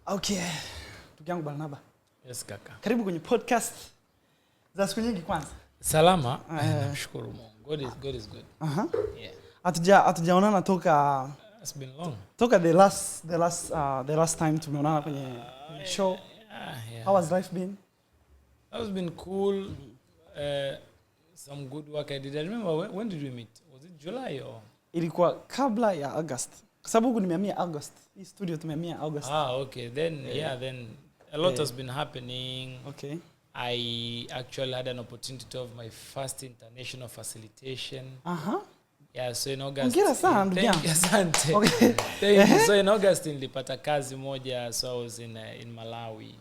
Okay. Ndugu yangu Barnabas. Yes kaka. Karibu kwenye podcast za siku nyingi kwanza. Salama. Nashukuru Mungu. God is good. Yeah. Hatujaonana toka It's been long. Toka the last time tumeonana kwenye show. Yeah. How has life been? It's been cool. Some good work I did. I remember when did we meet? Was it July or? Ilikuwa kabla ya August. Kwa sababu huko nimehamia August. Hii studio tumehamia August. Okay. Then then a lot has been happening. Okay. I actually had an opportunity to have my first international facilitation. Yeah, so in August. Hongera sana ndugu yangu. Asante. Okay. So in August nilipata kazi moja, so I was in Malawi.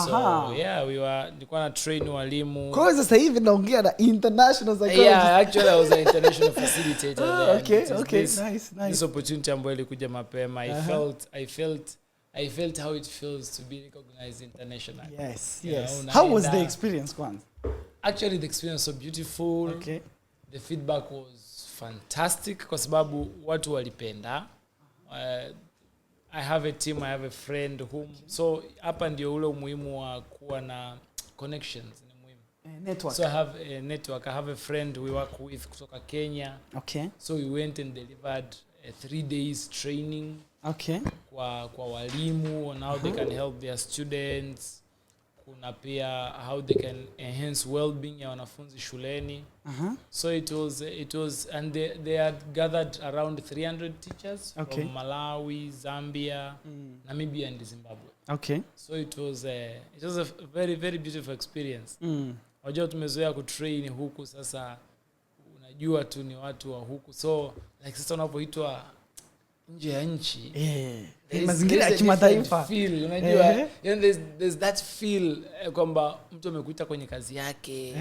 So yeah, nilikuwa na train walimu. Kwa hiyo sasa hivi naongea na international psychologist. Yeah, actually I was an international facilitator there. Okay, nice. This opportunity ambayo ilikuja mapema. I felt how it feels to be recognized internationally. Yes. How was the experience, Kwan? Actually, the experience was so beautiful. Okay. The feedback was fantastic kwa sababu watu walipenda. I have a team, I have a friend so hapa ndio ule umuhimu wa kuwa na connections ni muhimu. Network. So I have a network. I have a friend we work with kutoka Kenya. Okay. So we went and delivered a 3 days training. Okay. Kwa walimu on how they can help their students. Kuna pia how they can enhance well-being ya wanafunzi shuleni. So it was and they had gathered around 300 teachers from Malawi, Zambia, Namibia and Zimbabwe. Okay. So it was a very very beautiful experience. Wajua tumezoea kutrain huku sasa unajua tu ni watu wa huku. So like sasa unapoitwa nje ya nchi mazingira ya kimataifa feel unajua there's that feel kwamba mtu amekuita kwenye kazi yake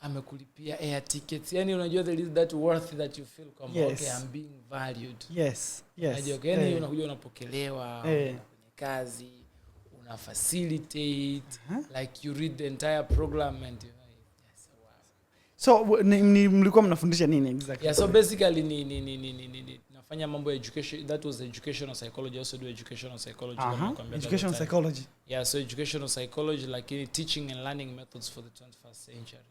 amekulipia air tickets, yani unajua there is that worth that you feel kwamba okay I'm being valued. Yes unajua yani unakuja unapokelewa kwenye kazi una facilitate like you read the entire program and so mlikuwa mnafundisha nini exactly? Yeah, so basically ni nafanya mambo ya education. That was educational psychology. I also do educational psychology. Educational psychology. Yeah, so educational psychology like teaching and learning methods for the 21st century.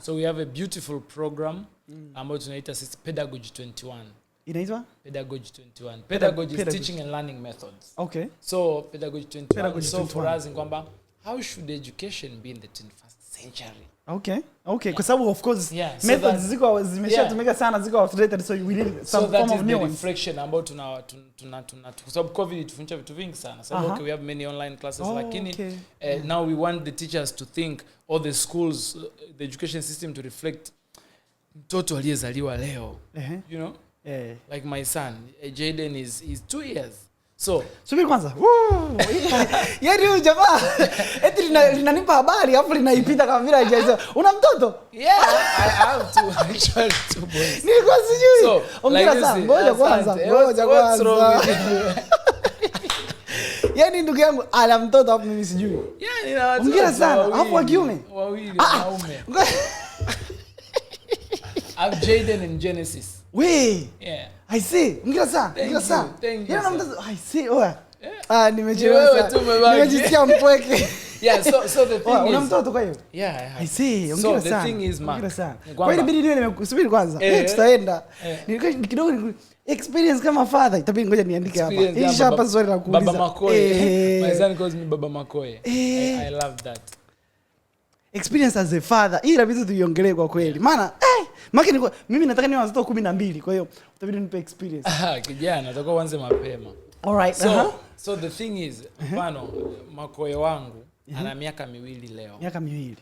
So we have a beautiful program ambayo tunaita Pedagogy 21. Inaitwa? Pedagogy 21. Pedagogy is teaching and learning methods. Okay. So Pedagogy 21. So for us in kwamba how should education be in the 21st century? Okay. Kwa sababu of course methods ziko zimeshatumika sana, ziko outdated, so we need some form of new reflection ambayo tuna kwa sababu covid tufundisha vitu vingi sana. So okay, we have many online classes lakini now we want the teachers to think, or the schools, the education system to reflect mtoto aliyezaliwa leo. You know? Like my son, Jaden is 2 years. So subiri kwanza. Yeye huyu jamaa eti linanipa habari afu linaipita kama vile hajaiza. Una mtoto? Yeah, I have actually 2 boys. Nilikuwa sijui. So ongea sana. Ngoja kwanza. Yaani ndugu yangu ana mtoto hapo mimi sijui. Yeah, ongea sana. Hapo wa kiume. Wawili waume. I'm Jaden in Genesis. Yeah. I see. Ongea sana. Thank you. I see. Nimejelewa sana. Nimejisikia mpweke. Yeah, so the thing is. Una mtoto kwa hiyo? Yeah, I see. So the thing is, Mark. Kwa hiyo bidii niwe nimekusubiri kwanza. Tutaenda. Kidogo experience kama father, itabidi ngoja niandike hapa. Hii hapa swali la kuuliza. Baba Makoe. My son calls me Baba Makoe. I love that. Experience as a father. Hii inabidi tuiongelee kwa kweli. Maana mimi nataka niwe watoto 12, kwa hiyo utabidi nipe experience. Kijana, utakuwa uanze mapema. All right. So the thing is, mfano Makoe wangu ana miaka 2 leo. Miaka 2.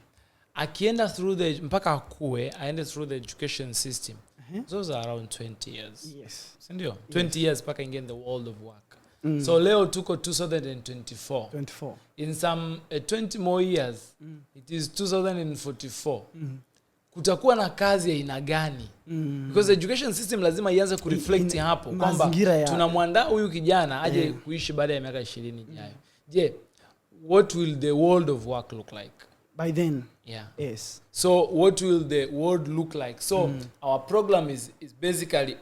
Akienda through mpaka akue, aende through the education system. Those are around 20 years. Yes. Sindio? 20 years mpaka ingia in the world of work. So leo tuko 2024. In some 20 more years, it is 2044. Kutakuwa na kazi ya aina gani? Because the education system lazima ianze ku reflect hapo kwamba tunamwandaa huyu kijana aje kuishi baada ya miaka 20 ijayo. Je, what will the world of work look like by then? Yes. So what will the world look like? So our program is basically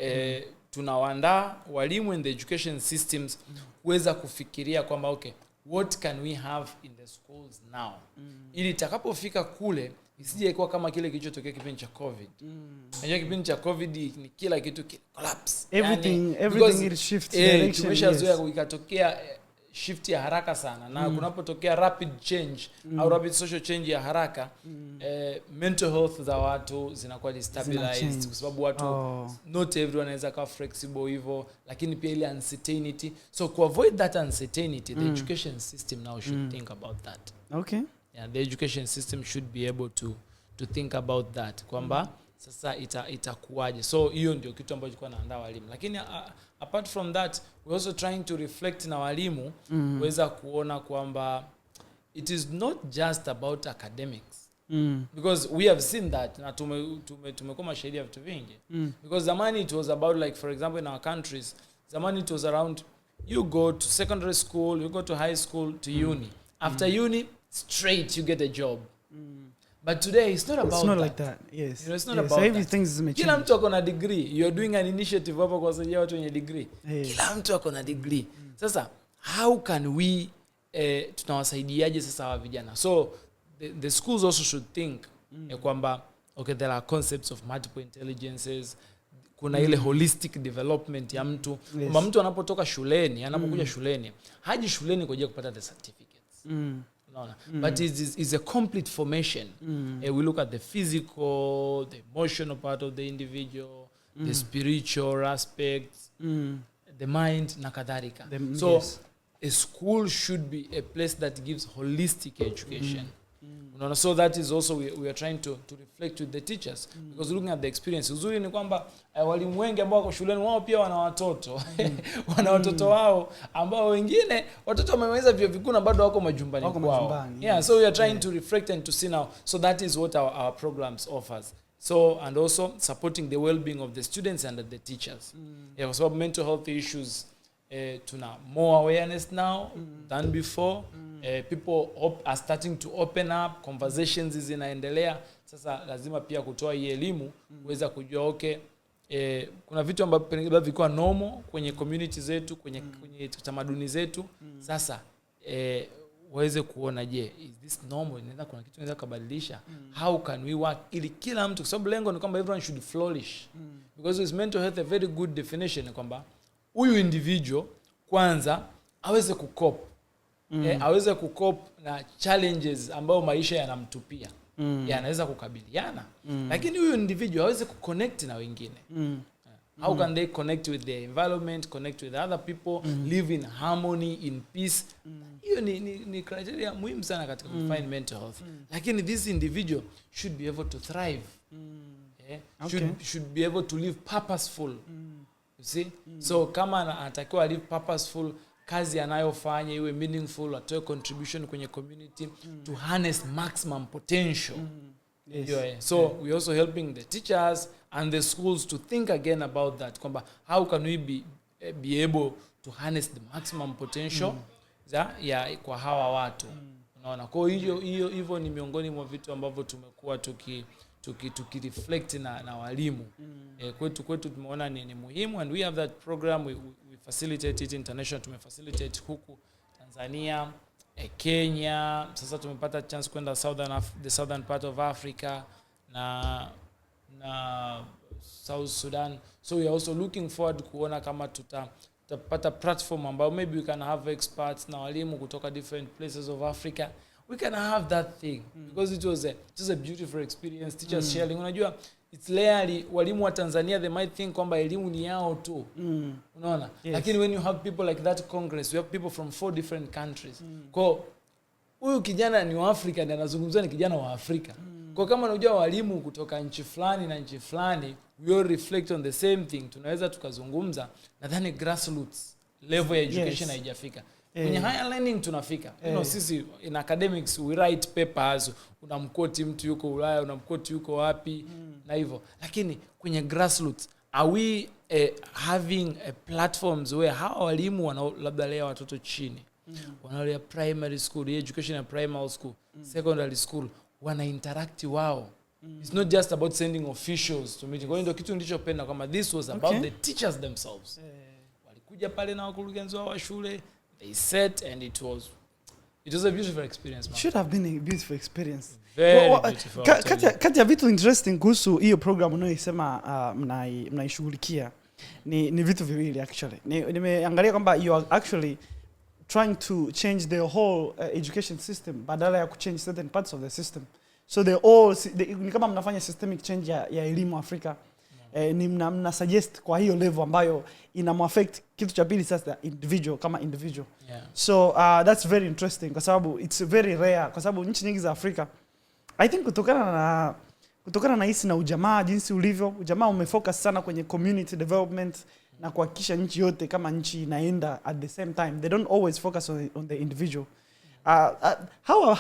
tunawaandaa walimu in the education systems kuweza kufikiria kwamba okay, what can we have in the schools now, ili itakapofika kule isije ikuwa kama kile kilichotokea kipindi cha COVID. Unajua kipindi cha COVID ni kila kitu collapse, everything it shifts direction. Tumeshazoea ikatokea shift ya haraka sana, na kunapotokea rapid change au rapid social change ya haraka, mental health za watu zinakuwa destabilized, kwa sababu watu not everyone anaweza kuwa flexible hivyo, lakini pia ile uncertainty. So to avoid that uncertainty, the education system now should think about that. Okay. Yeah, the education system should be able to think about that, kwamba sasa itakuwaje. So hiyo ndio kitu ambacho kwa naandaa walimu. Lakini apart from that, we also trying to reflect na walimu kuweza kuona kwamba it is not just about academics. Because we have seen that, na tumekuwa mashahidi ya vitu vingi. Because zamani it was about, like for example in our countries, zamani it was around you go to secondary school, you go to high school, to uni. After uni, straight you get a job. But today it's not about that. It's not like that. Yes. You know, it's not about everything's that. Kila mtu ako na degree. You're doing an initiative hapo kwa sababu watu wenye degree. Kila mtu ako na degree. Sasa how can we tunawasaidiaje sasa hawa vijana? So the schools also should think kwamba okay, there are concepts of multiple intelligences. Kuna ile holistic development ya mtu. Kwamba mtu anapotoka shuleni, anapokuja shuleni, haji shuleni kwa ajili ya kupata the certificates. But it's a complete formation. We look at the physical, the emotional part of the individual, the spiritual aspects, the mind, na kadhalika. So a school should be a place that gives holistic education. So that is also we are trying to reflect with the teachers, because looking at the experience, uzuri ni kwamba walimu wengi ambao wako shuleni wao pia wana watoto. Wana watoto wao ambao wengine watoto wamemaliza vyuo vikuu na bado wako majumbani kwao. Yeah, so we are trying to reflect and to see now. So that is what our programs offers. So, and also supporting the well-being of the students and the teachers. Yeah, so mental health issues, tuna more awareness now than before. People are starting to open up, conversations zinaendelea. Sasa lazima pia kutoa hii elimu kuweza kujua okay, kuna vitu ambavyo vilikuwa normal kwenye community zetu, kwenye tamaduni zetu. Sasa waweze kuona je, is this normal? Inaweza kuna kitu inaweza kubadilisha. How can we work ili kila mtu, kwa sababu lengo ni kwamba everyone should flourish. Because with mental health, a very good definition ni kwamba huyu individual kwanza aweze kucope. Aweze kucope na challenges ambao maisha yanamtupia. Anaweza kukabiliana. Lakini huyu individual aweze kuconnect na wengine. How can they connect with their environment, connect with other people, live in harmony, in peace? Hiyo ni criteria muhimu sana katika define mental health. Lakini this individual should be able to thrive. Should be able to live purposeful. You see? So kama anatakiwa live purposeful, kazi anayofanya iwe meaningful, atoe contribution kwenye community to harness maximum potential. So we also helping the teachers and the schools to think again about that. Kwamba how can we be able to harness the maximum potential ya kwa hawa watu. Unaona, kwa hiyo hivyo ni miongoni mwa vitu ambavyo tumekuwa tukireflect na walimu. Kwetu tumeona ni muhimu, and we have that program. We facilitate it international. Tumefacilitate huku Tanzania, Kenya. Sasa tumepata chance kwenda the southern part of Africa na South Sudan. So we are also looking forward kuona kama tutapata platform ambao maybe we can have experts na walimu kutoka different places of Africa. We can have that thing because it was a beautiful experience. Teachers sharing. Unajua, it's rarely walimu wa Tanzania they might think kwamba elimu ni yao tu. Unaona? Lakini when you have people like that congress, you have people from 4 different countries. Kwa huyu kijana ni wa Afrika na anazungumzia ni kijana wa Afrika. Kwa kama unajua walimu kutoka nchi fulani na nchi fulani, we all reflect on the same thing. Tunaweza tukazungumza, nadhani grassroots level ya education haijafika. Kwenye higher learning tunafika. You know, sisi in academics we write papers, unamquote mtu yuko Ulaya, unamquote yuko wapi na hivyo. Lakini kwenye grassroots are we having platforms where hawa walimu labda lea watoto chini. Wanaolea primary school, education ya primary school, secondary school, wana interact wao It's not just about sending officials to meeting. Kwa hiyo ndio kitu nilichopenda kwamba this was about the teachers themselves. Walikuja pale na wakurugenzi wa shule, they sat, and it was a beautiful experience, man. Should have been a beautiful experience. Very beautiful. Kati ya vitu interesting kuhusu hiyo program unayosema mnaishughulikia ni vitu viwili actually. Nimeangalia kwamba you are actually trying to change the whole education system badala ya kuchange certain parts of the system. So ni kama mnafanya systemic change ya elimu Afrika. Ni mna suggest kwa hiyo level ambayo inamuaffect kitu cha pili sasa individual kama individual. So that's very interesting kwa sababu it's very rare kwa sababu nchi nyingi za Afrika I think kutokana na hisi na ujamaa jinsi ulivyo, ujamaa umefocus sana kwenye community development na kuhakikisha nchi yote kama nchi inaenda at the same time. They don't always focus on the individual. How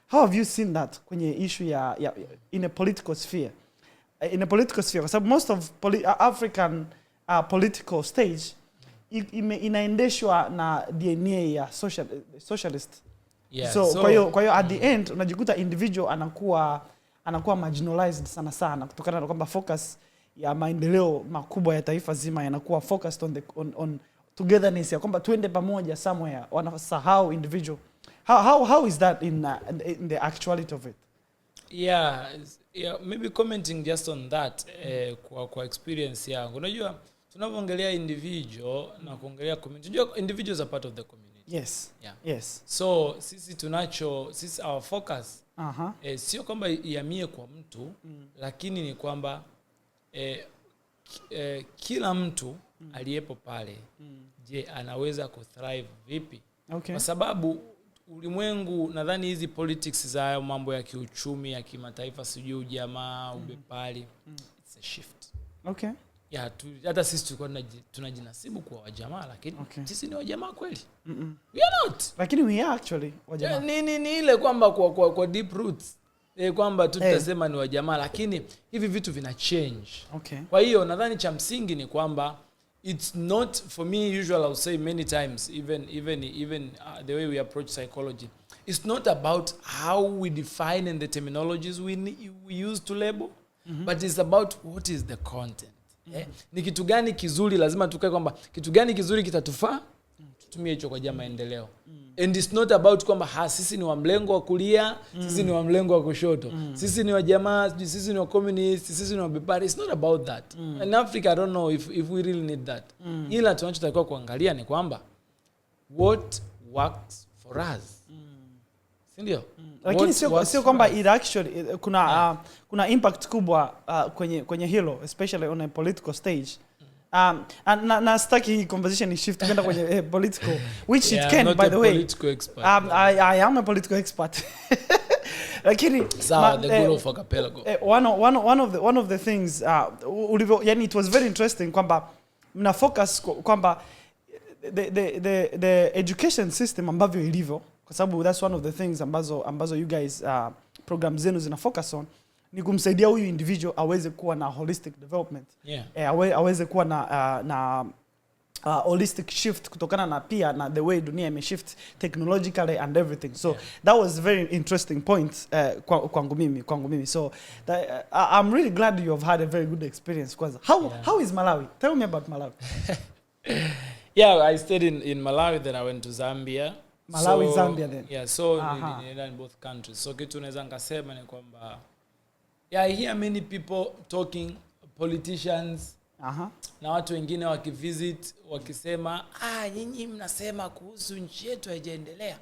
have you seen that kwenye issue ya in a political sphere? In a political sphere, kwa sababu most of African political stage inaendeshwa na DNA ya socialist. So kwa hiyo at the end unajikuta individual anakuwa marginalized sana kutokana na kwamba focus ya maendeleo makubwa ya taifa zima yanakuwa focused on togetherness ya kwamba tuende pamoja somewhere, wanasahau individual. How is that in the actuality of it? Yeah, maybe commenting just on that kwa experience yangu. Unajua tunapoongelea individual na kuongelea community, unajua individuals are part of the community. Yes. Yeah. Yes. So sisi our focus sio kwamba iamie kwa mtu, lakini ni kwamba kila mtu aliyepo pale je anaweza kuthrive vipi? Kwa sababu ulimwengu nadhani hizi politics za mambo ya kiuchumi ya kimataifa sijui ujamaa ubepali it's a shift. Yeah, hata sisi tulikuwa tunajinasibu kuwa wajamaa lakini sisi ni wajamaa kweli? We are not. Lakini we are actually wajamaa. Ni ile kwamba kwa deep roots kwamba tutasema ni wajamaa lakini hivi vitu vina change. Kwa hiyo nadhani cha msingi ni kwamba it's not for me usual. I'll say many times even the way we approach psychology, it's not about how we define and the terminologies we use to label, but it's about what is the content. Ni kitu gani kizuri lazima tukae kwamba kitu gani kizuri kitatufaa tutumie hicho kwa jamii maendeleo. And it's not about kwamba sisi ni wa mlengo wa kulia, sisi ni wa mlengo wa kushoto, sisi ni wa jamaa, sisi ni wa communist, sisi ni wa bipari. It's not about that. In Africa I don't know if we really need that. Ila tunachotakiwa kuangalia ni kwamba what works for us. Sindio? Lakini sio kwamba it actually kuna impact kubwa kwenye hilo, especially on a political stage. Na staki hii conversation shift kwenda kwenye political, which it can, by the way. I am a political expert. Lakini one of the things yani it was very interesting kwamba mna focus kwamba the education system ambavyo ilivyo, kwa sababu that's one of the things ambazo you guys program zenu zina focus on, ni kumsaidia huyu individual aweze kuwa na holistic development. Aweze kuwa na holistic shift kutokana na pia na the way dunia imeshift technologically and everything. So that was a very interesting point kwangu mimi. So I'm really glad you have had a very good experience. Kwanza, how is Malawi? Tell me about Malawi. I stayed in Malawi, then I went to Zambia. Malawi, Zambia then. Yeah, so in both countries. So kitu naweza ngasema ni kwamba I hear many people talking, politicians, na watu wengine wakivisit wakisema nyinyi mnasema kuhusu nchi yetu haijaendelea,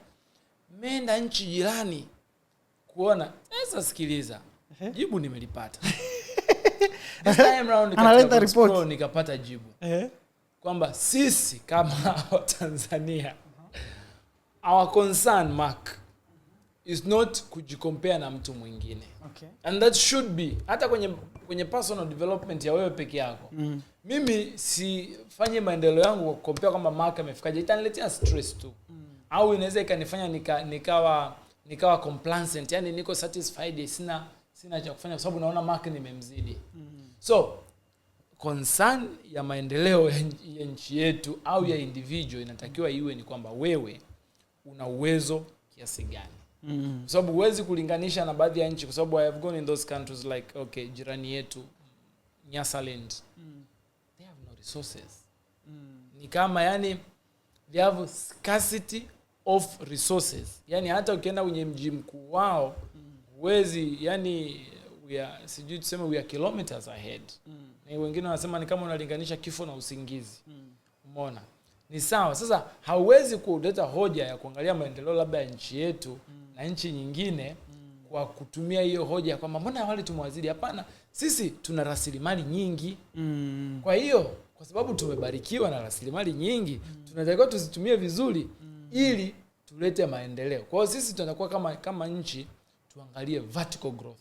mmeenda nchi jirani kuona. Sasa sikiliza, jibu nimelipata. This time round nikapata jibu kwamba sisi kama Tanzania, our concern mark is not kujicompare na mtu mwingine. And that should be hata kwenye personal development ya wewe peke yako. Mimi sifanye maendeleo yangu kwa compare kama mark amefikaje, itaniletea stress tu. Au inaweza ikanifanya nikawa complacent, yani niko satisfied, sina cha kufanya kwa sababu naona mark nimemzidi. So concern ya maendeleo ya nchi yetu au ya individual inatakiwa iwe ni kwamba wewe una uwezo kiasi gani. Kwa sababu huwezi kulinganisha na baadhi ya nchi, kwa sababu I have gone in those countries like okay, jirani yetu Nyasaland. They have no resources. Ni kama yani they have scarcity of resources. Yani hata ukienda kwenye mji mkuu wao huwezi, yani sijui tuseme we are kilometers ahead. Na wengine wanasema ni kama unalinganisha kifo na usingizi. Umeona? Ni sawa. Sasa hauwezi kuleta hoja ya kuangalia maendeleo labda ya nchi yetu na nchi nyingine kwa kutumia hiyo hoja kwamba mbona wale tumewazidi. Hapana, sisi tuna rasilimali nyingi. Kwa hiyo kwa sababu tumebarikiwa na rasilimali nyingi, tunatakiwa tuzitumie vizuri ili tulete maendeleo. Kwa hiyo sisi tunakuwa kama nchi tuangalie vertical growth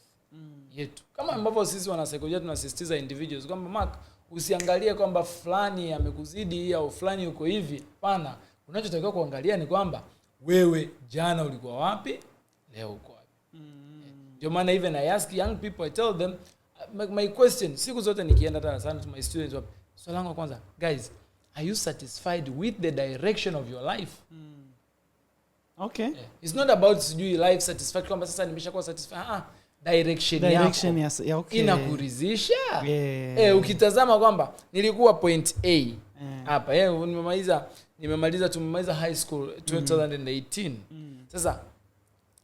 yetu. Kama ambavyo sisi wanasaikolojia tunasisitiza individuals kwamba Mark, usiangalie kwamba fulani amekuzidi au fulani uko hivi. Hapana, unachotakiwa kuangalia ni kwamba wewe jana ulikuwa wapi, leo uko wapi. Ndio maana even I ask young people, I tell them my question siku zote nikienda darasani to my students, swali langu kwanza, guys, are you satisfied with the direction of your life? Okay. It's not about sijui life satisfaction kwamba sasa nimeshakuwa satisfied. Direction yako okay. Inakuridhisha? Ukitazama kwamba nilikuwa point A hapa, tumemaliza high school 2018. Sasa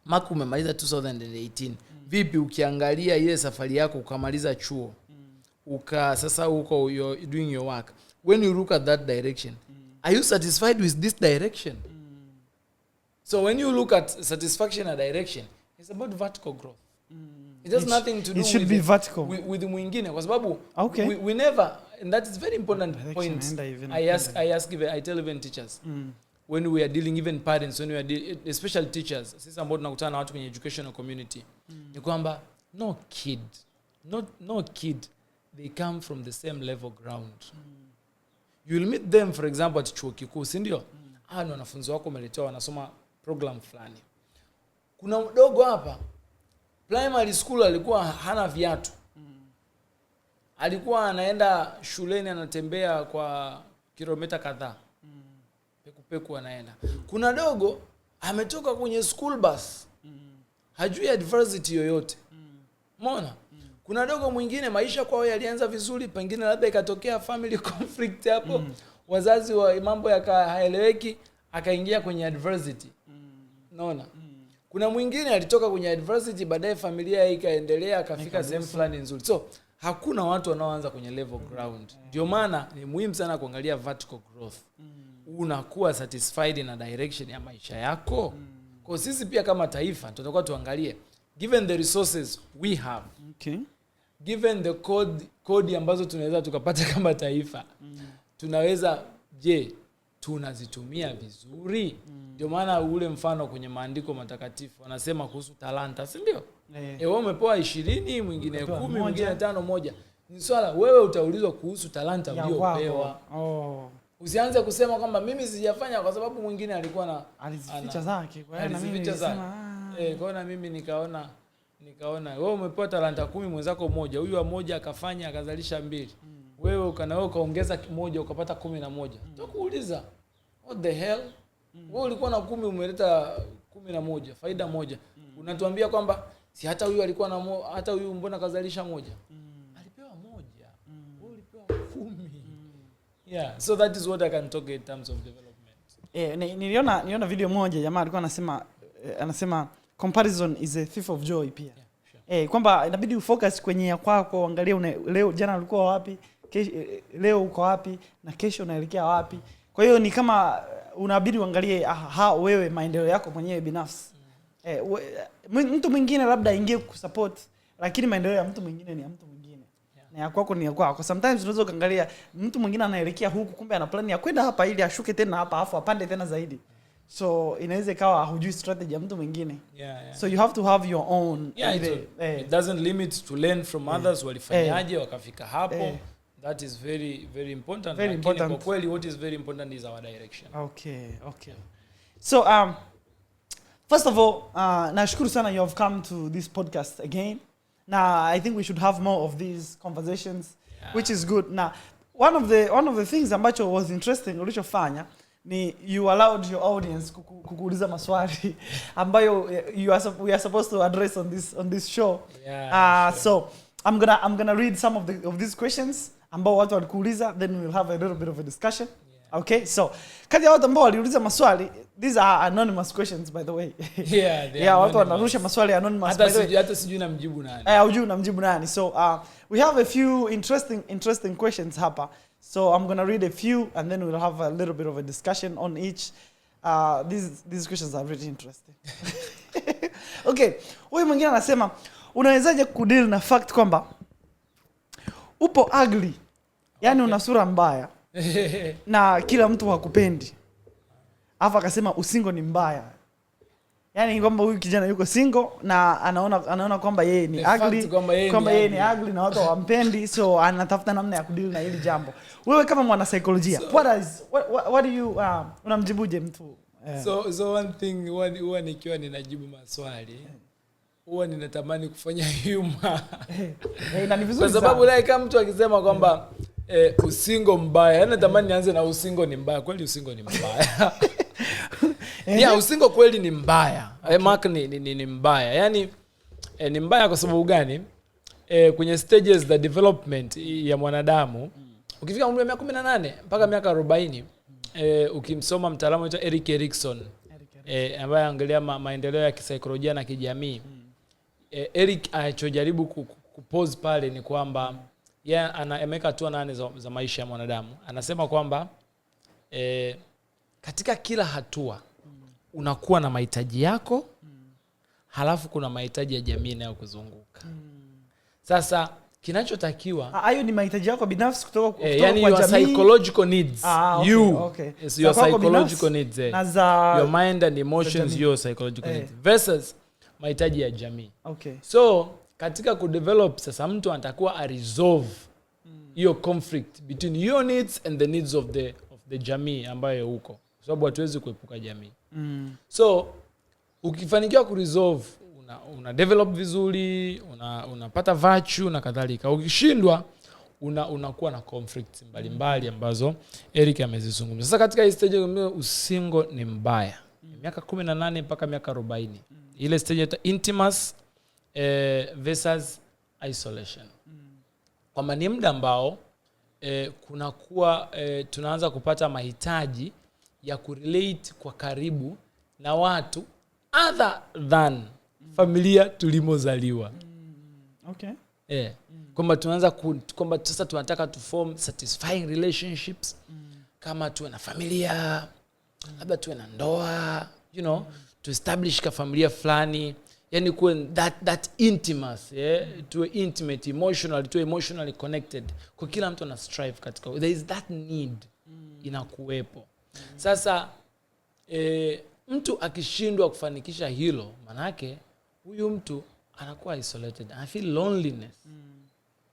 Mark umemaliza 2018. Vipi ukiangalia ile safari yako ukamaliza chuo? Sasa uko you're doing your work. When you look at that direction, are you satisfied with this direction? So when you look at satisfaction and direction, it's about vertical growth. It has nothing to do with mwingine kwa sababu we never, and that is very important point. I tell even teachers when we are dealing, even parents, when we are especially teachers, sisi ambao tunakutana na watu kwenye educational community, ni kwamba no kid they come from the same level ground. You will meet them for example at chuo kikuu, si ndio? Ni wanafunzi wako umeletewa wanasoma program fulani. Kuna mdogo hapa primary school alikuwa hana viatu. Alikuwa anaenda shuleni anatembea kwa kilomita kadhaa. Peku anaenda. Kuna dogo ametoka kwenye school bus. Hajui adversity yoyote. Umeona? Kuna dogo mwingine maisha kwao yalianza vizuri, pengine labda ikatokea family conflict hapo. Wazazi wa mambo yakaeleweki, akaingia kwenye adversity. Unaona? Kuna mwingine alitoka kwenye adversity, baadaye familia ikaendelea akafika sehemu fulani nzuri. So hakuna watu wanaoanza kwenye level ground. Ndio maana ni muhimu sana kuangalia vertical growth. Unakuwa satisfied na direction ya maisha yako? Kwa sisi pia kama taifa tutakuwa tuangalie, given the resources we have, given the code ambazo tunaweza tukapata kama taifa, tunaweza tunazitumia vizuri? Ndio maana ule mfano kwenye maandiko matakatifu wanasema kuhusu talanta, si ndio? Wewe umepewa 20, mwingine 10, mwingine 5 moja. Ni swala wewe utaulizwa kuhusu talanta uliopewa. Usianze kusema kwamba mimi sijafanya kwa sababu mwingine alikuwa na alizificha zake. Kwa hiyo na mimi nikaona wewe umepewa talanta 10, mwenzako moja. Huyu mmoja akafanya akazalisha 2. Wewe ukaongeza kimoja ukapata 11. Tutakuuliza, what the hell? Wewe ulikuwa na 10 umeleta 11, faida moja. Unatuambia kwamba si hata huyu alikuwa na hata huyu mbona kazalisha moja? Alipewa moja. Wewe ulipewa 10. So that is what I can talk in terms of development. Niliona video moja jamaa alikuwa anasema comparison is a thief of joy pia. Kwamba inabidi ufocus kwenye ya kwako, angalia leo jana ulikuwa wapi, leo uko wapi na kesho unaelekea wapi. Kwa hiyo ni kama unabidi uangalie wewe maendeleo yako mwenyewe binafsi. Mtu mwingine labda ingie kusupport, lakini maendeleo ya mtu mwingine ni ya mtu mwingine. Na ya kwako ni ya kwako. Sometimes unaweza kuangalia mtu mwingine anaelekea huku, kumbe ana plan ya kwenda hapa ili ashuke tena hapa afu apande tena zaidi. So inaweza ikawa hujui strategy ya mtu mwingine. So you have to have your own. It doesn't limit to learn from others walifanyaje wakafika hapo. That is very very important. Very important. Kwa kweli what is very important is our direction. Okay. So first of all, nashukuru sana you have come to this podcast again. Now I think we should have more of these conversations, which is good. Now one of the things ambacho was interesting ulichofanya ni you allowed your audience kukuuliza maswali ambayo we are supposed to address on this show. Sure. So I'm gonna read some of these questions ambao watu walikuuliza, then we'll have a little bit of a discussion. Okay, so kati ya watu ambao waliuliza maswali, these are anonymous questions by the way. Watu wanarusha maswali anonymous by the way. Hata sijui namjibu nani. Hujui namjibu nani. So we have a few interesting questions hapa. So I'm going to read a few and then we'll have a little bit of a discussion on each. These questions are really interesting. Okay, huyu mwingine anasema unawezaje kudeal na fact kwamba upo ugly, yani una sura mbaya na kila mtu hakupendi. Alafu akasema usingo ni mbaya. Yani kwamba huyu kijana yuko single na anaona kwamba yeye ni ugly, kwamba yeye ni ugly na watu hawampendi, so anatafuta namna ya kudeal na hili jambo. Wewe kama mwana psychology, what do you unamjibuje mtu? So one thing, huwa nikiwa ninajibu maswali, huwa ninatamani kufanya humor. Na ni vizuri kwa sababu like kama mtu akisema kwamba usingo mbaya, yani natamani nianze na usingo ni mbaya. Kweli usingo ni mbaya. Usingo kweli ni mbaya. Mark ni mbaya. Yani ni mbaya kwa sababu gani? Kwenye stages the development ya mwanadamu, ukifika umri wa miaka 18 mpaka miaka 40, ukimsoma mtaalamu anaitwa Erik Erikson, ambaye anaangalia maendeleo ya kisaikolojia na kijamii. Erik anachojaribu kupose pale ni kwamba ameweka hatua 8 za maisha ya mwanadamu. Anasema kwamba katika kila hatua unakuwa na mahitaji yako, halafu kuna mahitaji ya jamii inayokuzunguka. Sasa kinachotakiwa hayo ni mahitaji yako binafsi kutoka kwa yani jamii, your psychological needs. Okay. It's your psychological needs. Your mind and emotions, your psychological needs versus mahitaji ya jamii. Okay. So katika kudevelop sasa mtu anatakuwa a resolve hiyo conflict between your needs and the needs of the jamii ambayo huko. Kwa sababu hatuwezi kuepuka jamii. So ukifanikiwa kuresolve, una develop vizuri, unapata virtue na kadhalika. Ukishindwa unakuwa na conflicts mbalimbali ambazo Eric amezizungumza. Sasa katika hii stage usingo ni mbaya. Miaka 18 mpaka miaka 40. Ile stage ya intimacy versus isolation. Kwa ni muda ambao kunakuwa tunaanza kupata mahitaji ya kurelate kwa karibu na watu other than familia tulimozaliwa. Okay. Kwamba tunaanza kwamba sasa tunataka to form satisfying relationships, kama tuwe na familia, labda tuwe na ndoa, to establish ka familia fulani, yani kuwe that intimacy, tuwe intimate, tuwe emotionally connected. Kwa kila mtu ana strive katika, there is that need inakuwepo. Sasa mtu akishindwa kufanikisha hilo, manake huyu mtu anakuwa isolated, I feel loneliness.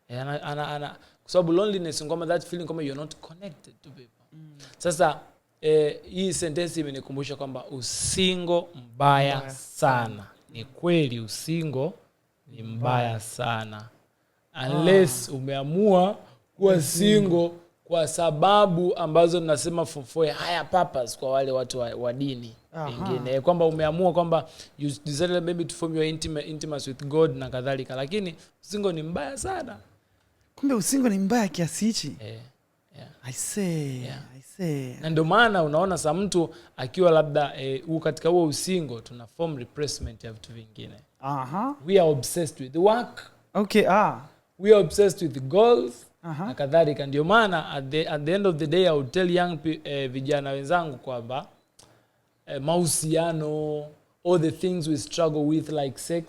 Kwa sababu loneliness ngoma that feeling kama you're not connected to people. Sasa hii sentence imenikumbusha kwamba usingo mbaya sana. Ni kweli usingo ni mbaya sana. Unless umeamua kuwa single kwa sababu ambazo tunasema for higher purpose, kwa wale watu wa dini wengine, kwamba umeamua kwamba you decided maybe to form your intimacy with God na kadhalika, lakini usingo ni mbaya sana. Kumbe usingo ni mbaya kiasi hichi? I say. Na ndio maana unaona sa mtu akiwa labda katika huo usingo tuna form replacement ya vitu vingine. We are obsessed with work. Okay. We are obsessed with goals. Na kadhalika. Ndio maana at the end of the day I would tell young vijana wenzangu kwamba mahusiano, all the things we struggle with like sex,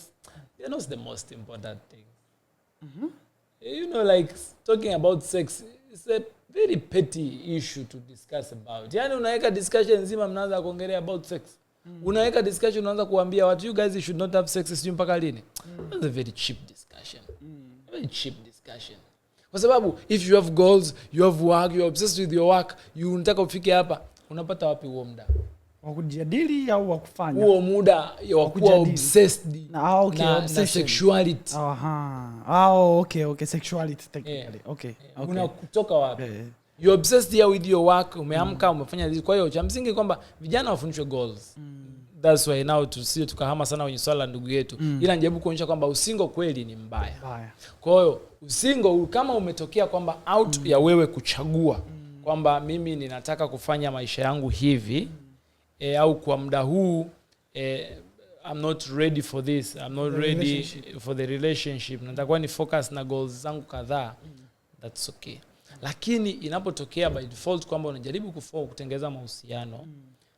they're not the most important thing. Like talking about sex is a very petty issue to discuss about. Yani unaweka discussion nzima mnaanza kuongelea about sex. Unaweka discussion unaanza kuambia watu you guys should not have sex sijui mpaka lini. That's a very cheap discussion. Very cheap discussion. Kwa sababu if you have goals, you have work, you are obsessed with your work, you unataka ufike hapa, unapata wapi huo muda wa kujadili au wa kufanya? Huo muda wa kuwa obsessed na sexuality. Okay, sexuality technically. Okay. Unakutoka wapi? you obsessed here with your work, umeamka umefanya this. Kwa hiyo cha msingi kwamba vijana wafundishwe goals. That's why now tukahama sana kwenye swala ndugu yetu. Ila najaribu kuonyesha kwamba usingo kweli ni mbaya. Kwa hiyo usingo kama umetokea kwamba out ya wewe kuchagua kwamba mimi ninataka kufanya maisha yangu hivi au kwa muda huu I'm not ready for this, I'm not ready for the relationship, natakuwa ni focus na goals zangu kadhaa, that's okay. Lakini inapotokea by default kwamba unajaribu kutengeneza mahusiano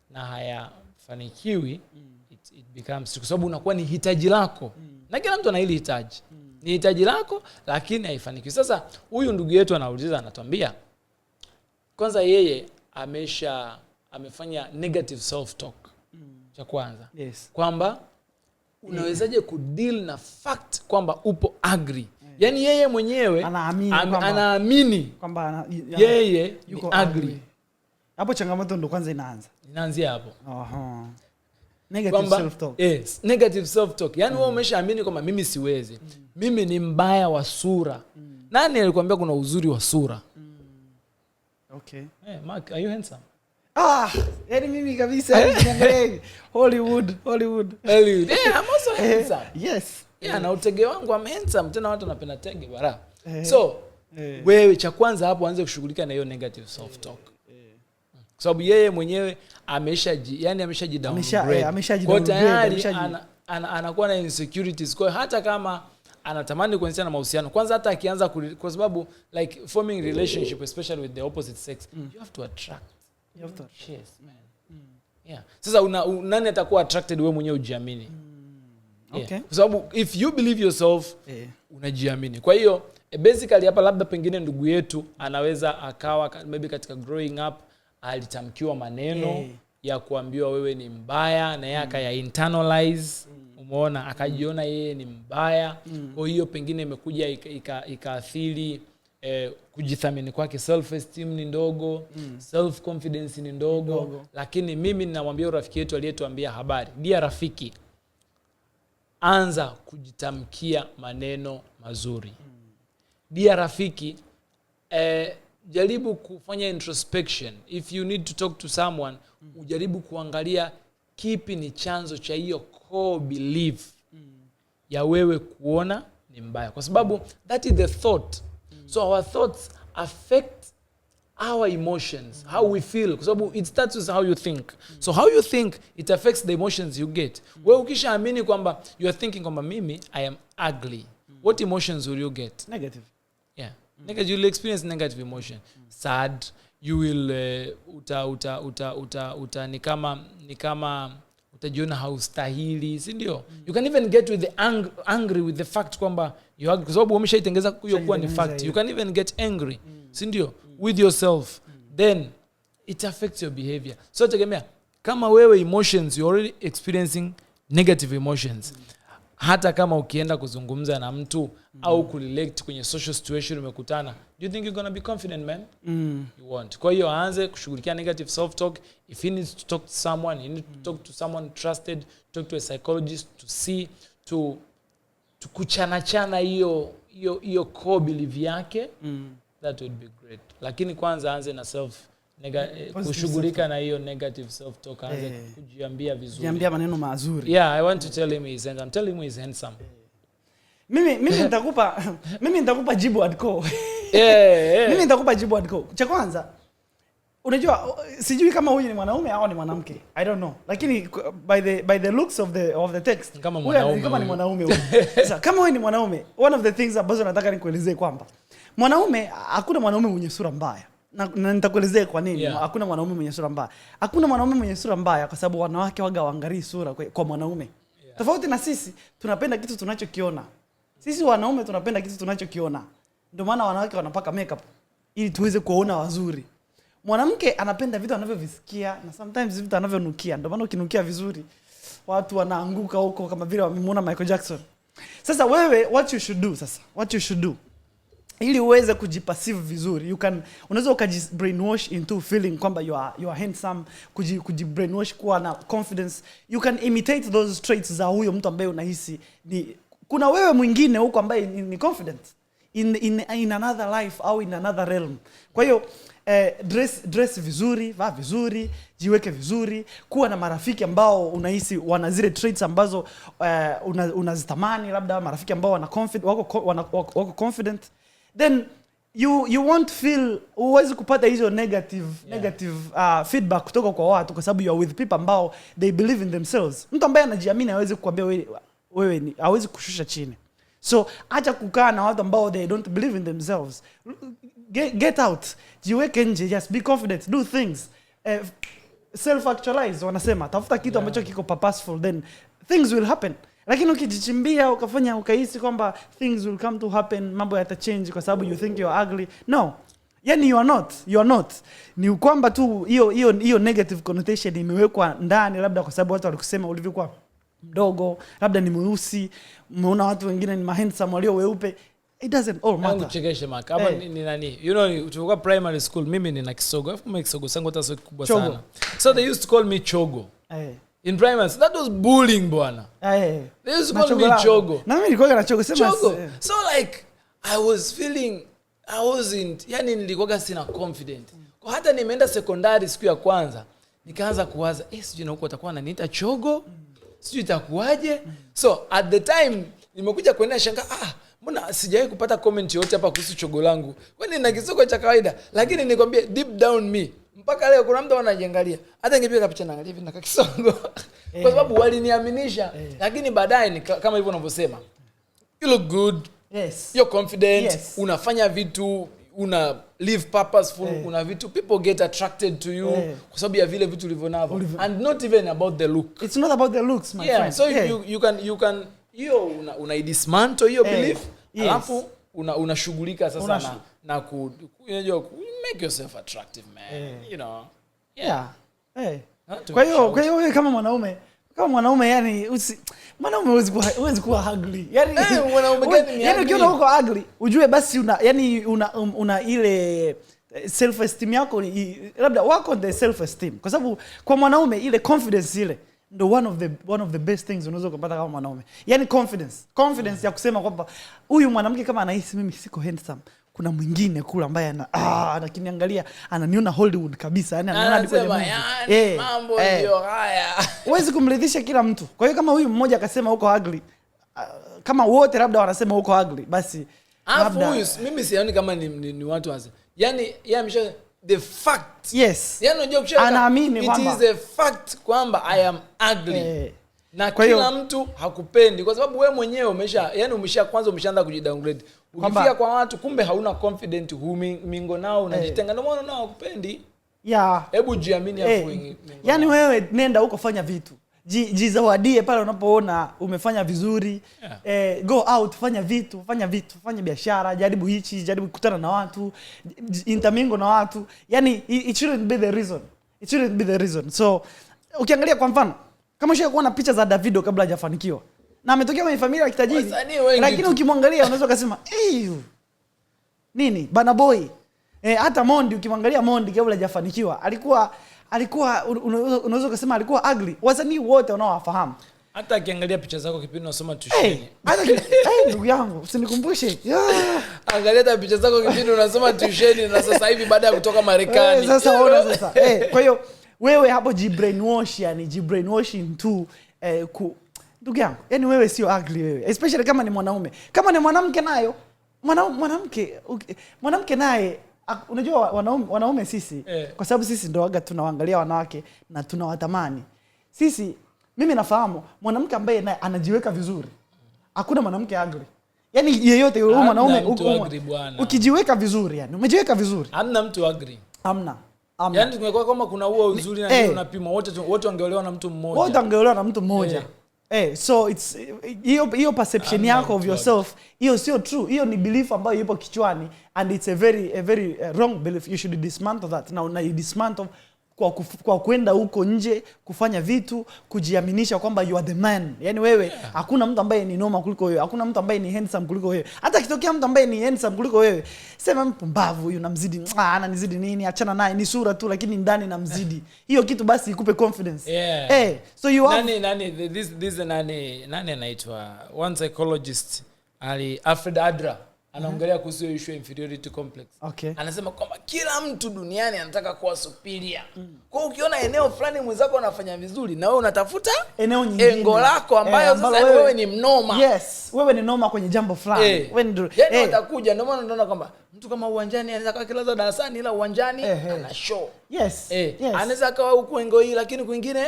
na hayafanikiwi, it becomes, kwa sababu unakuwa ni hitaji lako na kila mtu ana hili hitaji, ni hitaji lako lakini haifanikiwi. Sasa huyu ndugu yetu anauliza, anatuambia kwanza yeye amefanya negative self talk cha kwanza. Kwamba unawezaje kudeal na fact kwamba upo angry. Yani yeye mwenyewe anaamini kwamba yeye yuko angry. Hapo changamoto ndo kwanza inaanzia hapo. Negative self talk. Yes, negative self talk. Yani wewe umeshaamini kwamba mimi siwezi. Mimi ni mbaya wa sura. Nani alikwambia kuna uzuri wa sura? Okay. Hey, Mark, are you handsome? Yani mimi kabisa Hollywood. Yeah, I'm also handsome. Yes. Yeah, na utege wangu I'm handsome. Tena watu wanapenda tege bara. So, wewe cha kwanza hapo anze kushughulika na hiyo negative self talk. Kwa sababu yeye mwenyewe ameshaji kwa tayari anakuwa na insecurities. Kwa hata kama anatamani kuanzisha na mahusiano, kwanza hata akianza kwa sababu like forming relationship especially with the opposite sex, you have to attract. Yes, man. Yeah. Sasa nani atakuwa attracted wewe mwenyewe ujiamini? Okay. Kwa sababu if you believe yourself, unajiamini. Kwa hiyo basically hapa labda pengine ndugu yetu anaweza akawa maybe katika growing up alitamkiwa maneno ya kuambiwa wewe ni mbaya na yeye akaya internalize, umeona, akajiona yeye ni mbaya. Kwa hiyo pengine imekuja ikaathiri kujithamini kwake, self esteem ni ndogo, self confidence ni ndogo. Lakini mimi ninamwambia rafiki yetu aliyetuambia habari, dia rafiki, anza kujitamkia maneno mazuri. Dia rafiki, jaribu kufanya introspection. If you need to talk to someone, ujaribu kuangalia kipi ni chanzo cha hiyo core belief ya wewe kuona ni mbaya. Kwa sababu that is the thought. So our thoughts affect our emotions, how we feel. Kwa sababu it starts with how you think. So how you think, it affects the emotions you get. Wewe ukishaamini kwamba you are thinking kwamba mimi I am ugly, what emotions will you get? Negative. Yeah. Negative, you'll experience negative emotion. Sad, you will ni kama utajiona haustahili, si ndio? You can even get with the angry with the fact kwamba you are, kwa sababu umeshaitengeza hiyo kuwa ni fact. You can even get angry, si ndio? With yourself. Then it affects your behavior. So tegemea kama wewe emotions, you already experiencing negative emotions. Hata kama ukienda kuzungumza na mtu au kurelate kwenye social situation umekutana, do you think you're going to be confident, man? You won't. Kwa hiyo aanze kushughulikia negative self talk. If he needs to talk to someone, he needs to talk to someone trusted, talk to a psychologist to see to kuchana hiyo core belief yake. That would be great. Lakini kwanza aanze na kushughulika na hiyo negative self talk, aanze kujiambia vizuri. Jiambia maneno mazuri. Yeah, I want to tell him he's handsome. Tell him he's handsome. Mimi nitakupa jibu hardcore. Mimi nitakupa jibu hardcore. Cha kwanza, unajua sijui kama huyu ni mwanaume au ni mwanamke. I don't know. Lakini by the looks of the text, kama ni mwanaume huyu. Sasa kama wewe ni mwanaume, one of the things ambazo nataka nikuelezee kwamba hakuna mwanaume mwenye sura mbaya. Na nitakuelezea kwa nini hakuna mwanaume mwenye sura mbaya. Hakuna mwanaume mwenye sura mbaya kwa sababu wanawake waangalie sura kwa mwanaume. Tofauti na sisi, tunapenda kitu tunachokiona. Sisi wanaume tunapenda kitu tunachokiona. Ndio maana wanawake wanapaka makeup ili tuweze kuona wazuri. Mwanamke anapenda vitu anavyovisikia na sometimes vitu anavyonukia. Ndio maana ukinukia vizuri watu wanaanguka huko kama vile wamemuona Michael Jackson. Sasa wewe what you should do ili uweze kujipassive vizuri, unaweza ukajibrainwash into feeling kwamba you are handsome, kujibrainwash kuwa na confidence. You can imitate those traits za huyo mtu ambaye unahisi kuna wewe mwingine huko ambaye ni confident. in another life au in another realm. Kwa hiyo dress vizuri, vaa vizuri, jiweke vizuri, kuwa na marafiki ambao unahisi wana zile traits ambazo unazitamani, labda marafiki ambao wako confident, then you won't feel uwezi kupata hizo negative feedback kutoka kwa watu, kwa sababu you are with people ambao they believe in themselves. Mtu ambaye anajiamini hawezi kukwambia wewe hawezi kushusha chini. So acha kukaa na watu ambao they don't believe in themselves. Get out, jiweke nje, just be confident, do things, self actualize. Wanasema tafuta kitu ambacho kiko purposeful, then things will happen. Lakini ukijichimbia ukafanya ukahisi kwamba things will come to happen, mambo yatachange kwa sababu you think you are ugly, no, yani you are not. Ni kwamba tu hiyo negative connotation imewekwa ndani, labda kwa sababu watu walikusema ulivyokuwa mdogo, labda ni mweusi, umeona watu wengine ni handsome walio weupe. It doesn't all matter. Chekeshe mark. Hapa ni nani? You know, tulikuwa primary school, mimi nina kisogo. Afu mimi kisogo sangu hata sio kubwa sana. So they used to call me Chogo. In primary, so that was bullying bwana. They used to call me Chogo. Na mimi nilikuwa na Chogo sema. So like I was feeling yani nilikuwa sina confident. Kwa hata nimeenda secondary siku ya kwanza, nikaanza kuwaza, sijui na huko atakuwa ananiita Chogo? Sijui itakuwaje? So at the time nimekuja kuenda shanga, mbona sijawahi kupata comment yote hapa kuhusu chogo langu? Kwani nina kisoko cha kawaida? Lakini nikwambie deep down me, mpaka leo kuna mtu anajiangalia. Hata ningepiga picha naangalia hivi na kakisongo. Kwa sababu waliniaminisha. Lakini baadaye kama hivyo unavyosema, you look good. Yes. You're confident. Yes. Unafanya vitu, una live purposeful, una vitu, people get attracted to you kwa sababu ya vile vitu ulivyonavyo. And not even about the look. It's not about the looks, my friend. So you can una dismantle hiyo belief, alafu unashughulika sasa na make yourself attractive, man. You know. Kwa hiyo wewe kama mwanaume yani mwanaume huwezi kuwa ugly. Yani mwanaume gani? Yani ukiona uko ugly, ujue basi una ile self esteem yako, labda wako the self esteem. Kwa sababu kwa mwanaume ile confidence ile ndo one of the best things unaweza kupata kama mwanaume. Yani confidence ya kusema kwamba huyu mwanamke kama anahisi mimi siko handsome, kuna mwingine kula ambaye anakiniangalia ananiona Hollywood kabisa, yani ananiona kwenye movie. Mambo ndio haya. Huwezi kumridhisha kila mtu. Kwa hiyo kama huyu mmoja akasema uko ugly, kama wote labda wanasema uko ugly, basi labda huyu mimi sioni kama ni watu wazi. Yani yeye the fact. Yes. Yani unajua anaamini kwamba it is a fact kwamba I am ugly. Na kila mtu hakupendi kwa sababu wewe mwenyewe umeshaanza kujidowngrade. Ukifika kwa watu kumbe hauna confident, mingo nao unajitenga, ndio maana nao hakupendi. Hebu jiamini hapo. Yani wewe nenda huko fanya vitu. Jizawadie pale unapoona umefanya vizuri. Go out, fanya fanya biashara, jaribu hichi, jaribu kukutana na watu, intermingle na watu. Yani it shouldn't be the reason. So ukiangalia kwa mfano kama ushawahi kuona picha za Davido kabla hajafanikiwa, na ametokea kwenye familia ya kitajiri, lakini ukimwangalia unaweza kusema nini bana boy. Hata Mondi, ukimwangalia Mondi kabla hajafanikiwa alikuwa unaweza kusema alikuwa ugly. Wasanii wote wanaowafahamu, hata akiangalia picha zako kipindi unasoma tusheni. Ndugu yangu usinikumbushe. Angalia hata picha zako kipindi unasoma tusheni na sasa hivi baada ya kutoka Marekani. Sasa. Kwa hiyo wewe hapo jibrainwashing tu ndugu yangu. Yani wewe sio ugly wewe. Especially kama ni mwanaume. Kama ni mwanamke nayo, mwanamke naye unajua wanaume sisi kwa sababu sisi ndio waga tunawaangalia wanawake na tunawatamani. Mimi nafahamu mwanamke ambaye naye anajiweka vizuri. Hakuna mwanamke ugly. Yani yeyote yule mwanaume ukijiweka vizuri, yani umejiweka vizuri. Hamna mtu ugly. Hamna. Yani tungekuwa kama kuna huo uzuri na ndio unapima wote wangeolewa na mtu mmoja. So it's hiyo perception yako of yourself, hiyo sio true. Hiyo ni belief ambayo ipo kichwani, and it's a very wrong belief. You should dismantle that. Na you dismantle kwa kwenda huko nje kufanya vitu, kujiaminisha kwamba you are the man. Yani wewe hakuna mtu ambaye ni noma kuliko wewe, hakuna mtu ambaye ni handsome kuliko wewe. Hata kitokea mtu ambaye ni handsome kuliko wewe, sema mpumbavu huyu, namzidi, ananizidi nini, achana naye, ni sura tu lakini ndani namzidi. Hiyo kitu basi ikupe confidence. So you have nani anaitwa one psychologist Alfred Adler. anaongelea kuhusu issue inferiority complex. Okay. Anasema kwamba kila mtu duniani anataka kuwa superior. Kwa hiyo ukiona eneo fulani mwenzako anafanya vizuri na wewe unatafuta eneo nyingine, engo lako ambayo sasa wewe ni mnoma. Yes, wewe ni noma kwenye jambo fulani. Wewe utakuja, ndio maana unaona kwamba mtu kama uwanjani anaweza kuwa kilaza darasani ila uwanjani ana show. Yes. Anaweza kuwa huko engo hii lakini kwingine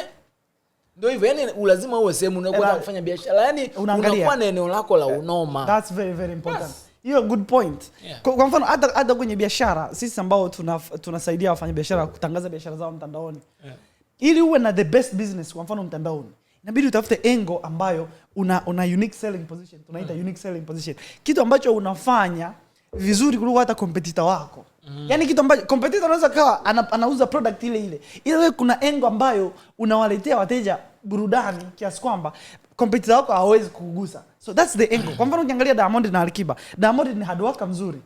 ndio hivyo. Yani lazima uwe sehemu unakwenda kufanya biashara. Yani unakuwa na eneo lako la unoma. That's very very important. You're a good point. Kwa mfano hata kwenye biashara sisi ambao tunasaidia wafanya biashara kutangaza biashara zao mtandaoni. Ili uwe na the best business kwa mfano mtandaoni, inabidi utafute engo ambayo una unique selling position. Tunaita unique selling position. Kitu ambacho unafanya vizuri kuliko hata competitor wako. Yani kitu ambacho competitor anaweza kawa anauza product ile. Ila wewe kuna engo ambayo unawaletea wateja burudani kiasi kwamba competitor wako hawezi kugusa. So that's the angle. Kwa mfano ukiangalia Diamond na Alikiba. Diamond ni hard worker mzuri.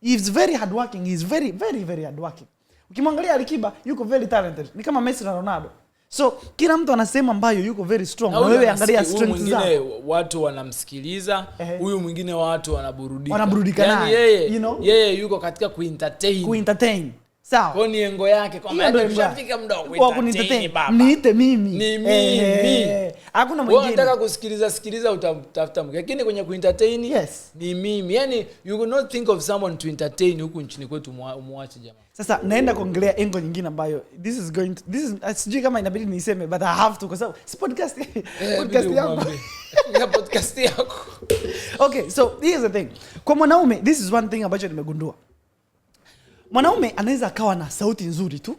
He is very hard working. He is very very very hard working. Ukimwangalia Alikiba yuko very talented. Ni kama Messi na Ronaldo. So kila mtu anasema ambayo yuko very strong. Wewe angalia strength zake. Mwingine watu wanamsikiliza, huyu mwingine watu wanaburudika. Wanaburudika naye. Yeye yuko katika kuentertain. Sawa. Kwa ni engo yake kwamba tushafika muda wa kuentertain baba. Niite mimi. Ni mimi. Hakuna mwingine. Wewe unataka kusikiliza utatafuta mwingine. Lakini kwenye kuentertain ni mimi. Yani you will not think of someone to entertain huku nchini kwetu muache jamaa. Sasa naenda kuongelea engo nyingine ambayo this is sijui kama inabidi niseme but I have to kwa sababu podcast yangu. Ya podcast yako. Okay, so here's the thing. Kwa mwanaume this is one thing ambacho nimegundua. Mwanaume anaweza akawa na sauti nzuri tu.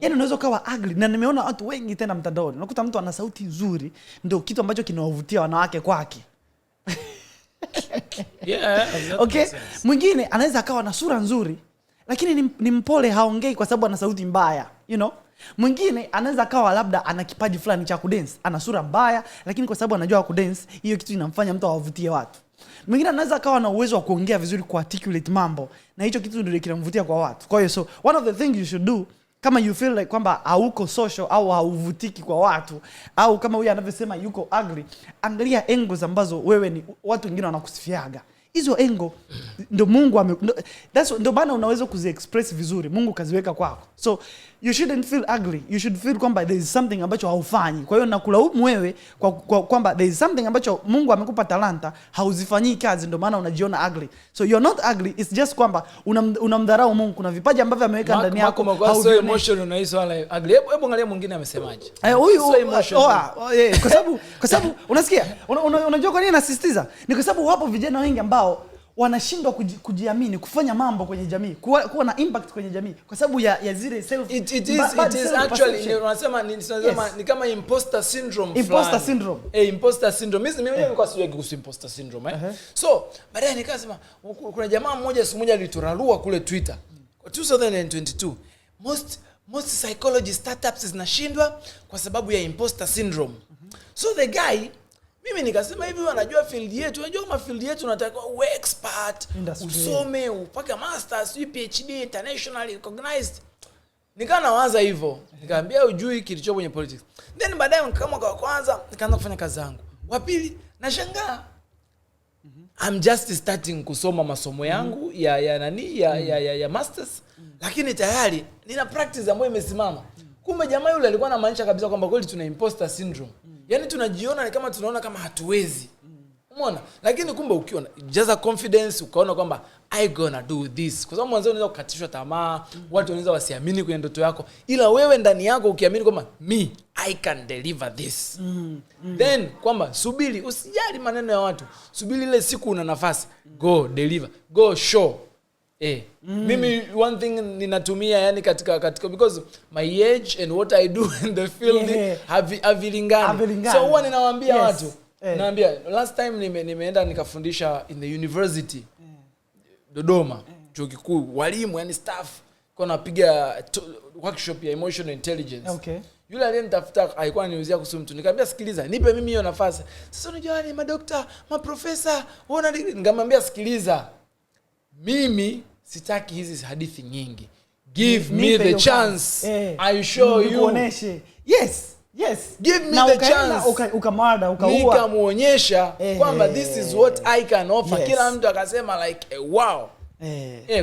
Yaani unaweza kawa ugly na nimeona watu wengi tena mtandaoni. Unakuta mtu ana sauti nzuri ndio kitu ambacho kinawavutia wanawake kwake. Okay? Mwingine anaweza akawa na sura nzuri lakini ni mpole, haongei kwa sababu ana sauti mbaya, you know? Mwingine anaweza akawa labda ana kipaji fulani cha kudance, ana sura mbaya lakini kwa sababu anajua kudance, hiyo kitu inamfanya mtu awavutie watu. Mwingine anaweza akawa na uwezo wa kuongea vizuri, ku articulate mambo, na hicho kitu ndio kinamvutia kwa watu. Kwa hiyo so one of the things you should do kama you feel like kwamba hauko social au hauvutiki kwa watu, au kama huyu anavyosema yuko ugly, angalia angles ambazo wewe ni watu wengine wanakusifiaga. Hizo engo ndio Mungu ndio maana unaweza kuziexpress vizuri. Mungu kaziweka kwako. So you shouldn't feel ugly. You should feel kwamba there is something ambacho haufanyi. Kwa hiyo nakulaumu wewe kwamba there is something ambacho Mungu amekupa talanta hauzifanyii kazi, ndio maana unajiona ugly. So you're not ugly, it's just kwamba unamdharau Mungu. Kuna vipaji ambavyo ameweka ndani yako. Kwa so emotional na hizo wala ugly. Hebu angalia mwingine amesemaje. Huyu kwa sababu unasikia? Unajua kwa nini nasisitiza? Ni kwa sababu wapo vijana wengi ambao wanashindwa kujiamini, kufanya mambo kwenye jamii, kuwa na impact kwenye jamii kwa sababu ya zile self. It is actually unasema ni kama imposter syndrome. Imposter syndrome. Imposter syndrome. Mimi nilikuwa sijui kuhusu imposter syndrome. So baadaye nikasema kuna jamaa mmoja siku moja aliturarua kule Twitter. 2022 most psychology startups zinashindwa kwa sababu ya imposter syndrome. So the guy, mimi nikasema hivi, wanajua field yetu, unajua kama field yetu unatakiwa uwe expert, usome, upake masters, PhD, internationally recognized. Nikawa nawaza hivyo. Nikamwambia ujui kilicho kwenye politics. Then baadaye kama kwa kwanza nikaanza kufanya kazi zangu. Wa pili nashangaa. I'm just starting kusoma masomo yangu ya masters, lakini tayari nina practice ambayo imesimama. Kumbe jamaa yule alikuwa anamaanisha kabisa kwamba kweli tuna imposter syndrome. Yaani tunajiona ni kama tunaona kama hatuwezi. Umeona? Lakini kumbe ukiwa just a confidence, ukaona kwamba I gonna do this. Kwa sababu mwanzo unaweza kukatishwa tamaa, watu wanaweza wasiamini kwenye ndoto yako, ila wewe ndani yako ukiamini kwamba I can deliver this. Then kwamba subiri, usijali maneno ya watu. Subiri ile siku una nafasi. Go deliver. Go show. Mimi one thing ninatumia yani katika because my age and what I do in the field havilingani. So huwa ninawaambia watu, naambia last time nimeenda nikafundisha in the university Dodoma, chuo kikuu, walimu yani staff, kwa napiga workshop ya emotional intelligence. Okay. Yule aliyenitafuta alikuwa ananiuzia kuhusu mtu. Nikamwambia sikiliza, nipe mimi hiyo nafasi. Sasa unajua ni madokta, maprofesa, unaona, nikamwambia sikiliza, mimi sitaki hizi hadithi nyingi. Give me the chance. I show you. Nikuoneshe. Yes. Yes. Give me the chance. Ukamada, ukaua. Nikamuonyesha kwamba this is what I can offer. Yes. Kila mtu akasema like wow.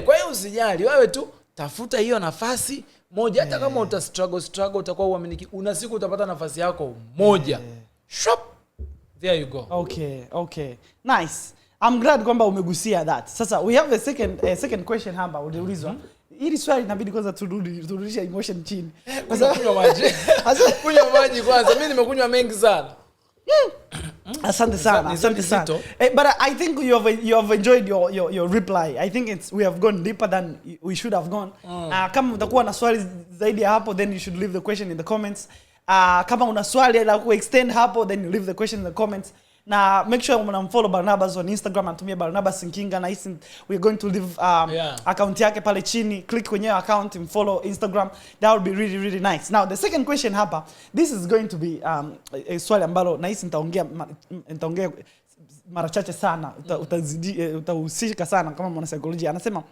Kwa hiyo usijali, wewe tu tafuta hiyo nafasi moja, hata kama uta struggle utakuwa uaminiki, una siku utapata nafasi yako moja. Shop. There you go. Okay. Nice. I'm glad kwamba umegusia that. Sasa we have a second question hapa uliulizwa. Hili swali inabidi kwanza turudisha emotion chini. Kunywa maji. Kunywa maji kwanza. Mimi nimekunywa mengi sana. Asante sana. But I think you have enjoyed your reply. I think we have gone deeper than we should have gone. Kama utakuwa na swali zaidi ya hapo, then you should leave the question in the comments. Kama una swali la ku-extend hapo, then you leave the question in the comments. Na make sure mnamfollow Barnabas on Instagram, anatumia Barnabas Nkinga, na we're going to leave account yake pale chini. Click kwenye account and follow Instagram. That would be really, really nice. Now the second question hapa, this is going to be a swali ambalo nahisi nitaongea mara chache sana, utahusika sana kama mwana psychology. Anasema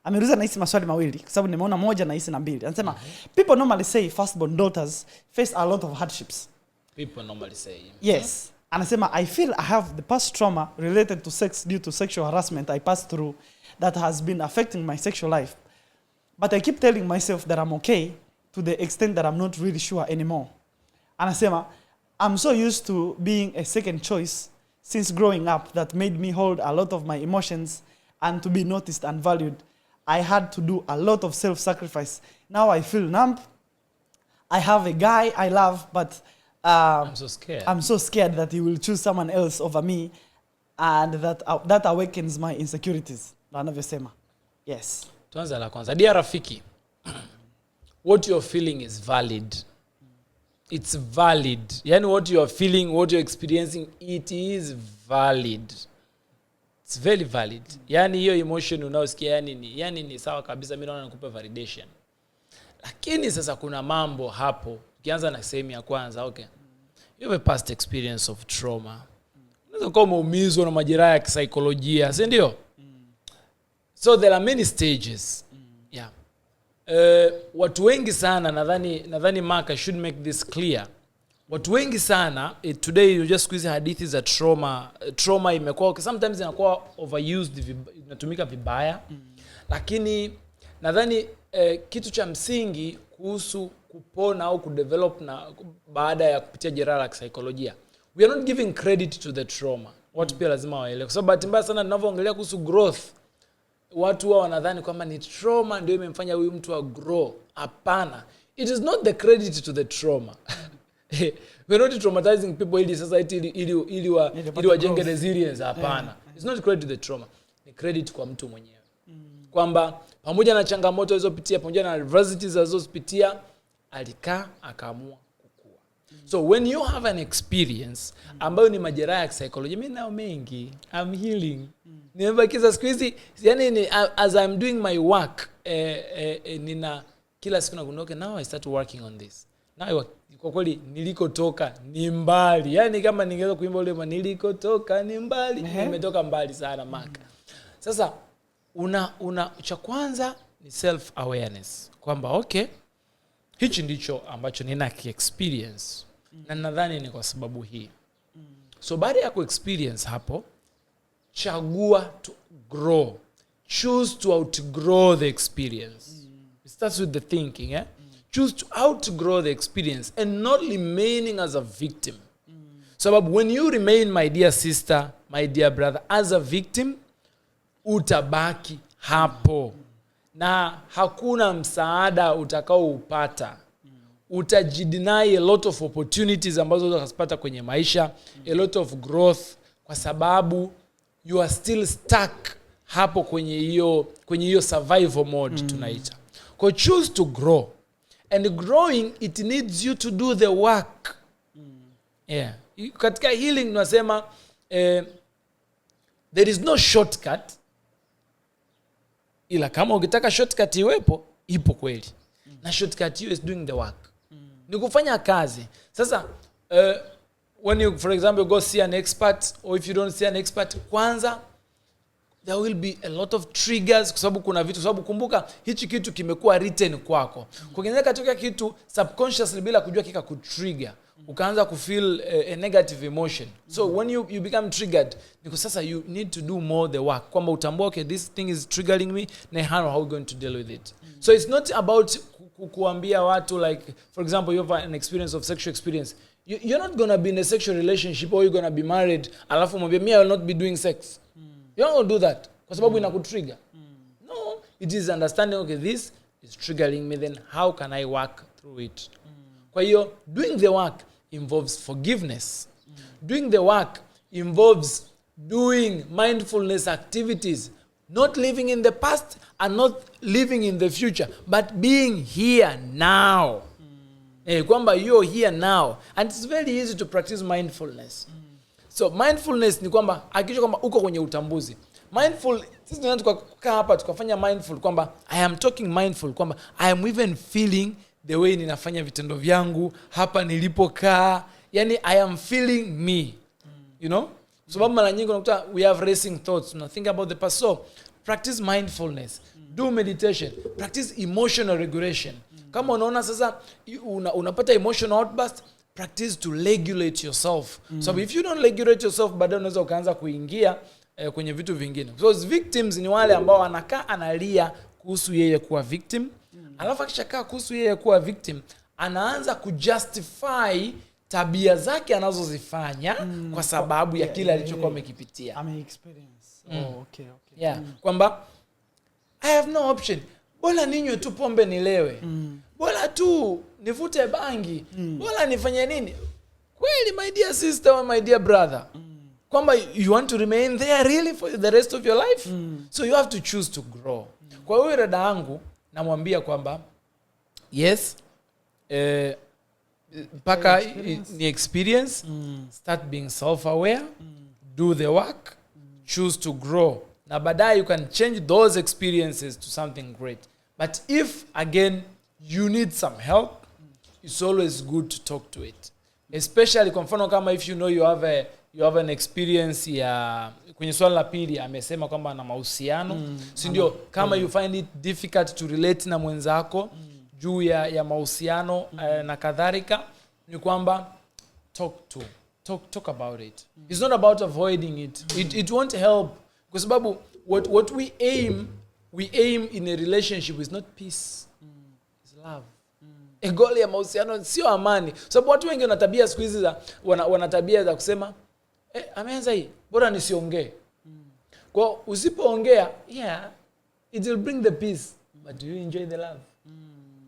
ameuliza nahisi maswali mawili kwa sababu nimeona moja nahisi na mbili. Anasema people normally say firstborn daughters face a lot of hardships. People normally say. Yes. Anasema I feel I have the past trauma related to sex due to sexual harassment I passed through that has been affecting my sexual life. But I keep telling myself that I'm okay to the extent that I'm not really sure anymore. Anasema I'm so used to being a second choice since growing up that made me hold a lot of my emotions and to be noticed and valued. I had to do a lot of self-sacrifice. Now I feel numb. I have a guy I love, but I'm so scared. I'm so scared that he will choose someone else over me, and that awakens my insecurities. Anavyosema. Yes. Tuanze la kwanza. Dear Rafiki, what you're feeling is valid. It's valid. Yani what you're feeling, what you're experiencing, it is valid. It's very valid. Yani hiyo emotion unaosikia yani ni sawa kabisa, mimi naona nikupe validation. Lakini sasa kuna mambo hapo. Ukianza na sehemu ya kwanza, okay. You have a past experience of trauma. Unaweza kuwa umeumizwa na majeraha ya kisaikolojia, si ndio? So there are many stages. Yeah. Watu wengi sana nadhani Mark, I should make this clear. Watu wengi sana today you just squeeze hadithi za trauma imekuwa sometimes inakuwa overused, inatumika vibaya. Lakini nadhani kitu cha msingi kuhusu kupona au kudevelop na baada ya kupitia jeraha la kisaikolojia, we are not giving credit to the trauma. Watu pia lazima waelewe. Kwa sababu bahati mbaya sana tunavyoongelea kuhusu growth, watu wao wanadhani kwamba ni trauma ndio imemfanya huyu mtu wa grow. Hapana. It is not the credit to the trauma. We are not traumatizing people ili society ili wajenge resilience. Hapana. It's not credit to the trauma. Ni credit kwa mtu mwenyewe. Kwamba pamoja na changamoto alizopitia, pamoja na adversities alizopitia, alikaa akaamua kukua. So when you have an experience ambayo ni majeraha ya psychology, mimi nao mengi, I'm healing. Nimebakiza siku hizi, yani as I'm doing my work, nina kila siku nakumbuka, now I start working on this. Now kwa kweli nilikotoka ni mbali. Yani kama ningeweza kuimba ule nilikotoka ni mbali, nimetoka mbali sana Mark. Sasa cha kwanza ni self awareness. Kwamba okay, hichi ndicho ambacho nina experience na nadhani ni kwa sababu hii. So baada ya ku-experience hapo, chagua to grow. Choose to outgrow the experience. It starts with the thinking, Choose to outgrow the experience and not remaining as a victim. Sababu when you remain, my dear sister, my dear brother, as a victim, utabaki hapo. Na hakuna msaada utakao upata. Utajideny a lot of opportunities ambazo utazipata kwenye maisha, a lot of growth, kwa sababu you are still stuck hapo kwenye hiyo survival mode tunaita. Kwa choose to grow. And growing, it needs you to do the work. Yeah. Katika healing tunasema there is no shortcut. Ila kama ukitaka shortcut ipo kweli. Na shortcut is doing the work. Ni kufanya kazi. Sasa when you, for example, go see an expert, or if you don't see an expert, kwanza there will be a lot of triggers, kwa sababu kuna vitu, sababu kumbuka hichi kitu kimekuwa written kwako. Kukianza katika kitu subconsciously bila kujua kika kutrigger. ukaanza kufeel a negative emotion. So when you become triggered, because sasa you need to do more the work. Kwamba utambua, okay, this thing is triggering me, na how are we going to deal with it? So it's not about kuambia watu, like, for example, you have an experience of sexual experience. You're not going to be in a sexual relationship, or you're going to be married, alafu mwambie, me, I will not be doing sex. You're not going to do that, kwa sababu inakutrigger. No, it is understanding, okay, this is triggering me, then how can I work through it? Kwa hiyo, doing the work involves forgiveness. Doing the work involves doing mindfulness activities, not living in the past and not living in the future, but being here now. Kwamba you're here now, and it's very easy to practice mindfulness. So mindfulness ni kwamba hakikisha kwamba uko kwenye utambuzi. Mindful, sisi tunataka kukaa hapa tukafanya mindful kwamba I am talking mindful, kwamba I am even feeling the way ninafanya vitendo vyangu hapa nilipokaa. Yani I am feeling me. You know? Sababu mara nyingi unakuta we have racing thoughts. Now think about the past. So practice mindfulness. Do meditation. Practice emotional regulation. Kama unaona sasa unapata emotional outburst, practice to regulate yourself. So if you don't regulate yourself, baadaye unaweza ukaanza kuingia kwenye vitu vingine. So victims ni wale ambao anakaa analia kuhusu yeye kuwa victim. Alafu akishakaa kuhusu yeye kuwa victim, anaanza kujustify tabia zake anazozifanya kwa sababu ya kile alichokuwa amekipitia. Experience. Okay. Yeah. Kwamba I have no option. Bora ninywe tu pombe nilewe. Bora tu nivute bangi. Bora nifanye nini? Kweli, my dear sister or my dear brother. Kwamba you want to remain there really for the rest of your life? So you have to choose to grow. Kwa hiyo dada yangu namwambia kwamba yes, mpaka ni experience, start being self-aware, do the work, choose to grow. Na baadaye you can change those experiences to something great. But if, again, you need some help, it's always good to talk to it. Especially kwa mfano kama if you know you have an experience ya kwenye swala la pili amesema kwamba ana mahusiano, si ndio? Kama you find it difficult to relate na mwenzako juu ya mahusiano na kadhalika, ni kwamba talk about it. It's not about avoiding it. It won't help. Kwa sababu what we aim in a relationship is not peace. It's love. Goal ya mahusiano sio amani. Sababu watu wengi wana tabia siku hizi wana tabia za kusema ameanza hii, bora nisiongee. Kwa usipoongea, yeah, it will bring the peace, but do you enjoy the love?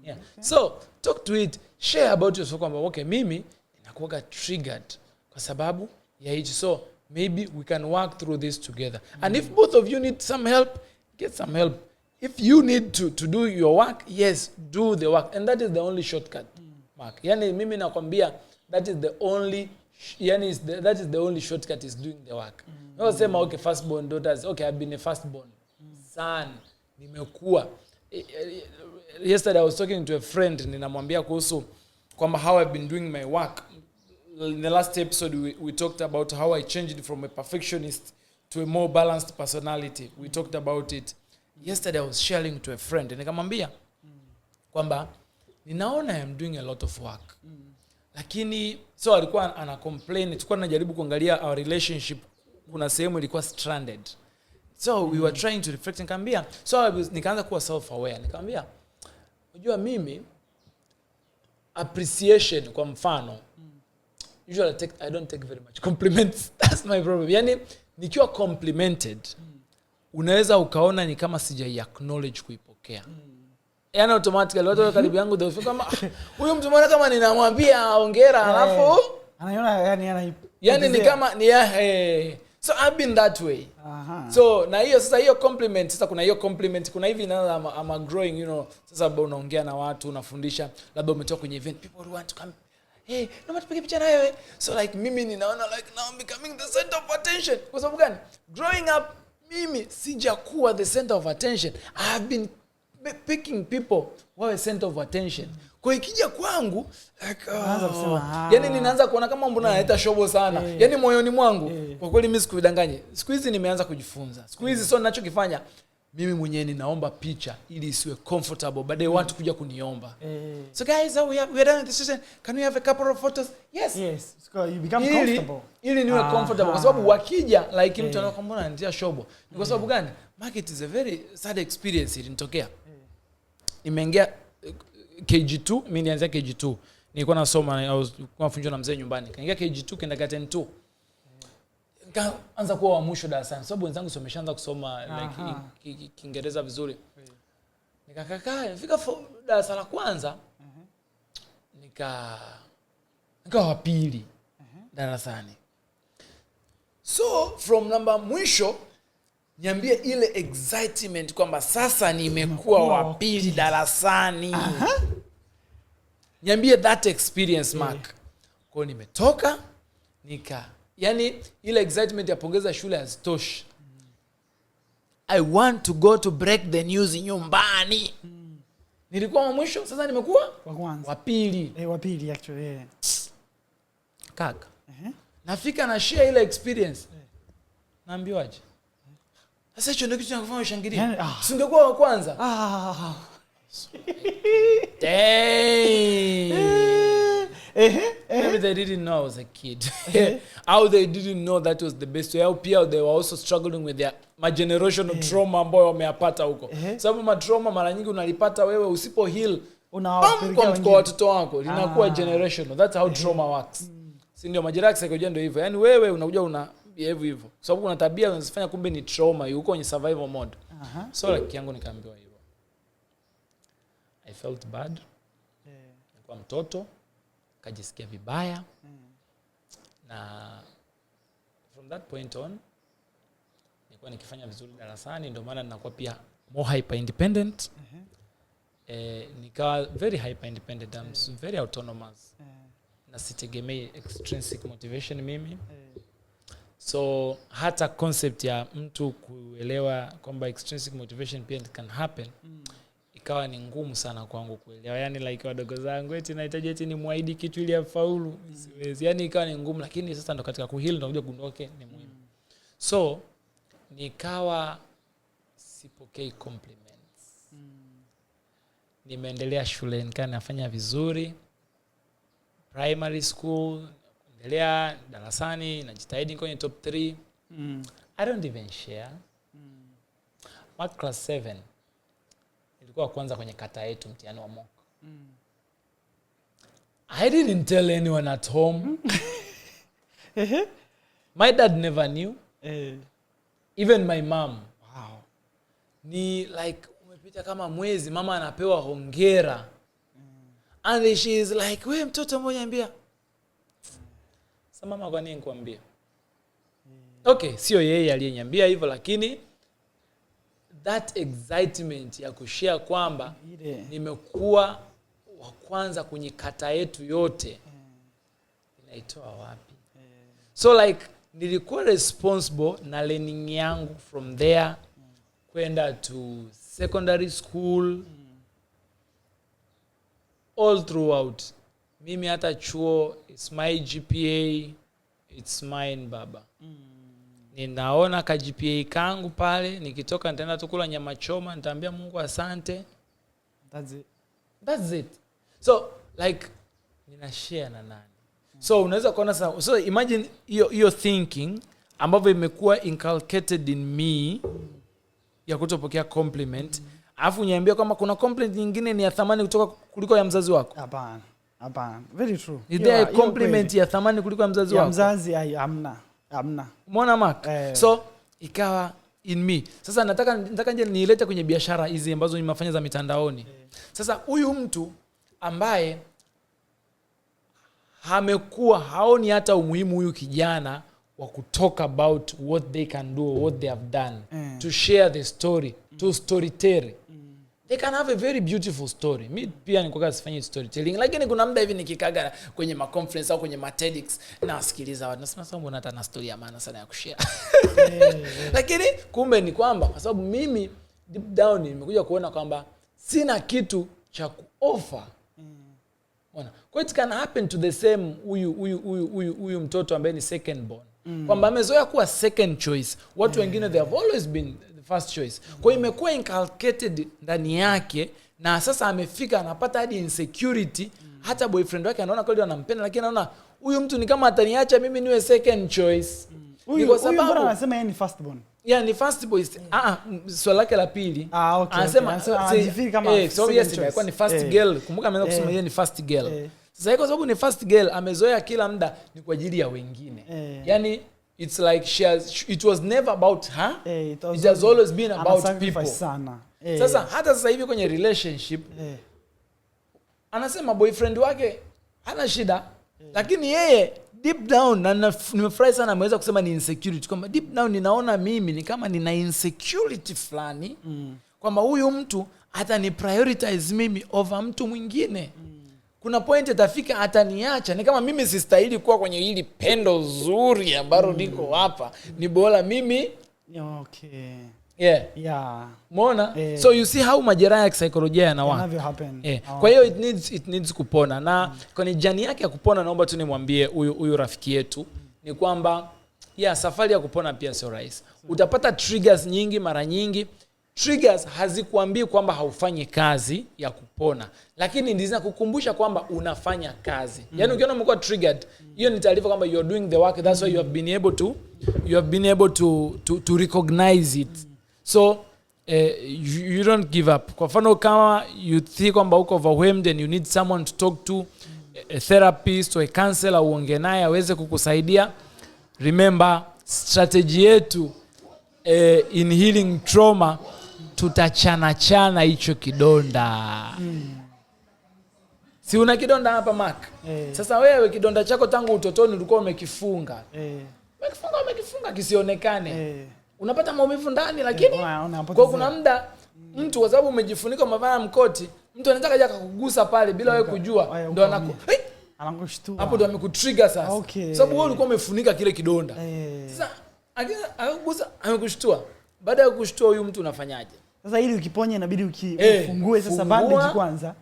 Yeah. Okay. So talk to it, share about yourself kwamba okay, mimi inakuwa triggered kwa sababu ya hicho. So maybe we can work through this together. And if both of you need some help, get some help. If you need to do your work, yes, do the work. And that is the only shortcut, Mark. Yani mimi nakwambia that is the only shortcut is doing the work. No sema okay, firstborn daughters, okay, I've been a firstborn son, nimekuwa. Yesterday I was talking to a friend, ninamwambia kuhusu kwamba how I've been doing my work. In the last episode we talked about how I changed from a perfectionist to a more balanced personality. We talked about it. Yesterday I was sharing to a friend, nikamwambia kwamba ninaona I'm doing a lot of work. Lakini so alikuwa ana complain, tulikuwa tunajaribu kuangalia our relationship, kuna sehemu ilikuwa stranded. So we were trying to reflect, nikamwambia, so nikaanza kuwa self aware, nikamwambia unajua mimi appreciation kwa mfano usually I don't take very much compliments. That's my problem. Yani nikiwa complimented unaweza ukaona ni kama sija acknowledge kuipokea. Yani automatically watu karibu yangu ndio kama huyu mtu mwana kama ninamwambia hongera alafu anaona yani ni kama ni so I've been that way. So na hiyo sasa hiyo compliment, sasa kuna hiyo compliment, kuna hivi na I'm growing, you know. Sasa bado unaongea na watu, unafundisha, labda umetoka kwenye event, people want to come, hey, naomba tupige picha na wewe. So like mimi ninaona like now I'm becoming the center of attention. Kwa sababu gani? Growing up mimi sijakuwa the center of attention. I have been picking people who are center of attention. Kwa ikija kwangu like yani ninaanza kuona kama mbona analeta shobo sana. Yani moyoni mwangu kwa kweli mimi sikudanganye. Siku hizi nimeanza kujifunza. Siku hizi so ninachokifanya mimi mwenyewe ninaomba picha ili isiwe comfortable, but they want kuja kuniomba. So guys, we are done with the session. Can we have a couple of photos? Yes. So you become comfortable. Ili niwe comfortable kwa sababu wakija like mtu anakwambia anatia shobo. Ni kwa sababu gani? Market is a very sad experience ilinitokea. Nimeingia KG2, mimi nianza KG2. Nilikuwa nasoma, I was kufunzwa na mzee nyumbani. Kaingia KG2 kindergarten 2. Nikaanza kuwa wa mwisho darasani. Sababu wenzangu someshaanza kusoma like Kiingereza vizuri. Nikakaa, nifika darasa la kwanza. Nika wa pili darasani. So from number mwisho niambie ile excitement kwamba sasa nimekuwa wa pili darasani. Niambie that experience, Mark. Kwa nimetoka yani ile excitement ya pongeza shule hazitoshi. I want to go to break the news nyumbani. Nilikuwa wa mwisho, sasa nimekuwa wa kwanza. Wa pili. Wa pili actually. Kaka. Nafika na share ile experience. Naambiwaje? Sasa hicho ndio kitu kinakufanya ushangilie. Singekuwa wa kwanza. Maybe they didn't know I was a kid. How they didn't know that was the best way. How they were also struggling with their generational trauma ambayo wameyapata huko. Sababu trauma mara nyingi unalipata wewe usipo heal kwa watoto wako linakuwa generational. That's how trauma works. Si ndio majeraha kisaikolojia ndio hivyo. Yaani wewe unakuja una behave hivyo. Sababu kuna tabia unazifanya kumbe ni trauma, yuko kwenye survival mode. So like yangu nikaambiwa hivyo. I felt bad. Kwa mtoto kajisikia vibaya. Na from that point on nilikuwa nikifanya vizuri darasani, ndio maana ninakuwa pia more hyper independent. Nikawa very hyper independent. I'm very autonomous. Na sitegemei extrinsic motivation mimi. So hata concept ya mtu kuelewa kwamba extrinsic motivation pia can happen ikawa ni ngumu sana kwangu kuelewa. Yani like wadogo zangu eti nahitaji eti nimwaahidi kitu ili afaulu. Siwezi. Yani ikawa ni ngumu, lakini sasa ndo katika kuheal ndo kuja kugundua ni muhimu. So nikawa sipokei compliments. Nimeendelea shule, nikaa nafanya vizuri. Primary school, endelea darasani, najitahidi kwenye top 3. I don't even share. Mark class 7 ilikuwa kwanza kwenye kata yetu mtihani wa mock. I didn't tell anyone at home. My dad never knew. Even my mom. Wow. Ni like umepita kama mwezi mama anapewa hongera. And she is like, wewe mtoto mmoja niambia. Sasa mama kwa nini nikwambia? Okay, sio yeye aliyeniambia hivyo, lakini that excitement ya kushare kwamba nimekuwa wa kwanza kwenye kata yetu yote inaitoa wapi? So like nilikuwa responsible na learning yangu from there kwenda to secondary school. All throughout. Mimi hata chuo, it's my GPA, it's mine baba. Ninaona ka GPA kangu pale, nikitoka nitaenda tukula nyama choma, nitaambia Mungu asante. That's it. So like nina share na nani. So unaweza kuona sasa, so imagine your thinking ambavyo imekuwa inculcated in me ya kutopokea compliment. Alafu niambia kama kuna compliment nyingine ni ya thamani kutoka kuliko ya mzazi wako. Hapana. Very true. Is there a compliment ya thamani kuliko ya mzazi wako? Ya mzazi hamna. Umeona Mark? So ikawa in me. Sasa nataka nje niilete kwenye biashara hizi ambazo nimefanya za mitandaoni. Sasa huyu mtu ambaye hamekuwa haoni hata umuhimu huyu kijana wa kutalk about what they can do, what they have done, to share the story, to storytell. They can have a very beautiful story. Mi pia nikoka sifanye storytelling, lakini kuna muda hivi nikikaga kwenye conference au kwenye TEDx na wasikiliza watu nasema sasa mbona hata na story ya maana sana ya kushare. Lakini kumbe ni kwamba kwa sababu mimi deep down nimekuja kuona kwamba sina kitu cha kuoffer. Unaona? Kwa it can happen to the same huyu mtoto ambaye ni second born. Kwamba amezoea kuwa second choice. Watu wengine they have always been the first choice. Kwa hiyo imekuwa inculcated ndani yake, na sasa amefika anapata hadi insecurity. Hata boyfriend wake anaona kweli anampenda, lakini anaona huyu mtu ni kama ataniacha mimi niwe second choice. Huyu mbona anasema yeye ni first born? Yeah, ni first boy. Swali lake la pili. Okay. Anasema anajifeel kama so yes, imekuwa ni first girl. Kumbuka ameanza kusema yeye ni first girl. Sasa kwa sababu ni first girl, amezoea kila muda ni kwa ajili ya wengine. Yani it's like it was never about her. It has always been about people. Sasa hata sasa hivi kwenye relationship anasema boyfriend wake hana shida, lakini yeye deep down, na nimefurahi sana ameweza kusema ni insecurity, kwamba deep down ninaona mimi ni kama nina insecurity fulani, kwamba huyu mtu atani prioritize mimi over mtu mwingine. Kuna point atafika ataniacha, ni kama mimi sistahili kuwa kwenye hili pendo zuri ambalo niko hapa, ni bora mimi. Okay. Yeah. Umeona? So you see how majeraha ya kisaikolojia yanawaka. Kwa hiyo it needs kupona. Na kwenye jani yake ya kupona, naomba tu nimwambie huyu rafiki yetu ni kwamba safari ya kupona pia sio rahisi. Utapata triggers nyingi, mara nyingi triggers hazikuambii kwamba haufanyi kazi ya kupona, lakini ndizo kukumbusha kwamba unafanya kazi. Yaani ukiona umekuwa triggered, hiyo ni taarifa kwamba you are doing the work. That's why you have been able to recognize it. So you don't give up. Kwa mfano kama you think kwamba uko overwhelmed and you need someone to talk to, a therapist or a counselor, uongee naye aweze kukusaidia, remember strategy yetu in healing trauma, tutachana hicho kidonda. Si una kidonda hapa Mark? Sasa wewe kidonda chako tangu utotoni ulikuwa umekifunga. Umekifunga kisionekane. Unapata maumivu ndani, lakini kwa kuna muda mtu kwa sababu umejifunika mavana mkoti, mtu anataka kaja kukugusa pale bila wewe kujua, ndo anakushtua. Hapo ndo amekutrigger sasa. Sababu wewe ulikuwa umefunika kile kidonda. Sasa akakugusa, amekushtua. Baada ya kushtua huyu mtu unafanyaje? Sasa ili ukiponye inabidi ufungue sasa bandage kwanza.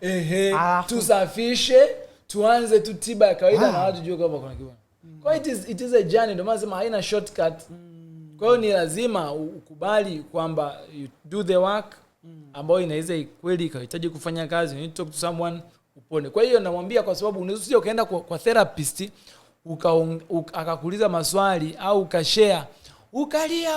Tusafishe, tuanze tu tiba ya kawaida na watu jua kama kuna kibwana. Kwa it is a journey, ndio maana sema haina shortcut. Kwa hiyo ni lazima ukubali kwamba you do the work ambayo inaweza kweli ikahitaji kufanya kazi. You need to talk to someone upone. Kwa hiyo namwambia, kwa sababu unaweza ukaenda kwa therapist akakuuliza maswali au ukashare, ukalia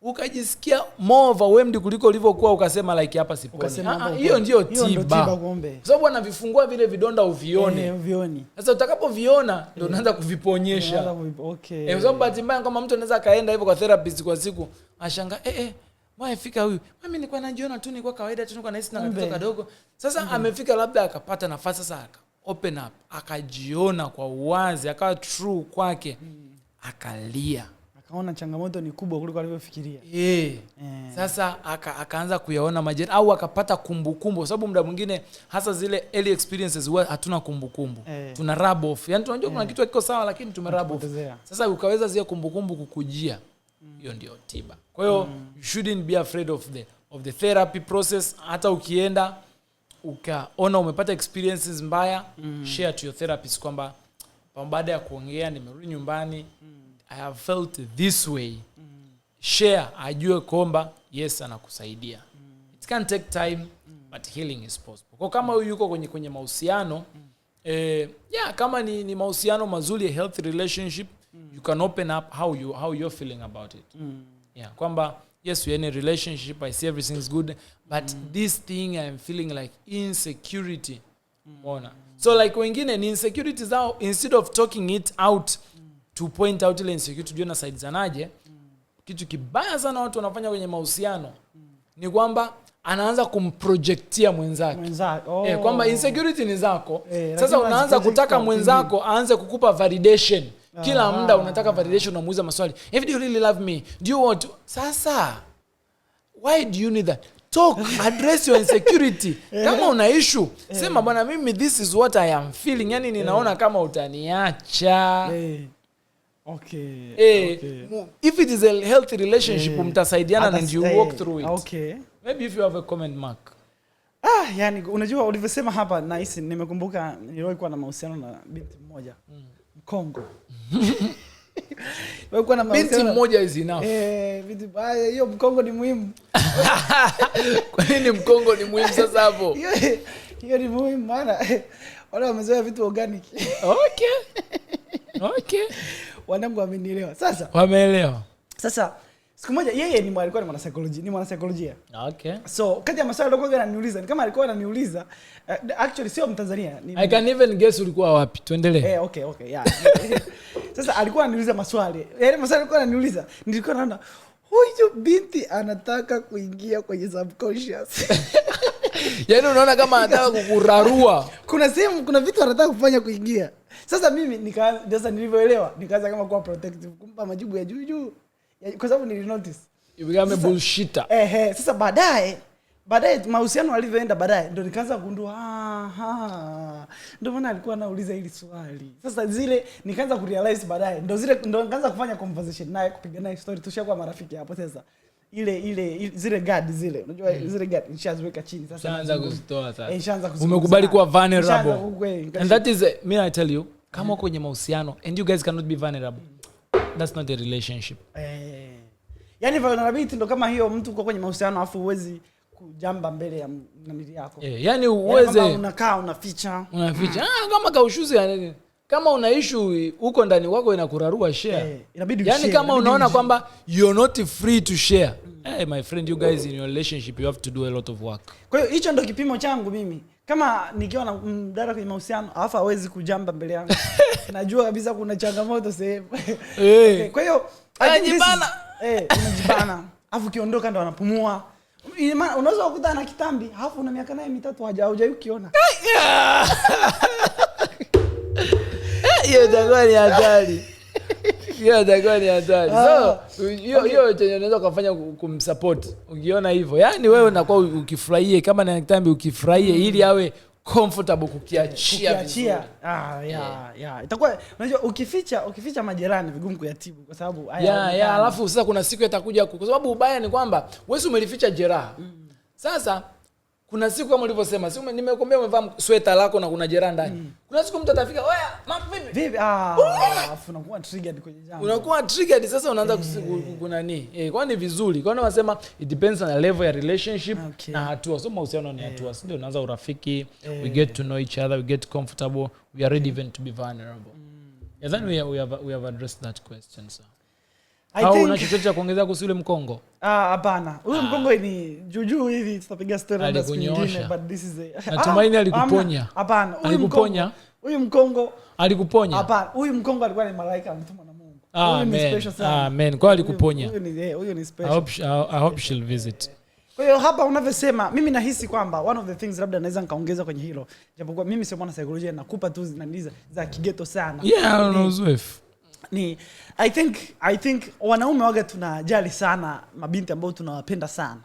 ukajisikia more overwhelmed kuliko ulivyokuwa, ukasema like hapa siponi. Hiyo ndio tiba. Sababu anavifungua vile vidonda uvione. Sasa utakapoviona ndio unaanza kuviponyesha. Kwa sababu bahati mbaya kama mtu anaweza kaenda hivyo kwa therapist kwa siku, ashanga fika huyu, mimi nilikuwa najiona tu, nilikuwa kawaida tu, nilikuwa nahisi na katoto kadogo. Sasa amefika labda akapata nafasi sasa open up, akajiona kwa uwazi, akawa true kwake, akalia. Akaona changamoto ni kubwa kuliko alivyofikiria. Sasa akaanza kuyaona majeraha au akapata kumbukumbu, kwa sababu muda mwingine hasa zile early experiences huwa hatuna kumbukumbu. Tuna rub off. Yaani tunajua kuna kitu kiko sawa lakini tumerub off. Sasa ukaweza zile kumbukumbu kukujia. Hiyo ndio tiba. Kwa hiyo you shouldn't be afraid of the therapy process. Hata ukienda ukaona umepata experiences mbaya, share to your therapist kwamba baada ya kuongea nimerudi nyumbani, I have felt this way. Share, ajue kwamba yes anakusaidia. It can take time, but healing is possible. Kwa kama yuko kwenye mahusiano, kama ni mahusiano mazuri, a healthy relationship, you can open up how you're feeling about it. Kwamba yes, we're in a relationship, I see everything is good, but this thing I'm feeling like insecurity. So like wengine ni insecurities zao, instead of talking it out to point out ile insecurity, jua na side zanaje. Kitu kibaya sana watu wanafanya kwenye mahusiano ni kwamba anaanza kumprojectia mwenzake. Kwamba insecurity ni zako. Sasa unaanza kutaka mwenzako aanze kukupa validation. Kila muda unataka validation, unamuuliza maswali. If do you really love me? Do you want to? Sasa why do you need that? Talk, address your insecurity. Kama una issue, sema bwana mimi this is what I am feeling. Yani ninaona kama utaniacha. If it is a healthy relationship, mtasaidiana and you walk through it. Maybe if you have a comment, Mark. Yani unajua ulivyosema hapa nahisi nimekumbuka nilikuwa na mahusiano na binti mmoja Mkongo. Wewe na binti mmoja is enough. Binti hiyo mkongo ni muhimu. Kwa nini mkongo ni muhimu sasa hapo? Hiyo ni muhimu maana wale wamezoea vitu organic. Okay. Wanangu wamenielewa. Sasa wameelewa. Sasa siku moja yeye alikuwa ni mwanasaikolojia. Okay. So kati ya maswali alikuwa ananiuliza, ni kama alikuwa ananiuliza actually sio Mtanzania. I can even guess ulikuwa wapi. Tuendelee. Okay, yeah. Sasa alikuwa ananiuliza maswali. Yale maswali alikuwa ananiuliza, nilikuwa naona huyu binti anataka kuingia kwenye subconscious. Yaani unaona kama anataka kukurarua. Kuna vitu anataka kufanya kuingia. Sasa mimi sasa nilivyoelewa, nikaanza kama kuwa protective, kumpa majibu ya juu. Kwa sababu nilinotice. You became a bullshitter. Sasa baadaye mahusiano alivyoenda baadaye ndio nikaanza kugundua ndio maana alikuwa anauliza hili swali. Sasa zile nikaanza kurealize baadaye ndio nikaanza kufanya conversation naye, kupiga naye story, tushakuwa marafiki hapo sasa. Ile zile guard zile unajua zile guard nishaziweka chini sasa, naanza kuzitoa sasa. Nishaanza kuzitoa. Umekubali kuwa vulnerable. And that is me I tell you, kama kwenye mahusiano and you guys cannot be vulnerable, that's not a relationship. Yaani vulnerability ndo kama hiyo, mtu uko kwenye mahusiano afu uwezi kujamba mbele ya namili yako. Yaani uweze unakaa unaficha. Kama kaushuzi yani, kama una issue huko ndani wako inakurarua share. Inabidi yani kama unaona kwamba you're not free to share. My friend, you guys in your relationship you have to do a lot of work. Kwa hiyo hicho ndo kipimo changu mimi. Kama nikiwa na mdada kwenye mahusiano alafu hawezi kujamba mbele yangu, najua kabisa kuna changamoto sehemu. Kwa hiyo unajibana. Alafu kiondoka ndo anapumua. Unaweza kukuta na kitambi, alafu una miaka naye 3 haujawahi. Hiyo itakuwa ni hatari. So, hiyo chenye unaweza kufanya kumsupport. Ukiona hivyo, yani wewe unakuwa ukifurahie kama na kitambi ukifurahie ili awe comfortable kukiachia. Itakuwa unajua ukificha majirani vigumu kuyatibu kwa sababu alafu sasa kuna siku itakuja kwa sababu ubaya ni kwamba wewe umelificha jeraha. Sasa kuna siku kama ulivyosema, si nimekuambia umevaa sweta lako na kuna jeraha ndani. Kuna siku mtu atafika, "Oya, mambo vipi?" Alafu unakuwa triggered kwenye jambo. Unakuwa triggered sasa unaanza kuna nini? Kwa ni vizuri. Kwa nini wanasema it depends on the level ya relationship na hatua. So mahusiano ni hatua. Si ndio unaanza urafiki, we get to know each other, we get comfortable, we are ready even to be vulnerable. And then we have addressed that question, sir. Una chochote cha kuongezea kuhusu yule mkongo? Hapana. Huyo mkongo ni juju hivi, tutapiga story na siku nyingine, but this is Natumaini alikuponya. Hapana. Alikuponya. Huyu mkongo alikuponya? Hapana. Huyu mkongo alikuwa ni malaika mtumwa na Mungu. Huyu ni special sana. Amen. Kwa alikuponya. Huyu ni special. I hope she'll visit. Kwa hiyo hapa unavyosema, mimi nahisi kwamba one of the things labda naweza nikaongeza kwenye hilo, japokuwa mimi sio mwana saikolojia, nakupa tu zinaniza za kigeto sana. No uzoefu. Ni I think wanaume waga tunajali sana mabinti ambao tunawapenda sana.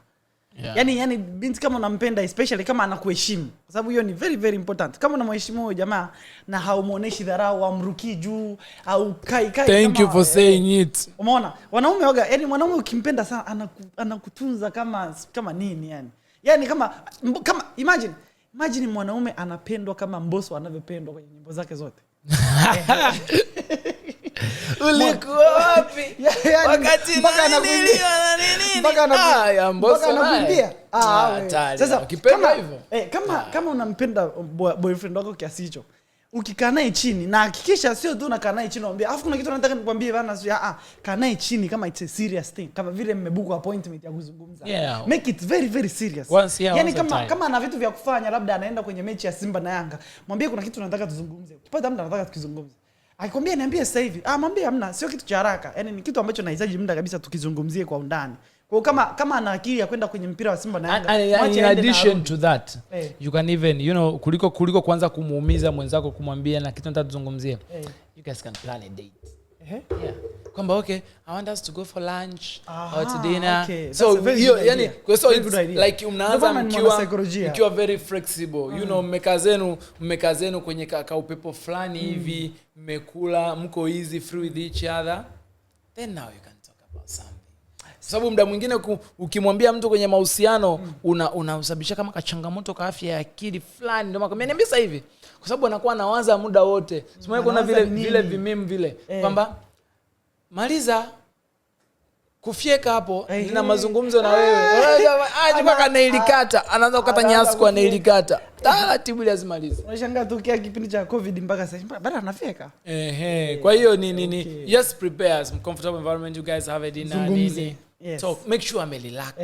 Yani binti kama unampenda, especially kama anakuheshimu, kwa sababu hiyo ni very very important. Kama unamheshimu huyo jamaa na haumuoneshi dharau, amruki juu au kai Thank you for saying it. Umeona? Wanaume waga, yani mwanaume ukimpenda sana anakutunza kama nini yani. Yani kama imagine mwanaume anapendwa kama Mbosso anavyopendwa kwenye nyimbo zake zote. Ulikuwa wapi? Wakati anakuimbia. Sasa ukipenda hivyo. Kama unampenda boyfriend wako kiasi hicho, ukikaa naye chini na hakikisha sio tu unakaa naye chini unamwambia, "Alafu kuna kitu nataka nikwambie bana, kaa naye chini kama it's a serious thing, kama vile mmebook appointment ya kuzungumza." Make it very very serious. Yani kama ana vitu vya kufanya, labda anaenda kwenye mechi ya Simba na Yanga, mwambie kuna kitu nataka tuzungumze. Ukipata muda nataka tukizungumze. Akikwambia niambie sasa hivi, mwambie hamna, sio kitu cha haraka. Yani ni kitu ambacho nahitaji muda kabisa tukizungumzie kwa undani. Kwa kama ana akili ya kwenda kwenye mpira wa Simba na Yanga, in addition to that, you can even kuliko kwanza kumuumiza mwenzako kumwambia na kitu nataka tuzungumzie. You guys can plan a date. Kwamba okay, I want us to go for lunch or to dinner. So yani like mnaanza mkiwa very flexible. Mmeka zenu kwenye upepo fulani hivi, mmekula, mko easy free with each other. Then now you can talk about something. Sababu muda mwingine ukimwambia mtu kwenye mahusiano unasababisha kama kachangamoto ka afya ya akili fulani, ndio maana niambia sasa hivi, kwa sababu anakuwa anawaza muda wote. Simuone kuna vile vimeme vile kwamba maliza kufyeka hapo, nina mazungumzo na wewe. Aje mpaka nailikata, anaanza kukata nyasi kwa nailikata. Taratibu lazima maliza. Unashangaa tokea kipindi cha COVID mpaka sasa bado anafyeka. Kwa hiyo ni just prepare some comfortable environment, you guys have a dinner nini. Yes. So make sure relax.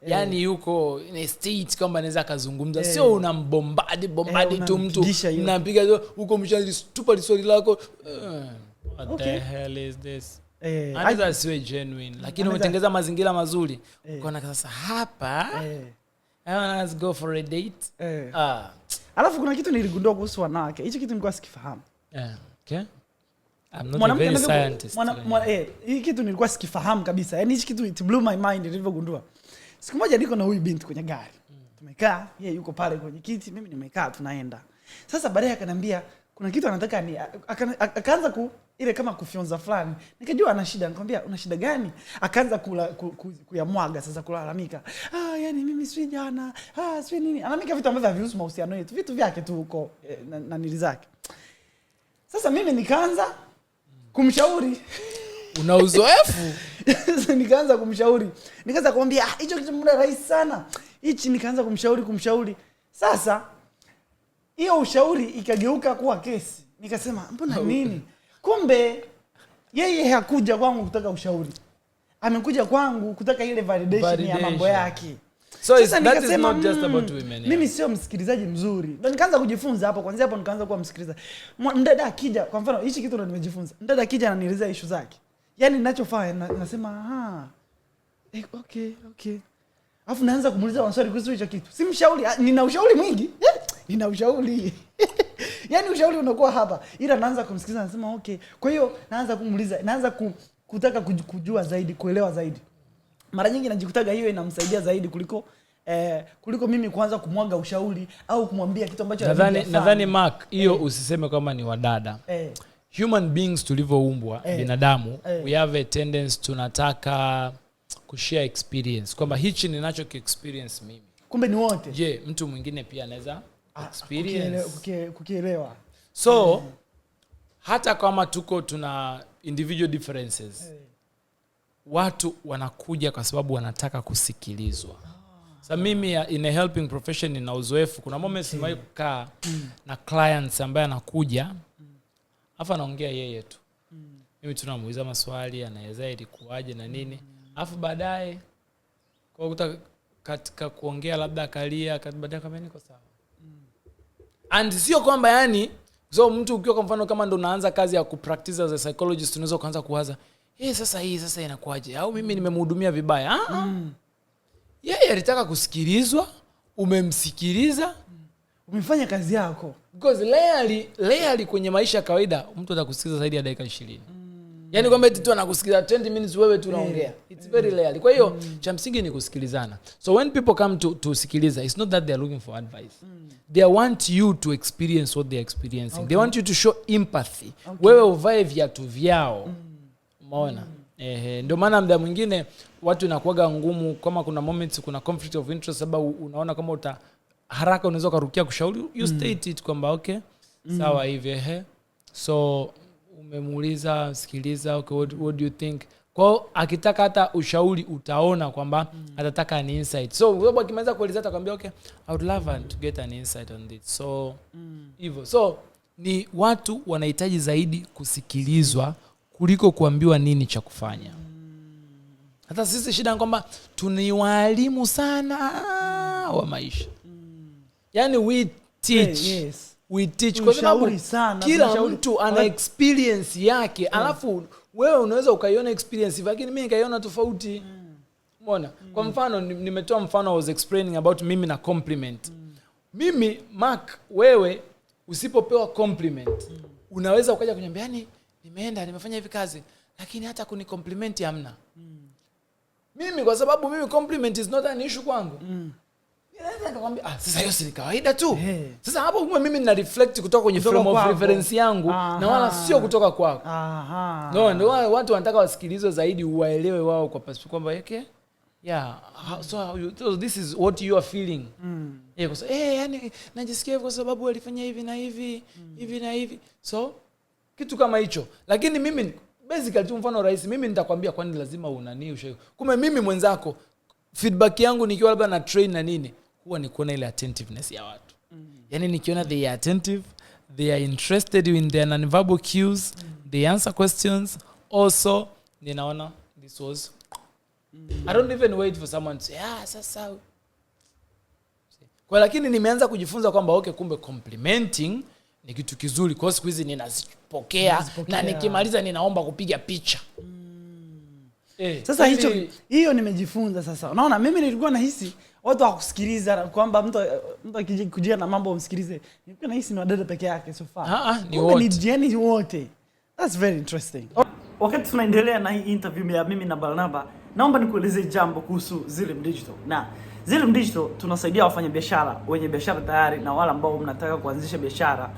Yani yuko in a state kwamba anaweza kazungumza, sio unambombadi tu mtu mnapiga huko mshatupa swali lako. What the hell is this? Anaweza siwe genuine, lakini umetengeza mazingira mazuri. Ukaona sasa hapa let's go for a date. Alafu kuna kitu niligundua kuhusu wanawake. Hicho kitu nilikuwa sikifahamu. Okay. I'm not a very scientist. Hii kitu nilikuwa sikifahamu kabisa. Yaani hichi kitu it blew my mind nilivyogundua. Siku moja niko na huyu binti kwenye gari. Tumekaa, yeye yuko pale kwenye kiti, mimi nimekaa tunaenda. Sasa baadaye akaniambia kuna kitu anataka akaanza ile kama kufyonza fulani. Nikajua ana shida, nikamwambia una shida gani? Akaanza kuyamwaga sasa kulalamika. Yani mimi sio jana. Sio nini? Anamika vitu ambavyo havihusu mahusiano yetu. Vitu vyake tu huko na nili zake. Sasa mimi nikaanza kumshauri. Una uzoefu? Nikaanza kumshauri. Nikaanza kumwambia hicho kitu mbona rahisi sana. Hichi nikaanza kumshauri. Sasa hiyo ushauri ikageuka kuwa kesi. Nikasema mbona nini? Kumbe yeye hakuja kwangu kutaka ushauri. Amekuja kwangu kutaka ile validation ya mambo yake. So that is not just about women. Mimi sio msikilizaji mzuri. Ndio nikaanza kujifunza hapo. Kwanza hapo nikaanza kuwa msikilizaji. Mdada akija, kwa mfano hichi kitu ndo nimejifunza. Mdada akija ananielezea issue zake. Yaani ninachofanya nasema okay. Alafu naanza kumuuliza maswali kuhusu hicho kitu. Si mshauri, nina ushauri mwingi. Nina ushauri. Yaani ushauri unakuwa hapa. Ila naanza kumsikiliza nasema okay. Kwa hiyo naanza kumuuliza, naanza kutaka kujua zaidi, kuelewa zaidi. Mara nyingi najikutaga hiyo inamsaidia zaidi kuliko mimi kuanza kumwaga ushauri au kumwambia kitu ambacho nadhani Mark hiyo usiseme kama ni wadada. Human beings tulivyoumbwa, binadamu, we have a tendency tunataka kushare experience. Kwamba hichi ninacho experience mimi. Kumbe ni wote. Je, mtu mwingine pia anaweza experience kukielewa. So hata kama tuna individual differences, watu wanakuja kwa sababu wanataka kusikilizwa. Sasa mimi in a helping profession nina uzoefu. Kuna moments nimewahi kukaa na clients ambaye anakuja afa anaongea yeye tu. Mimi tunamuuliza maswali, anaeleza ilikuwaje na nini. Alafu baadaye kwa katika kuongea labda akalia, baadaye kama niko sawa. And sio kwamba yani so mtu ukiwa kwa mfano kama ndo unaanza kazi ya kupractice as a psychologist unaweza kuanza kuwaza sasa inakuaje au mimi nimemhudumia vibaya. Yeye alitaka kusikilizwa, umemsikiliza, umefanya kazi yako. Because layali kwenye maisha kawaida mtu atakusikiliza zaidi ya dakika 20. Yaani kwamba eti tu anakusikiliza 20 minutes wewe tu unaongea. It's very rare. Kwa hiyo cha msingi ni kusikilizana. So when people come to sikiliza, it's not that they are looking for advice. They want you to experience what they are experiencing. They want you to show empathy. Wewe uvae viatu vyao. Umeona? Ndio maana muda mwingine watu inakuwaga ngumu kama kuna moments kuna conflict of interest sababu unaona kama haraka unaweza kurukia kushauri, you state it kwamba okay sawa hivi so umemuuliza sikiliza okay what do you think. Kwa akitaka hata ushauri utaona kwamba atataka an insight. So sababu akimaliza kueleza atakwambia okay I would love to get an insight on this. So hivyo so ni watu wanahitaji zaidi kusikilizwa kuliko kuambiwa nini cha kufanya. Hata sisi shida ni kwamba tuni walimu sana wa maisha. Yaani we teach. We teach kwa sababu kila mtu ana experience yake. Alafu wewe unaweza ukaiona experience lakini mimi nikaiona tofauti. Umeona? Kwa mfano nimetoa mfano I was explaining about mimi na compliment. Mimi Mark wewe usipopewa compliment unaweza ukaja kuniambia yani nimeenda nimefanya hivi kazi lakini hata kunikompliment hamna. Mimi kwa sababu mimi compliment is not an issue kwangu. Naweza nikamwambia sasa hiyo si kawaida tu. Sasa hapo mimi nina reflect kutoka kwenye frame of reference yangu na wala sio kutoka kwako. Ndio watu wanataka wasikilizwe zaidi uwaelewe wao kwa perspective kwamba okay so this is what you are feeling. Kwa sababu yani najisikia kwa sababu walifanya hivi na hivi hivi na hivi. So kitu kama hicho. Lakini mimi basically tu mfano rahisi, mimi nitakwambia kwani lazima unani ushauri. Kumbe mimi mwenzako feedback yangu nikiwa labda na train na nini, huwa ni kuona ile attentiveness ya watu. Yani nikiona they are attentive, they are interested in their non-verbal cues, they answer questions, also ninaona this was I don't even wait for someone to say sasa. Kwa lakini nimeanza kujifunza kwamba okay, kumbe complimenting ni kitu kizuri, kwa siku hizi ninazipokea na nikimaliza ninaomba kupiga picha. Sasa hiyo nimejifunza sasa. Unaona mimi nilikuwa nahisi watu wakusikiliza kwamba mtu akijia na mambo umsikilize. Nilikuwa nahisi ni wadada peke yake so far. Ni wote. That's very interesting. Wakati tunaendelea na hii interview ya mimi na Barnabas, naomba nikueleze jambo kuhusu Zillim Digital. Na Zillim Digital tunasaidia wafanyabiashara, wenye biashara tayari na wale ambao mnataka kuanzisha biashara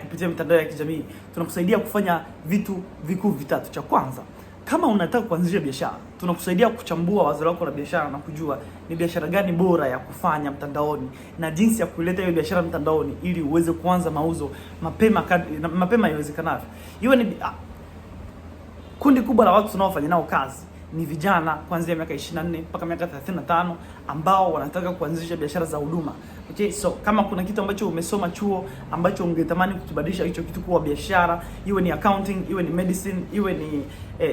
kupitia mitandao ya kijamii. Tunakusaidia kufanya vitu vikuu vitatu. Cha kwanza, kama unataka kuanzisha biashara, tunakusaidia kuchambua wazo lako la biashara na kujua ni biashara gani bora ya kufanya mtandaoni na jinsi ya kuleta hiyo biashara mtandaoni ili uweze kuanza mauzo mapema iwezekanavyo. Iwe ni kundi kubwa la watu tunaofanya nao kazi ni vijana kuanzia miaka 24 mpaka miaka 35 ambao wanataka kuanzisha biashara za huduma. Okay, so kama kuna kitu ambacho umesoma chuo ambacho ungetamani kukibadilisha hicho kitu kuwa biashara, iwe ni accounting, iwe ni medicine, iwe ni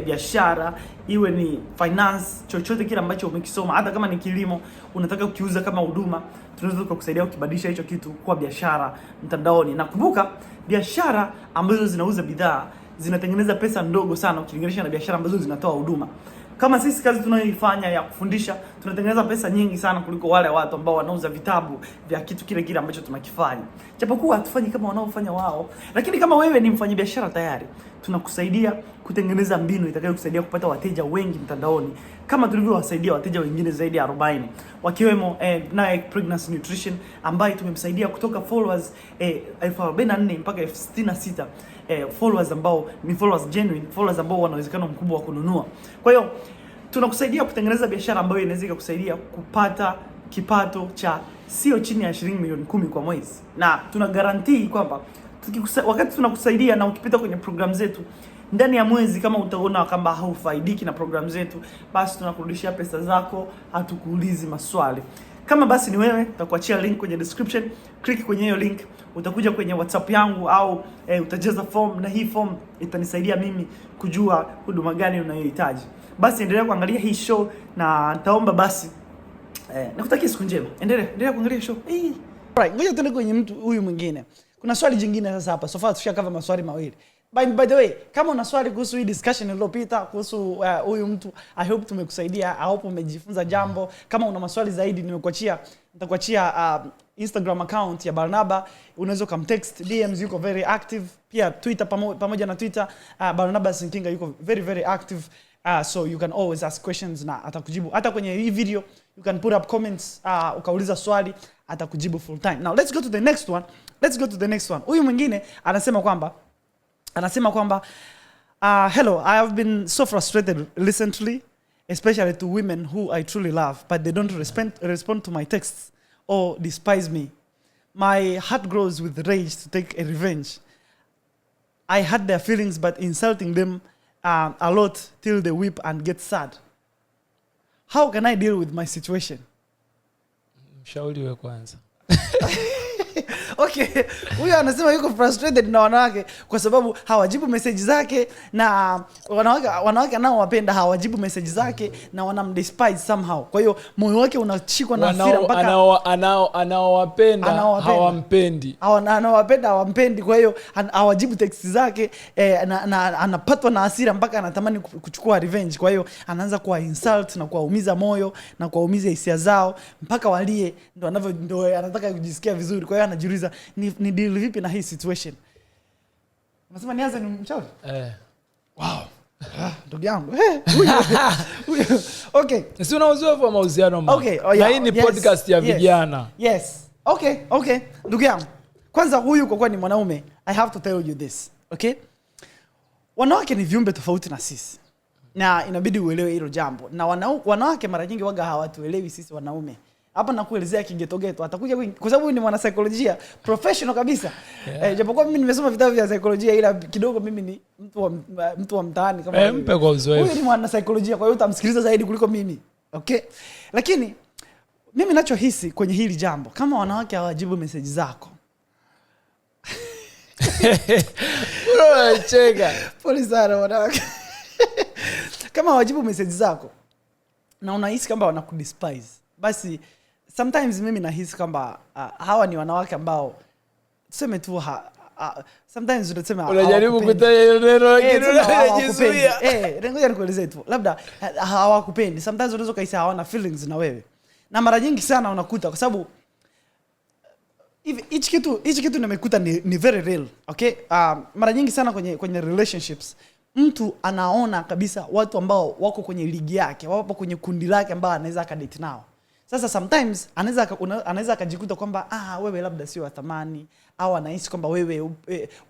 biashara, iwe ni finance, chochote kile ambacho umekisoma, hata kama ni kilimo unataka kukiuza kama huduma, tunaweza kukusaidia kukibadilisha hicho kitu kuwa biashara mtandaoni. Na kumbuka, biashara ambazo zinauza bidhaa zinatengeneza pesa ndogo sana ukilinganisha na biashara ambazo zinatoa huduma. Kama sisi kazi tunayoifanya ya kufundisha, tunatengeneza pesa nyingi sana kuliko wale watu ambao wanauza vitabu vya kitu kile ambacho tunakifanya. Japokuwa hatufanyi kama wanaofanya wao, lakini kama wewe ni mfanyabiashara tayari, tunakusaidia kutengeneza mbinu itakayokusaidia kupata wateja wengi mtandaoni, kama tulivyowasaidia wateja wengine zaidi ya 40 wakiwemo na Pregnancy Nutrition ambaye tumemsaidia kutoka followers 44 mpaka 66 followers ambao ni followers genuine, followers ambao wana uwezekano mkubwa wa kununua. Kwa hiyo tunakusaidia kutengeneza biashara ambayo inaweza kukusaidia kupata kipato cha sio chini ya shilingi milioni 10 kwa mwezi, na tuna guarantee kwamba wakati tunakusaidia na ukipita kwenye program zetu ndani ya mwezi, kama utaona kwamba haufaidiki na program zetu, basi tunakurudishia pesa zako, hatukuulizi maswali. Kama basi ni wewe, nitakuachia link kwenye description, click kwenye hiyo link, utakuja kwenye WhatsApp yangu au utajaza form, na hii form itanisaidia mimi kujua huduma gani unayohitaji. Basi endelea kuangalia hii show na nitaomba basi nakutakia siku njema. Endelea kuangalia show. Right, ngoja tuende kwenye mtu huyu mwingine. Kuna swali jingine sasa hapa. So far tushakava maswali mawili. By the way, kama una swali kuhusu hii discussion iliyopita kuhusu huyu mtu, I hope tumekusaidia. I hope umejifunza jambo. Kama una maswali zaidi nitakuachia Instagram account ya Barnabas, unaweza kumtext, DMs yuko very active. Pia Twitter pamoja na Twitter Barnabas Nkinga yuko very active. So you can always ask questions na atakujibu. Hata kwenye hii video you can put up comments, ukauliza swali, atakujibu full time. Now let's go to the next one. Huyu mwingine anasema kwamba hello, I have been so frustrated recently, especially to women who I truly love, but they don't respond to my texts or despise me. My heart grows with rage to take a revenge. I hurt their feelings but insulting them a lot till they weep and get sad. How can I deal with my situation? Mshauri wewe kwanza. Okay, huyu anasema yuko frustrated na wanawake kwa sababu hawajibu message zake, na wanawake nao wapenda hawajibu message zake na wanamdespise somehow. Kwa hiyo moyo wake unashikwa na hasira mpaka anaowapenda hawampendi. Anawapenda hawampendi, kwa hiyo hawajibu text zake na anapatwa na hasira mpaka anatamani kuchukua revenge. Kwa hiyo anaanza kuwa insult na kuwaumiza moyo na kuwaumiza hisia zao mpaka walie, ndio anataka kujisikia vizuri. Kwa hiyo anajiuliza ni deal vipi na hii situation. Unasema nianze ni mshauri? Wow. Ndugu yangu. Okay. Si una uzoefu wa mahusiano mama. Okay. Na hii ni podcast ya vijana. Yes. Okay. Ndugu yangu. Kwanza huyu kwa kuwa ni mwanaume, I have to tell you this. Okay? Wanawake ni viumbe tofauti na sisi. Na inabidi uelewe hilo jambo. Na wanawake mara nyingi waga hawatuelewi sisi wanaume. hapa nakuelezea kigetogeto, atakuja kwa sababu ni mwana saikolojia professional kabisa. Japokuwa mimi nimesoma vitabu vya saikolojia, ila kidogo mimi ni mtu wa mtaani kama mpe kwa uzoefu. Huyu ni mwana saikolojia, kwa hiyo utamsikiliza zaidi kuliko mimi. Okay? Lakini mimi ninachohisi kwenye hili jambo, kama wanawake hawajibu message zako. Bro, cheka. Pole sana wanawake. Kama hawajibu message zako na unahisi kama wanakudespise, basi sometimes mimi nahisi kama hawa ni wanawake ambao tuseme tu sometimes unasema unajaribu kutaja neno lakini unajizuia. Ngoja nikuelezee tu. Labda hawakupendi. Sometimes unaweza kaisa hawana feelings na wewe. Na mara nyingi sana unakuta kwa sababu hichi kitu nimekuta ni very real. Okay? Mara nyingi sana kwenye relationships mtu anaona kabisa watu ambao wako kwenye ligi yake, wapo kwenye kundi lake ambao anaweza akadate nao. Sasa sometimes anaweza akajikuta kwamba wewe labda sio wa thamani, au anahisi kwamba wewe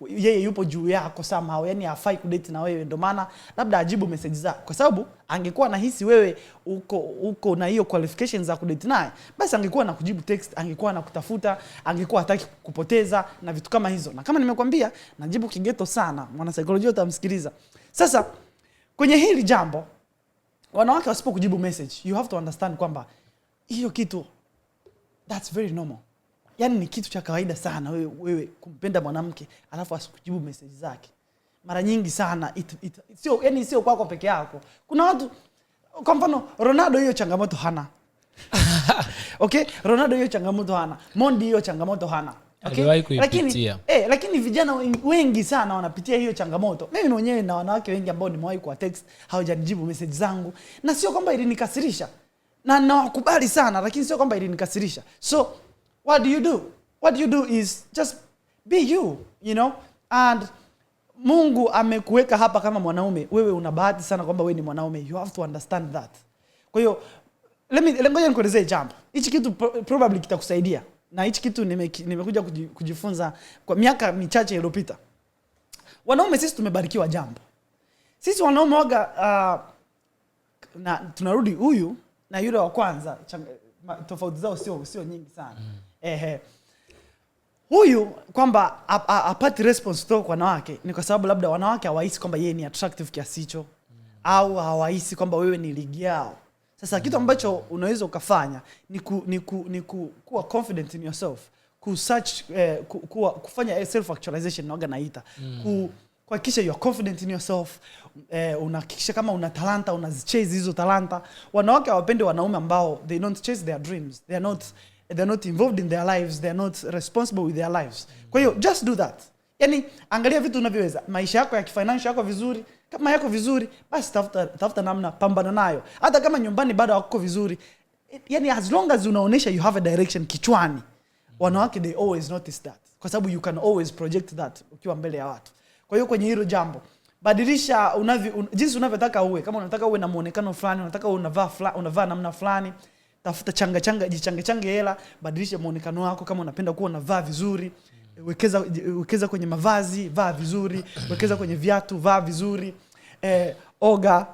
yeye yupo juu yako somehow, yani hafai kudate na wewe, ndio maana labda ajibu message zako. Kwa sababu angekuwa anahisi wewe uko na hiyo qualifications za kudate naye, basi angekuwa anakujibu text, angekuwa anakutafuta, angekuwa hataki kupoteza na vitu kama hizo. Na kama nimekwambia najibu kigeto sana, mwana saikolojia utamsikiliza. Sasa kwenye hili jambo, wanawake wasipo kujibu message, you have to understand kwamba hiyo kitu that's very normal. Yani ni kitu cha kawaida sana wewe kumpenda mwanamke alafu asikujibu message zake. Mara nyingi sana sio kwako peke yako. Kuna watu, kwa mfano Ronaldo hiyo changamoto hana. Okay? Ronaldo hiyo changamoto hana. Mondi hiyo changamoto hana. Okay? Lakini vijana wengi sana wanapitia hiyo changamoto. Mimi mwenyewe na wanawake wengi ambao nimewahi kwa text hawajanijibu message zangu, na sio kwamba ilinikasirisha. Na nawakubali sana, lakini sio kwamba ilinikasirisha. So what do you do? What you do is just be you, you know? And Mungu amekuweka hapa kama mwanaume. Wewe una bahati sana kwamba wewe ni mwanaume. You have to understand that. Kwa hiyo ngoja nikuelezee jambo. Hichi kitu probably kitakusaidia. Na hichi kitu nimekuja kujifunza kwa miaka michache iliyopita. Wanaume sisi tumebarikiwa jambo. Sisi wanaume waga na tunarudi huyu na yule wa kwanza, tofauti zao sio nyingi sana. Huyu kwamba apati response kutoka kwa wanawake ni kwa sababu labda wanawake hawahisi kwamba yeye ni attractive kiasi hicho, au hawahisi kwamba wewe ni ligi yao. Sasa kitu ambacho unaweza ukafanya ni kuwa confident in yourself, kufanya self actualization naoga naita, kuhakikisha you are confident in yourself, unahakikisha kama una talanta unazichase hizo talanta. Wanawake hawapendi wanaume ambao they don't chase their dreams, they're not involved in their lives, they're not responsible with their lives. Kwa hiyo just do that. Yani angalia vitu unavyoweza. Maisha yako ya kifinancial yako vizuri, kama yako vizuri, basi tafuta namna, pambana nayo. Hata kama nyumbani bado hako vizuri, yani as long as unaonesha you have a direction kichwani, wanawake they always notice that. Kwa sababu you can always project that ukiwa mbele ya watu. Kwa hiyo kwenye hilo jambo, badilisha jinsi unavyotaka uwe. Kama unataka uwe na muonekano fulani, unataka unavaa namna fulani, tafuta jichange hela, badilisha muonekano wako. Kama unapenda kuwa unavaa vizuri, wekeza kwenye mavazi, vaa vizuri, wekeza kwenye viatu, vaa vizuri. Oga.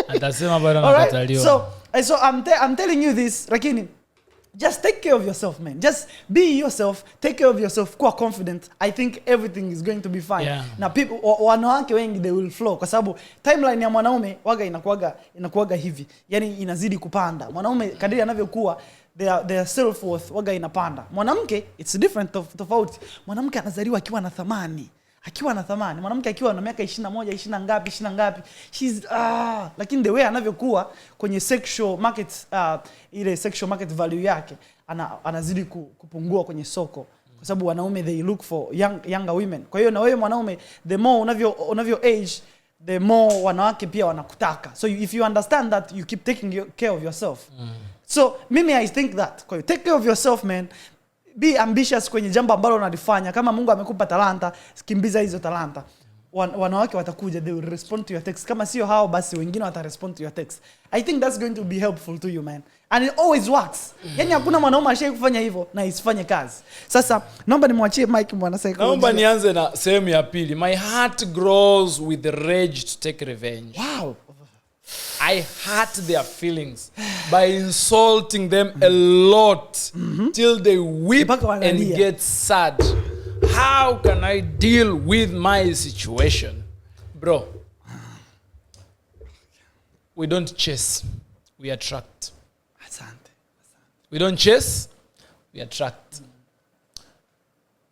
Atasema bado nakataliwa. So I'm telling you this, lakini just take care of yourself, man. Just be yourself, take care of yourself, kuwa confident. I think everything is going to be fine. Yeah. Na wanawake wengi they will flow kwa sababu timeline ya mwanaume waga inakuaga hivi. Yani inazidi kupanda. Mwanaume kadiri anavyokuwa their self worth waga inapanda. Mwanamke it's different tofauti. Mwanamke anazaliwa akiwa na thamani. Mwanamke akiwa na miaka 21, 20 ngapi, she's lakini the way anavyokuwa kwenye sexual market, ile sexual market value yake anazidi kupungua kwenye soko, kwa sababu wanaume they look for younger women. Kwa hiyo na wewe mwanaume the more unavyo age, the more wanawake pia wanakutaka. So if you understand that, you keep taking care of yourself. So mimi I think that, kwa hiyo take care of yourself, man. Be ambitious kwenye jambo ambalo unalifanya. Kama Mungu amekupa talanta, kimbiza hizo talanta. Wanawake watakuja, they will respond to your text. Kama sio hao, basi wengine watarespond to your text. I think that's going to be helpful to you, man. And it always works. Yani hakuna mwanaume ashaye kufanya hivyo na isifanye kazi. Sasa naomba nimwachie Mike mwana psychology. Naomba nianze na sehemu ya pili. My heart grows with the rage to take revenge. Wow. I hurt their feelings by insulting them a lot till they weep and get sad. How can I deal with my situation? Bro, we don't chase, we attract. We don't chase, we attract.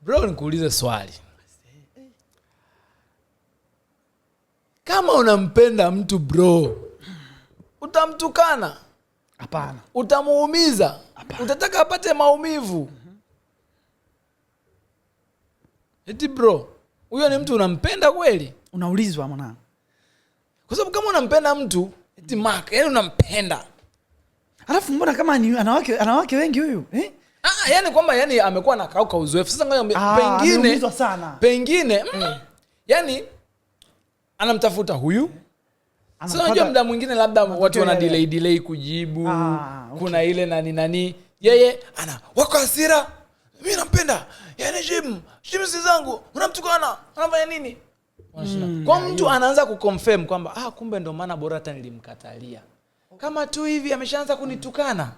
Bro, nikuulize swali. Kama unampenda mtu bro, utamtukana? Hapana. Utamuumiza? Utataka apate maumivu? Eti bro, huyo ni mtu unampenda kweli? Unaulizwa mwanangu. Kwa sababu kama unampenda mtu, eti Mark, yani unampenda. Alafu mbona kama ni anawake wengi huyu? Yani kwamba yani amekuwa na kauka uzoefu. Sasa ngoja pengine yani anamtafuta huyu. Sasa unajua muda mwingine labda watu wana delay kujibu. Okay. Kuna ile nani yeye wako hasira. Mimi nampenda. Yani Jim si zangu. Unamtukana. Anafanya nini? Kwa mtu anaanza kuconfirm kwamba kumbe ndo maana bora hata nilimkatalia. Kama tu hivi ameshaanza kunitukana.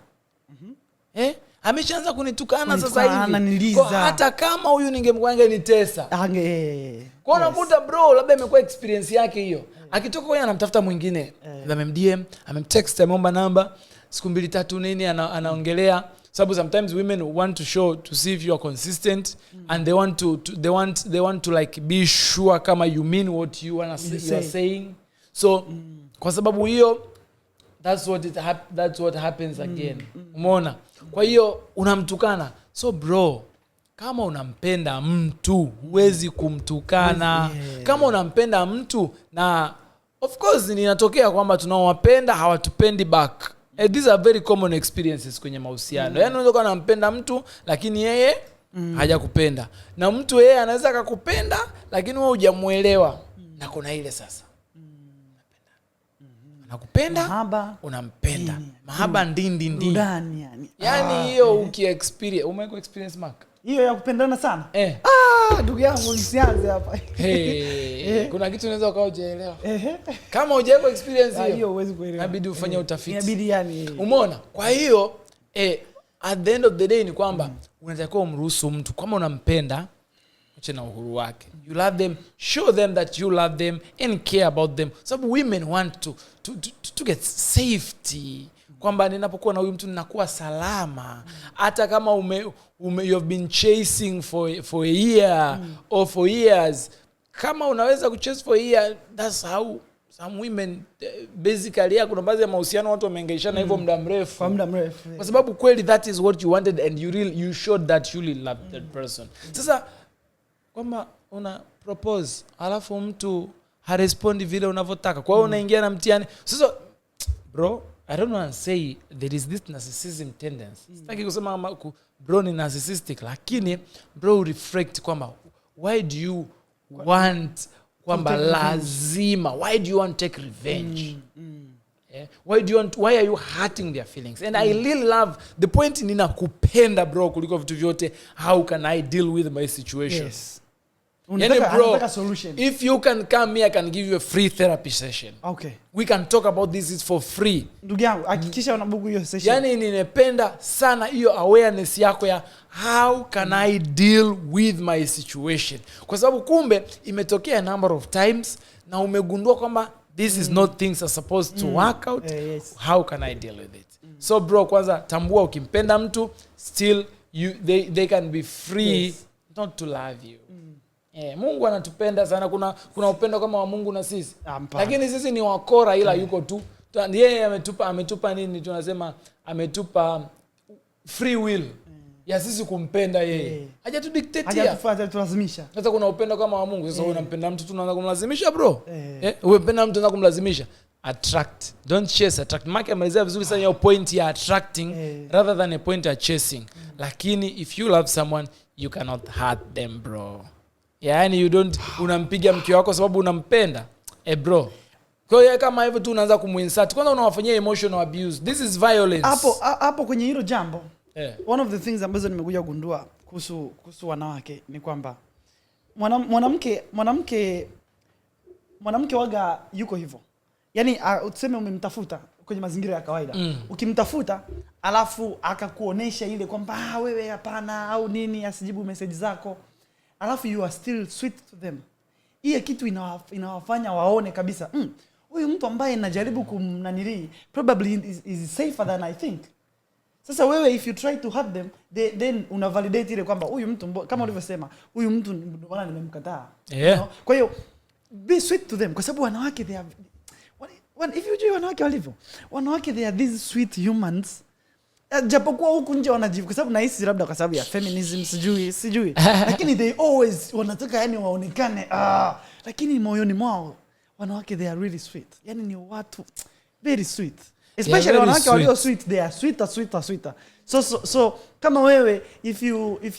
Ameshaanza kunitukana sasa hivi. Kwa hata kama huyu ningemkwanga nitesa. Kwa unakuta bro labda imekuwa experience yake hiyo. Akitoka kwa yeye anamtafuta mwingine. Amemdm, amemtext, ameomba namba, siku 2-3 nini anaongelea. Sababu sometimes women want to see if you are consistent and they want to like be sure kama you mean what you are saying. So kwa sababu hiyo that's what happens again. Umeona? Kwa hiyo unamtukana. So bro, kama unampenda mtu huwezi kumtukana. Kama unampenda mtu, na of course ninatokea kwamba tunaowapenda hawatupendi back. These are very common experiences kwenye mahusiano. Yaani unaweza kuwa unampenda mtu lakini yeye hajakupenda. Na mtu yeye anaweza akakupenda lakini wewe hujamuelewa. Na kuna ile sasa. Nakupenda, mahaba, unampenda. Mahaba ndindi. Yaani hiyo ukiexperience, umeko experience Mark? Hiyo ya kupendana sana? Ndugu yangu nisianze hapa. Kuna kitu unaweza ukao hujaelewa. Kama hujaeko experience hiyo huwezi kuelewa. Inabidi ufanye utafiti. Inabidi yani. Umeona? Kwa hiyo at the end of the day ni kwamba unatakiwa umruhusu mtu kama unampenda acha na uhuru wake. You love them, show them that you love them and care about them. Sababu women want to get safety. Kwamba ninapokuwa na huyu mtu ninakuwa salama. Hata kama you have been chasing for a year or for years. Kama unaweza kuchase for a year, that's how some women basically kuna baadhi ya mahusiano watu wamehangaishana hivyo muda mrefu. Kwa muda mrefu. Kwa sababu kweli that is what you wanted and you showed that you really loved that person. Sasa kwamba una propose alafu mtu harespondi vile unavyotaka. Kwa hiyo unaingia na mtihani. Sasa bro, I don't want to say there is this narcissism tendency. Sitaki kusema bro ni narcissistic, lakini bro reflect kwamba why do you want kwamba lazima, why do you want to take revenge? Why are you hurting their feelings? And I really love the point ninakupenda bro kuliko vitu vyote. How can I deal with my situation? Yes. Bro, if you can come here, I can give you a free therapy session. Okay. We can talk about this for free. Ndugu yangu, hakikisha unabuku hiyo session. Yani ninapenda sana hiyo awareness yako ya how can I deal with my situation. Kwa sababu kumbe imetokea a number of times na umegundua kwamba this is not things are supposed to work out. Yes. How can I deal with it? So bro, kwanza tambua ukimpenda mtu still they can be free not to love you. Mungu anatupenda sana. Kuna upendo kama wa Mungu na sisi. Lakini sisi ni wakora ila yuko tu. Yeye ametupa nini tunasema ametupa free will. Ya sisi kumpenda yeye. Hajatudictate. Hajatufanya tulazimisha. Sasa kuna upendo kama wa Mungu. Sasa unampenda mtu tunaanza kumlazimisha bro. Unapenda mtu unaanza kumlazimisha. Attract. Don't chase, attract. Mark amelezea vizuri sana hiyo point ya attracting rather than a point ya chasing. Lakini if you love someone, you cannot hurt them bro. Yaani you don't unampiga mke wako sababu unampenda. Bro. Kwa hiyo kama hivyo tu unaanza kumuinsert. Kwanza unawafanyia emotional abuse. This is violence. Hapo kwenye hilo jambo. One of the things ambazo nimekuja kugundua kuhusu wanawake ni kwamba mwanamke waga yuko hivyo. yani tuseme umemtafuta kwenye mazingira ya kawaida. Ukimtafuta alafu akakuonesha ile kwamba wewe hapana au nini, asijibu message zako, alafu you are still sweet to them. Hiyo kitu inawafanya waone kabisa huyu mtu ambaye najaribu kumnaniri probably is safer than I think. Sasa wewe if you try to hurt them, then una validate ile kwamba huyu mtu kama ulivyosema, huyu mtu ndio maana nimemkataa. Yeah. You know? Kwa hiyo be sweet to them kwa sababu wanawake they are if you jui wanawake walivyo, wanawake they are these sweet humans. Japokuwa huku nje wanajivu kwa sababu nahisi labda kwa sababu ya feminism sijui lakini they always wanataka yani waonekane lakini moyoni mwao wanawake they are really sweet. Yani ni watu very sweet. Especially wanawake walio sweet, they are sweeter. So kama wewe if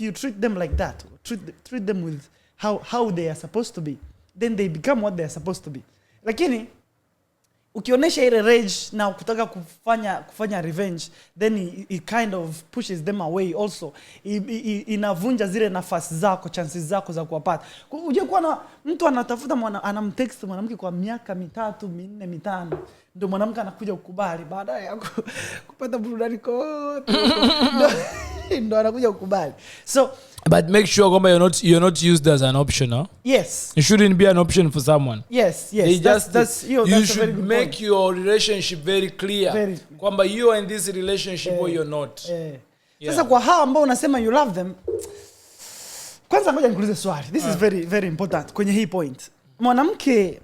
you treat them like that, treat them with how they are supposed to be, then they become what they are supposed to be. Lakini ukionyesha ile rage na kutaka kufanya revenge, then it kind of pushes them away also. Inavunja zile nafasi zako, chances zako za kuwapata. Uje kuwa na mtu anatafuta anamtext mwanamke kwa miaka 3, 4, 5, ndio mwanamke anakuja kukubali baadaye kupata burudani kote. Ndio anakuja kukubali. So but make sure kwamba you're not used as an option, huh? Yes. It shouldn't be an option for someone. Yes. You should make your relationship very clear. Kwamba you are in this relationship or you're not. Yeah. Sasa kwa hao ambao unasema you love them, kwanza ngoja nikuulize swali. This is very very important kwenye hii point. Mwanamke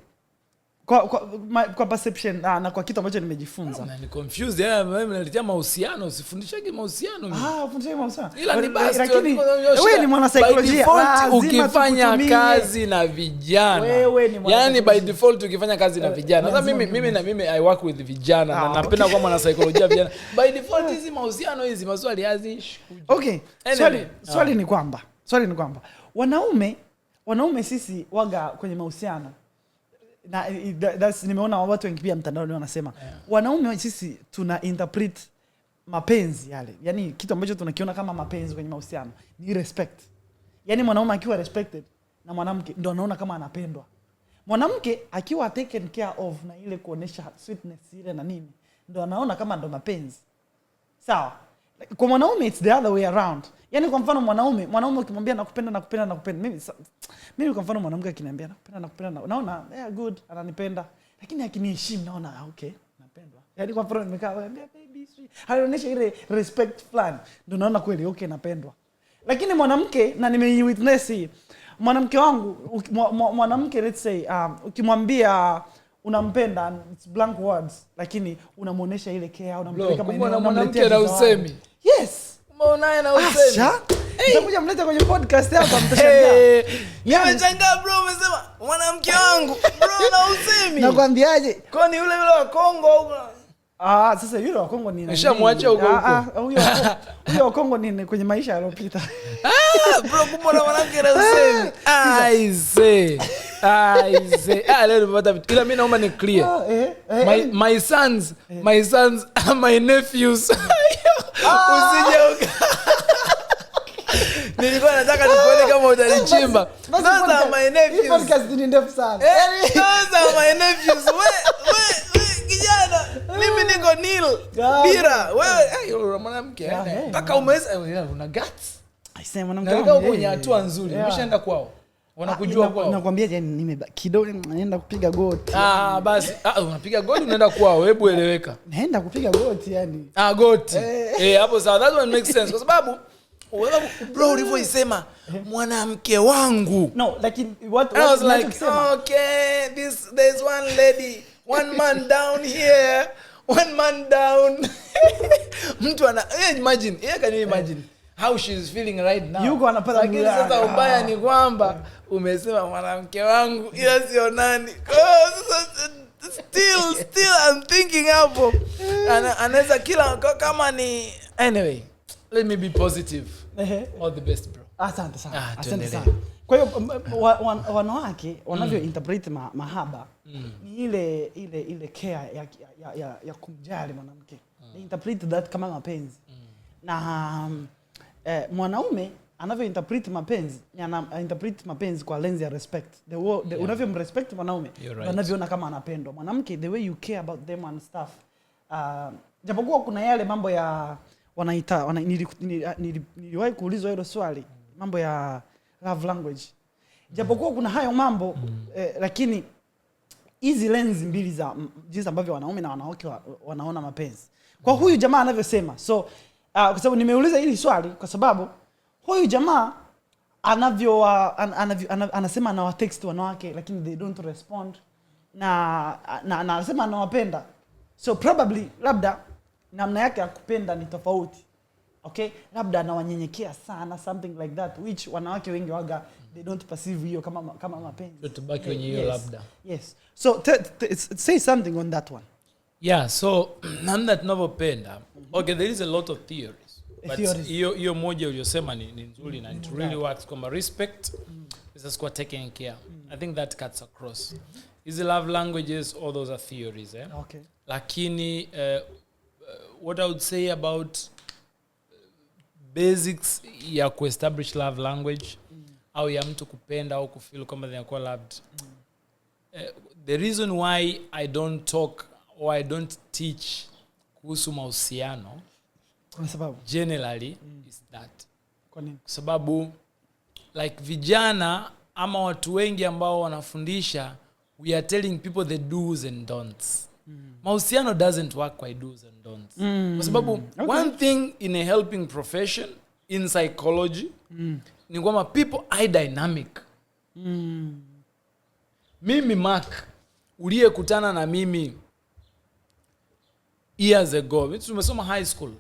kwa perception na kwa kitu ambacho nimejifunza. Ni confused. Mimi naletea mahusiano, usifundishage mahusiano mimi. Ufundishaje mahusiano? Ila ni basi lakini wewe ni mwana saikolojia. Ukifanya kazi na vijana. Wewe ni mwana. Yani by default ukifanya kazi na vijana. Sasa mimi I work with vijana na napenda kwa mwana saikolojia vijana. By default hizi mahusiano hizi maswali haziishi. Okay. Swali ni kwamba wanaume sisi waga kwenye mahusiano. Na nimeona watu wengi pia mtandaoni wanasema wanaume sisi tuna interpret mapenzi yale, yani kitu ambacho tunakiona kama mapenzi kwenye mahusiano ni respect. Yani mwanaume akiwa respected na mwanamke ndio anaona kama anapendwa. Mwanamke akiwa taken care of na ile kuonesha sweetness ile na nini ndio anaona kama ndo mapenzi. Sawa? Kwa mwanaume it's the other way around. Yani kwa mfano mwanaume ukimwambia nakupenda mimi kwa mfano mwanamke akiniambia nakupenda naona good, ananipenda, lakini akiniheshimu naona okay, napendwa. Yani kwa mfano nimekaa anambia baby sweet, haonyesha ile respect plan, ndio naona kweli okay, napendwa. Lakini mwanamke, na nimewitness hii, mwanamke wangu mwanamke let's say ukimwambia unampenda, it's blank words, lakini unamuonesha ile care, unampeleka maeneo, mwanamke na usemi. Yes. Mbona na usemi? Nitakuja mleta kwenye podcast hapa mtashangaa. Nimechangaa bro, umesema mwanamke wangu bro na usemi. Nakwambiaje? Kwani yule wa Kongo huko? Sasa yule wa Kongo ni nani? Nishamwacha huko. Huyo wa Kongo ni kwenye maisha yaliyopita. Bro, mbona mwanamke na usemi? I say. Leo nimepata vitu. Ila mimi naomba ni clear. My sons are my nephews. Usije nilikuwa nataka nikuone kama utanichimba. Those are my nephews. Hii podcast ni ndefu sana. Those are my nephews. We kijana, mimi niko nil. Bira, wewe mwanamke mpaka umeweza una guts. Aisee mwanamke wangu kwenye hatua nzuri. Umeshaenda kwao. Wanakujua kwao. Nakwambia je, kidogo naenda kupiga goti. Basi unapiga goti unaenda kwao, hebu eleweka. Naenda kupiga goti yani. Goti. Hapo sawa, that one makes sense kwa sababu bro ulivyoisema mwanamke wangu. No, like what I was like okay, there's one lady, one man down here, one man down. Mtu ana imagine, can you imagine how she's feeling right now? Yuko anapata lakini sasa ubaya ni kwamba umesema mwanamke wangu ila sio nani. Still I'm thinking hapo. Anaweza kila kama ni anyway. Let me be positive. All the best bro. Asante sana. Asante sana. Kwa hiyo wanawake wanavyo interpret mahaba ni ile care ya kumjali mwanamke. They interpret that kama mapenzi. Na mwanaume anavyo interpret mapenzi, interpret mapenzi kwa lens ya respect. Unavyo mrespect mwanaume, anavyoona kama anapendwa. Mwanamke, the way you care about them and stuff. Japokuwa kuna yale mambo ya wanaita niliwahi kuulizwa hilo swali, mambo ya love language. Japokuwa kuna hayo mambo lakini hizi lens mbili za jinsi ambavyo wanaume na wanawake wanaona mapenzi. Kwa huyu jamaa anavyosema. So kwa sababu nimeuliza hili swali kwa sababu huyu jamaa anasema anawa text wanawake lakini they don't respond, na anasema anawapenda. So probably labda namna yake ya kupenda ni tofauti. Okay? Labda anawanyenyekea sana, something like that, which wanawake wengi waga they don't perceive hiyo kama mapenzi. So tubaki kwenye hiyo labda. Yes. So say something on that one. Yeah, so namna tunavyopenda. Okay, there is a lot of theories. But hiyo moja uliyosema ni nzuri na it really works kwamba respect is kwa taking care. I think that cuts across. Is the love languages, all those are theories, Okay. Lakini what I would say about basics ya kuestablish love language au ya mtu kupenda au kufeel kama they are loved. The reason why I don't talk or I don't teach kuhusu mahusiano kwa sababu generally is that. Kwa nini? Kwa sababu like vijana ama watu wengi ambao wanafundisha, we are telling people the do's and don'ts. Mahusiano doesn't work by do's and don'ts. Kwa sababu one thing in a helping profession in psychology ni kwamba people are dynamic. Mimi Mark uliyekutana na mimi years ago, tumesoma high school.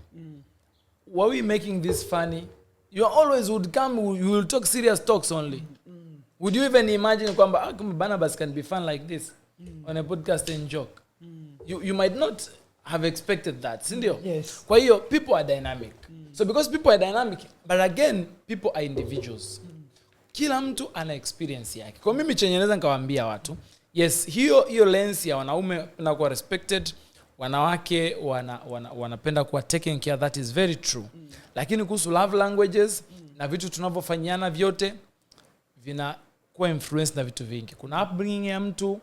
Were we making this funny? You always would come, you will talk serious talks only. Would you even imagine kwamba Barnabas can be fun like this on a podcast and joke? You might not have expected that, sindio? Yes. Kwa hiyo people are dynamic. So because people are dynamic, but again people are individuals. Kila mtu ana experience yake. Kwa mimi chenye naweza nikawaambia watu, yes, hiyo lens ya wanaume na kuwa respected, wanawake wanapenda kuwa taken care, that is very true. Lakini kuhusu love languages na vitu tunavyofanyana vyote vina kuwa influence na vitu vingi. Kuna upbringing ya mtu,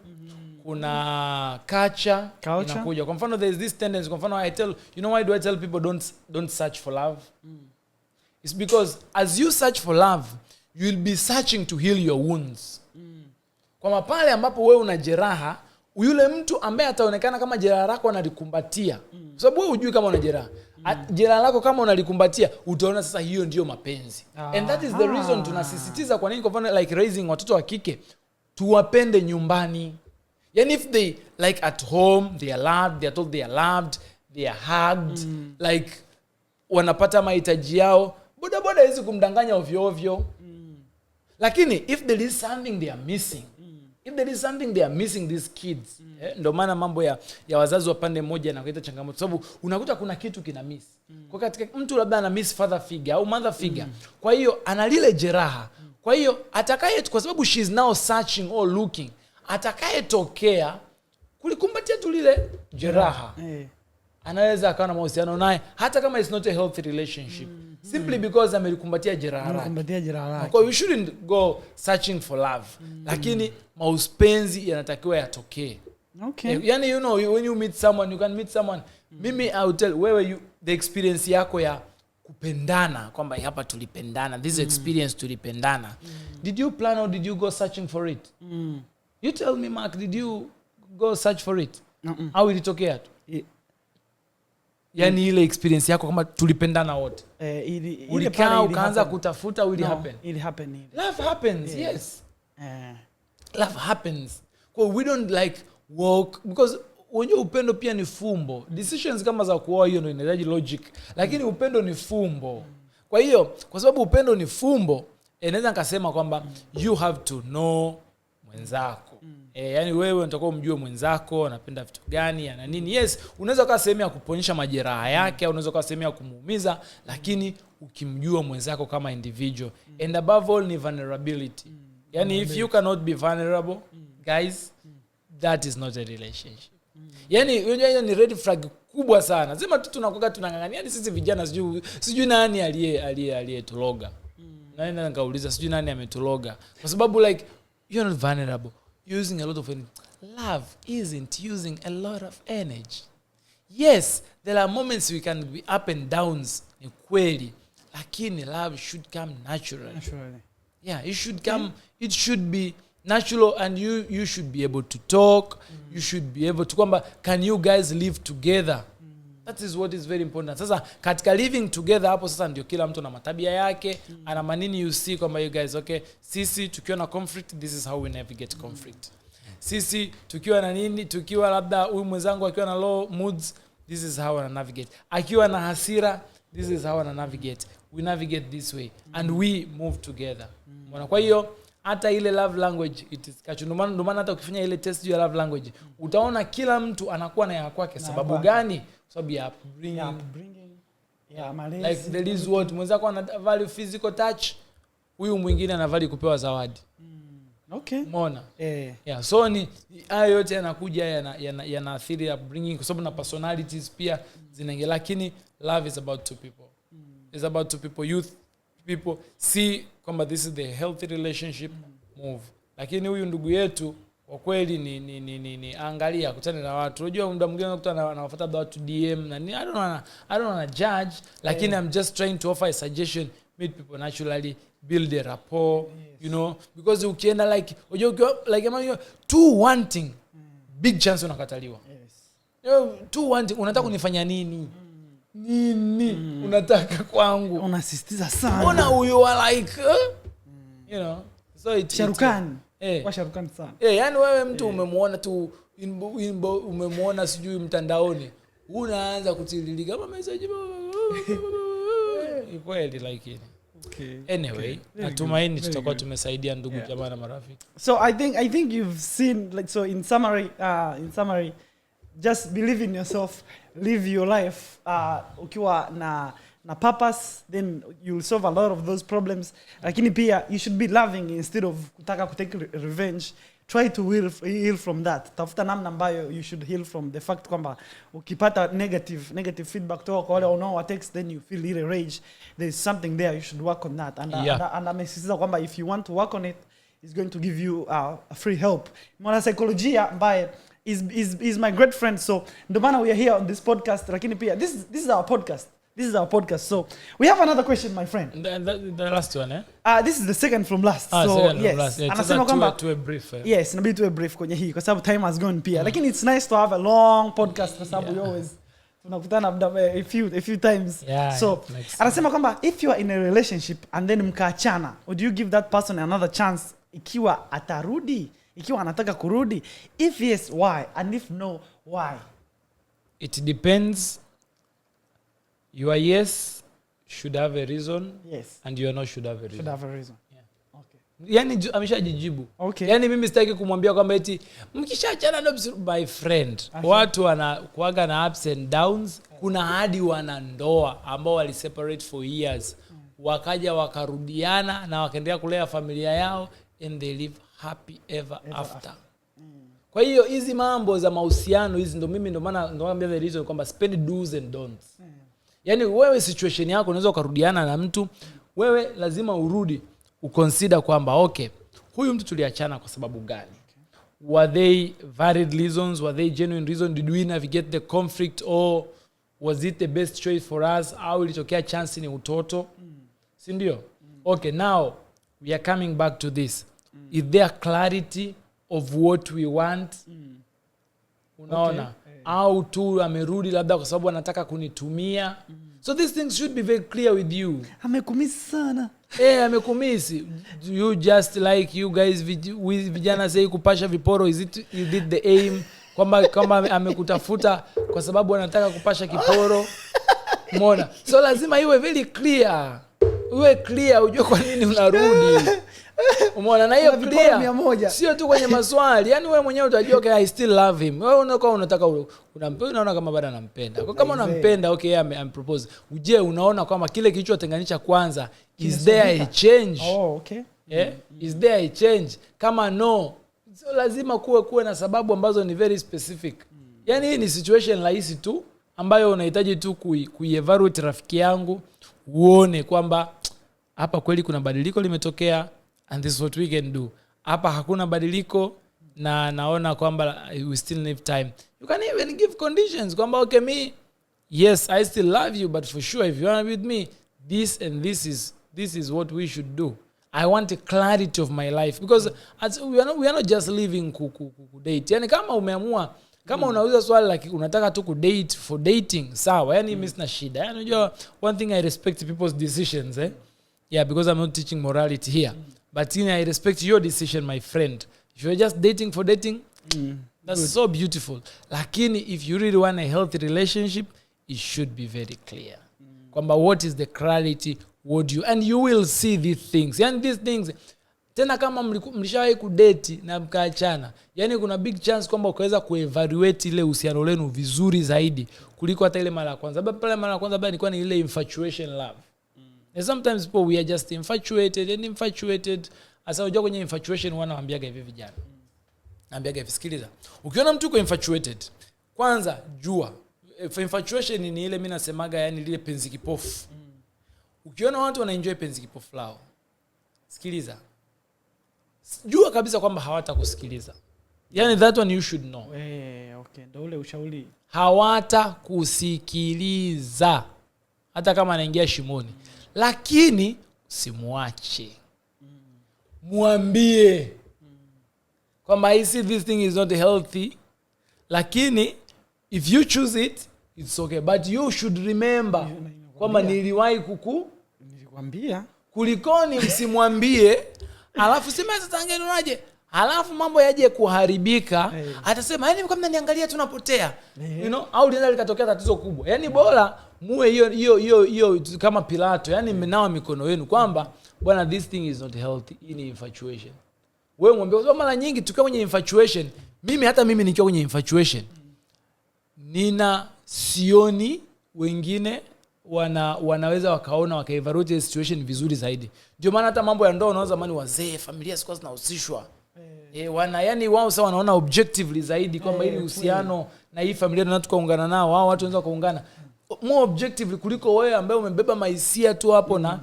kuna culture inakuja. Kwa mfano there is this tendency, kwa mfano you know why do I tell people don't search for love? It's because as you search for love, you will be searching to heal your wounds. Kwa pale ambapo wewe una jeraha, yule mtu ambaye ataonekana kama jeraha lako analikumbatia. Kwa sababu wewe hujui kama una jeraha. Jeraha lako kama unalikumbatia, utaona sasa hiyo ndio mapenzi. And that is the reason tunasisitiza kwa nini kwa mfano like raising watoto wa kike tuwapende nyumbani. Yani if they like at home, they are loved, they are told they are loved, they are hugged, like wanapata mahitaji yao, boda hizi kumdanganya ovyo ovyo. Lakini if there is something they are missing, if there is something they are missing these kids, ndio maana mambo ya wazazi wa pande moja na kuleta changamoto, sababu unakuta kuna kitu kina miss. Kwa katika mtu labda ana miss father figure au mother figure. Kwa hiyo ana lile jeraha. Kwa hiyo kwa sababu she is now searching or looking, atakayetokea kulikumbatia tu lile jeraha. Anaweza akawa na mahusiano naye hata kama it's not a healthy relationship. Simply because amelikumbatia jeraha lake. Kwa you shouldn't go searching for love. Lakini mauspenzi yanatakiwa yatokee. Okay. Yani you know when you meet someone, you can meet someone. Mimi I will tell wewe the experience yako ya kupendana kwamba hapa tulipendana, this experience tulipendana. Did you plan or did you go searching for it? You tell me Mark, did you go search for it? Au ilitokea tu? Yani ile experience yako kama tulipendana wote. Ulikaa ukaanza kutafuta, will it happen? It happen. Love happens, yes. Love happens. We don't like walk because unajua upendo pia ni fumbo. Decisions kama za kuoa hiyo ndio inahitaji logic. Lakini upendo ni fumbo. Kwa hiyo kwa sababu upendo ni fumbo, naweza nikasema kwamba you have to know mwenzako. Yani wewe unatakiwa umjue mwenzako anapenda vitu gani na nini. Yes, unaweza kuwa sehemu ya kuponyesha majeraha yake, unaweza kuwa sehemu ya kumuumiza, lakini ukimjua mwenzako kama individual. And above all ni vulnerability. Yani if you cannot be vulnerable, guys, that is not a relationship. Yani hiyo ni red flag kubwa sana. Sema tu tunakuwa tunangangania, yani sisi vijana sijui nani aliyetuloga. Na nikauliza sijui nani ametuloga. Kwa sababu like you're not vulnerable. You're using a lot of energy. Love isn't using a lot of energy. Yes, there are moments we can be up and downs, ni kweli. Lakini love should come naturally. Yeah, it should come, it should be natural, and you should be able to talk. You should be able to kwamba can you guys live together? That is what is very important. Sasa katika living together hapo sasa ndio kila mtu na matabia yake, ana manini you see kwamba you guys okay, sisi tukiwa na conflict, this is how we navigate conflict. Sisi tukiwa na nini, tukiwa labda huyu mwenzangu akiwa na low moods, this is how I navigate. Akiwa na hasira, this is how I navigate. We navigate this way and we move together. Kwa hiyo hata ile love language it is kachu. Ndio maana hata ukifanya ile test ya love language utaona kila mtu anakuwa na ya kwake. Sababu gani? Sababu ya upbringing. Malezi. Like there is what mwenzako ana value physical touch, huyu mwingine ana value kupewa zawadi. Okay. Umeona? Yeah, so ni hayo yote yanakuja yanaathiri upbringing kwa sababu na personalities pia zinaingia, lakini love is about two people. It's about two people, youth people see kwamba this is the healthy relationship, move. Lakini huyu ndugu yetu kwa kweli ni angalia kutana na watu. Unajua muda mwingine unakutana anawafuata watu DM na I don't wanna judge, lakini I'm just trying to offer a suggestion, meet people naturally, build a rapport, you know, because ukienda like unajua like am you too wanting, big chance unakataliwa. Too wanting, unataka kunifanya nini? Unataka kwangu, unasisitiza sana, mbona huyo like you know, so it's Sharukan wa Sharukan sana yani wewe mtu umemuona tu umemuona sijui mtandaoni unaanza kutiririka kama message kweli like it. Anyway, natumaini tutakuwa tumesaidia ndugu jamaa na marafiki. So I think you've seen like, so in summary just believe in yourself, live your life ukiwa na purpose, then you'll solve a lot of those problems. Lakini pia you should be loving instead of kutaka kutake revenge. Try to heal from that. Tafuta namna ambayo you should heal from the fact kwamba ukipata negative feedback toka kwa wale unao text, then you feel ile rage. There is something there, you should work on that. And amesisitiza kwamba if you want to work on it, it's going to give you a free help. Mwana psychologia ambaye is my great friend, so ndo maana we are here on this podcast. Lakini pia this is our podcast. This is our podcast. So we have another question, my friend. The last one, this is the second from last. So yes, anasema kwamba to a brief. Yes, nabii to a brief kwenye hii kwa sababu time has gone pia. Lakini it's nice to have a long podcast kwa sababu we always tunakutana a few times. So anasema kwamba if you are in a relationship and then mkaachana, would you give that person another chance ikiwa atarudi? Ikiwa anataka kurudi? If yes, why? And if no, why? It depends. Your yes should have a reason. Yes. And your no should have a reason. Should have a reason. Yeah. Okay. Yani ameshajijibu. Okay. Yani mimi sitaki kumwambia kwamba eti mkishaachana ndo my friend. Watu wanakuaga na ups and downs. Kuna hadi wanandoa ambao wali separate for years. Wakaja wakarudiana na wakaendelea kulea familia yao and they live happy ever after. Kwa hiyo hizi mambo za mahusiano hizi ndo maana naambia the reason kwamba spend do's and don'ts. Yani wewe situation yako unaweza ukarudiana na mtu, wewe lazima urudi uconsider kwamba okay, huyu mtu tuliachana kwa sababu gani? Were they valid reasons? Were they genuine reasons? Did we navigate the conflict, or was it the best choice for us? Au ilitokea chance ni utoto? Si ndio? Okay, now we are coming back to this. Is there clarity of what we want? Unaona? Au tu amerudi labda kwa sababu anataka kunitumia. So these things should be very clear with you. Amekumisi sana. Amekumisi. You just like you guys vijana say kupasha viporo, is it the aim? Kwamba amekutafuta kwa sababu anataka kupasha kiporo. Umeona? So lazima iwe very clear. Uwe clear ujue kwa nini unarudi. Umeona? Na hiyo clear sio tu kwenye maswali. Yaani wewe mwenyewe utajua okay, I still love him. Wewe unataka unampenda, unaona kama bado anampenda. Kwa kama unampenda okay, I'm propose. Uje unaona kama kile kilichotenganisha kwanza, is there a change? Oh, okay. Is there a change? Kama no, so lazima kuwe na sababu ambazo ni very specific. Yaani hii ni situation rahisi tu ambayo unahitaji tu kuievaluate rafiki yangu, uone kwamba hapa kweli kuna badiliko limetokea and this is what we can do. Hapa hakuna badiliko na naona kwamba we still need time. You can even give conditions kwamba okay, me, yes, I still love you, but for sure if you are with me, this and this is what we should do. I want a clarity of my life because we are not just living date. Yani kama umeamua, kama unauliza swali like unataka tu kudate for dating, sawa, yani mimi sina shida. Yani unajua one thing I respect people's decisions, yeah, because I'm not teaching morality here. But I respect your decision, my friend. If you're just dating for dating, that's good. So beautiful. Lakini if you really want a healthy relationship, it should be very clear. Kwamba what is the clarity, what you, and you will see these things. Yani these things, tena kama mlishawahi kudate na mkaachana, yani kuna big chance kwamba ukaweza kuevaluate ile uhusiano lenu vizuri zaidi kuliko hata ile mara ya kwanza. Sababu pale mara ya kwanza ilikuwa ni ile infatuation love. And sometimes people we are just infatuated. Asa unajua kwenye infatuation wanawaambiaga hivi vijana. Naambiaga hivi, sikiliza. Ukiona mtu uko infatuated, kwanza jua. Infatuation ni ile mimi nasemaga yani ile penzi kipofu. Ukiona watu wanaenjoy penzi kipofu lao, sikiliza. Jua kabisa kwamba hawatakusikiliza. Yani that one you should know. Okay, ndio ule ushauri. Hawatakusikiliza. Hata kama anaingia shimoni. Lakini simuache. Muambie kwamba I see this thing is not healthy, lakini if you choose it, it's okay, but you should remember kwamba niliwahi nilikwambia kulikoni msimwambie alafu sema sasa angenoaje alafu mambo yaje kuharibika. Atasema yani kama mnaniangalia tunapotea, you know, au linaweza likatokea tatizo kubwa. Yani bora muwe hiyo kama Pilato, yani mmenawa mikono yenu kwamba bwana this thing is not healthy in infatuation. Wewe mwambie kwa mara nyingi tukiwa kwenye infatuation, hata mimi nikiwa kwenye infatuation nina sioni wengine wanaweza wakaona wakaevaluate situation vizuri zaidi. Ndio maana hata mambo ya ndoa unaona zamani wazee familia sikuwa zinahusishwa. Yani wao sasa wanaona objectively zaidi kwamba ili uhusiano na hii familia na tukaungana nao, wao watu wanaweza kuungana more objectively kuliko wewe ambaye umebeba mahisia tu hapo na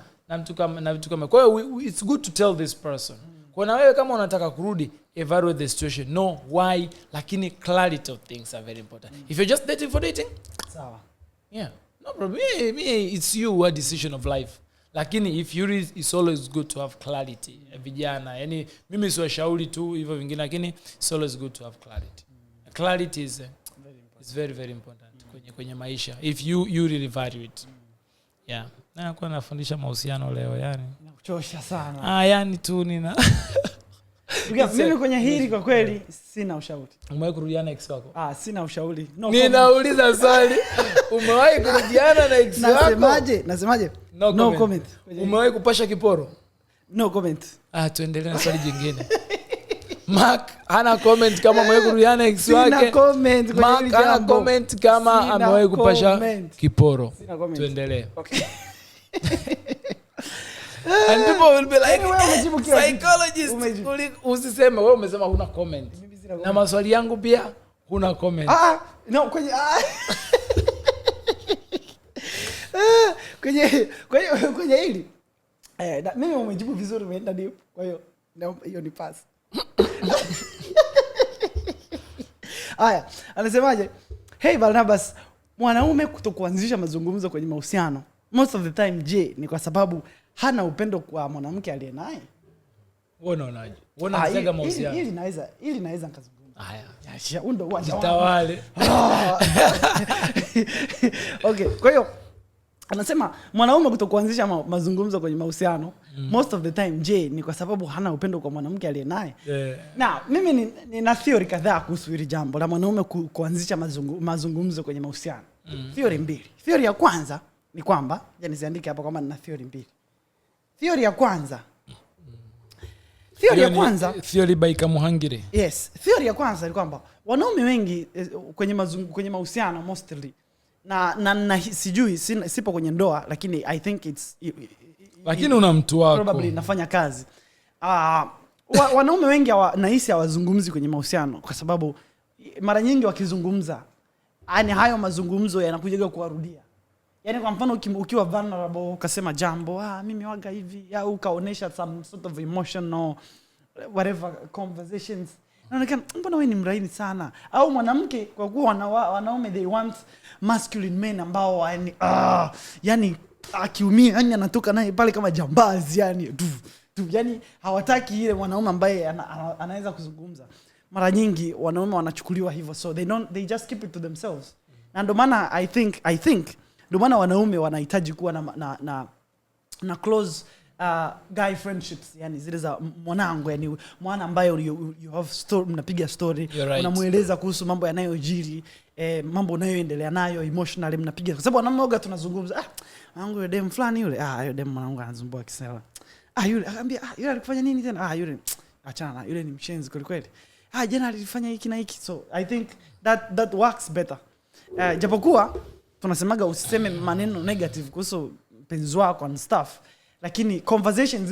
vitu kama. Kwa hiyo it's good to tell this person. Kwa na wewe kama unataka kurudi, evaluate the situation, know why, lakini clarity of things are very important. If you're just dating for dating, sawa. Yeah, no problem. Me, it's your decision of life. Lakini if you read, it's always good to have clarity. Vijana, yani mimi siwashauri tu hivyo vingine, lakini it's always good to have clarity. Clarity is very very important kwenye maisha if you really value it. Yeah. Na kwa nafundisha mahusiano leo yani. Nakuchosha sana. Yani tu nina mimi kwenye hili kwa kweli sina ushauri. Umewahi kurudiana ex wako? Sina ushauri. Ninauliza swali. Umewahi kurudiana na ex wako? Nasemaje? No comment. Umewahi kupasha kiporo? No comment. Tuendelee na swali jingine. Mark hana comment kama amewahi kurudiana ex wake. Sina comment. Mark hana comment kama amewahi kupasha kiporo. Tuendelee. Okay. And people will be like, psychologist, usiseme wewe umesema huna comment. Na maswali yangu pia huna comment. No, kwenye hili. Mimi umejibu vizuri, umeenda deep. Kwa hiyo hiyo ni pass. Haya, anasemaje? Hey Barnabas, mwanaume kutokuanzisha mazungumzo kwenye mahusiano most of the time, je, ni kwa sababu hana upendo kwa mwanamke aliye naye? Wewe unaonaje? Wewe unaanzaga mahusiano? Ili naweza nikazungumza. Haya. Ya undo uwanja. Tawale. Okay, kwa hiyo anasema mwanaume kutokuanzisha mazungumzo kwenye mahusiano most of the time, je, ni kwa sababu hana upendo kwa mwanamke aliye naye? Na mimi nina theory kadhaa kuhusu hili jambo la mwanaume kuanzisha mazungumzo kwenye mahusiano. Theory mbili. Theory ya kwanza ni kwamba, niziandike hapa kama nina theory mbili. Theory ya kwanza. Theory by Comehanghere. Yes, theory ya kwanza ni kwamba wanaume wengi kwenye mahusiano mostly na sijui sipo kwenye ndoa, lakini I think lakini una mtu wako probably nafanya kazi. Wanaume wengi nahisi hawazungumzi kwenye mahusiano kwa sababu mara nyingi wakizungumza yani hayo mazungumzo yanakuja kuwarudia. Yani kwa mfano ukiwa vulnerable ukasema jambo, mimi waga hivi, au ukaonesha some sort of emotional whatever conversations. Naonekana mbona wewe ni mraini sana. Au mwanamke kwa kuwa wanaume they want masculine men ambao yani akiumia yani anatoka naye pale kama jambazi yani yani hawataki ile mwanaume ambaye anaweza kuzungumza. Mara nyingi wanaume wanachukuliwa hivyo, so they just keep it to themselves. Na ndio maana I think ndio maana wanaume wanahitaji kuwa na close guy friendships, yani zile za mwanangu, yani mwana ambaye you have story, mnapiga story, unamueleza kuhusu mambo yanayojiri, mambo unayoendelea nayo emotionally, mnapiga, kwa sababu wanaume tunazungumza, wanangu yule dem fulani yule, yule dem mwanangu anasumbua kisela, yule akamwambia yule alikufanya nini tena, yule achana na yule, ni mshenzi kweli, jana alifanya hiki na hiki. So I think that works better. Japokuwa tunasemaga usiseme maneno negative kuhusu mpenzi wako and stuff, lakini conversations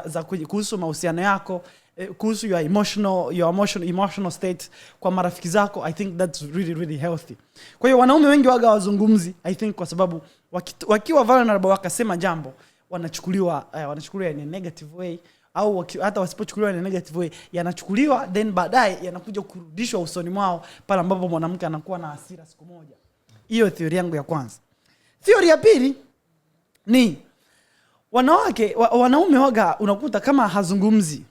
za kuhusu mahusiano yako, kuhusu your emotional state kwa marafiki zako, I think that's really really healthy. Kwa hiyo wanaume wengi waga wazungumzi, I think kwa sababu wakiwa vulnerable wakasema jambo, wanachukuliwa in a negative way, au hata wasipochukuliwa in a negative way yanachukuliwa, then baadaye yanakuja kurudishwa usoni mwao pale ambapo mwanamke anakuwa na hasira siku moja. Hiyo theory yangu ya kwanza. Theory ya pili ni wanaume waga unakuta kama hazungumzi,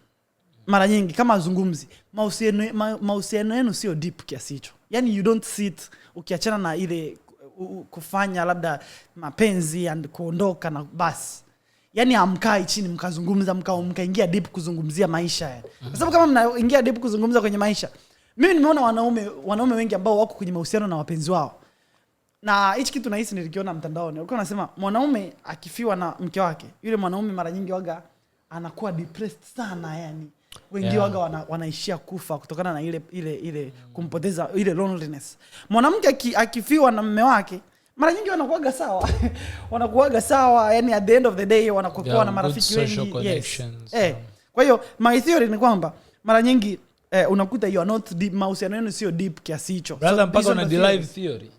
mara nyingi kama hazungumzi, mahusiano yenu sio deep kiasi hicho. Yani you don't sit ukiachana na ile kufanya labda mapenzi and kuondoka na basi. Yani hamkai chini mkazungumza, mkaingia deep kuzungumzia maisha yani. Kwa sababu kama mnaingia deep kuzungumza kwenye maisha, mimi nimeona wanaume wengi ambao wako kwenye mahusiano na wapenzi wao. Na hichi kitu nahisi nilikiona mtandaoni. Walikuwa wanasema mwanaume akifiwa na mke wake, yule mwanaume mara nyingi waga anakuwa depressed sana yani. Wengi waga wanaishia kufa kutokana na ile kumpoteza ile loneliness. Mwanamke akifiwa na mume wake, mara nyingi wanakuaga sawa yani, at the end of the day wanakuwa na marafiki wengi. Yes. Kwa hiyo my theory ni kwamba mara nyingi unakuta you are not deep, mahusiano yenu sio deep kiasi hicho. Brother, mpaka una derive theory.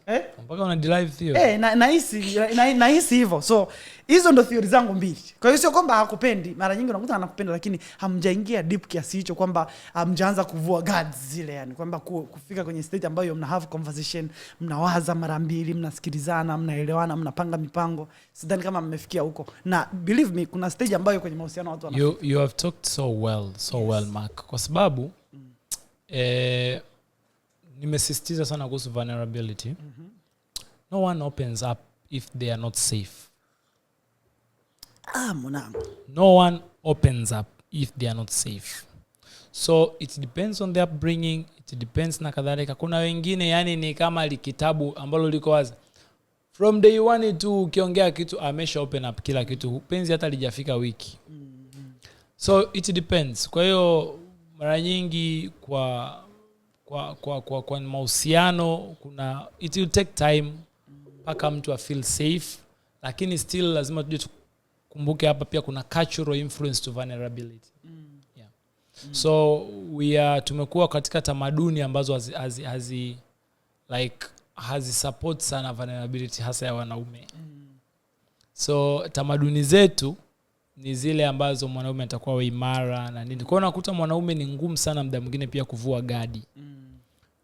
Mpaka una derive theory. Nahisi hivyo. So hizo ndo theory zangu mbili. Kwa hiyo sio kwamba hakupendi, mara nyingi unakuta anakupenda lakini hamjaingia deep kiasi hicho kwamba hamjaanza kuvua guards zile yani, kwamba kufika kwenye state ambayo mna have conversation, mnawaza mara mbili, mnasikilizana, mnaelewana, mnapanga mipango. Sidhani kama mmefikia huko. Na believe me, kuna stage ambayo kwenye mahusiano watu wanafika. You have talked so well Mark, kwa sababu nimesisitiza sana kuhusu vulnerability. No one opens up if they are not safe. Mwanangu. No one opens up if they are not safe. So it depends on their upbringing, it depends na kadhalika. Kuna wengine yani ni kama kitabu ambalo liko wazi. From day one tu ukiongea kitu amesha open up kila kitu. Penzi hata lijafika wiki. So it depends. Kwa hiyo mara nyingi kwa mahusiano kuna it will take time mpaka mtu feel safe, lakini still lazima tuje tukumbuke hapa pia kuna cultural influence to vulnerability. So tumekuwa katika tamaduni ambazo hazi support sana vulnerability hasa ya wanaume. So tamaduni zetu ni zile ambazo mwanaume atakuwa imara na nini. Kwa hiyo unakuta mwanaume ni ngumu sana muda mwingine pia kuvua gadi.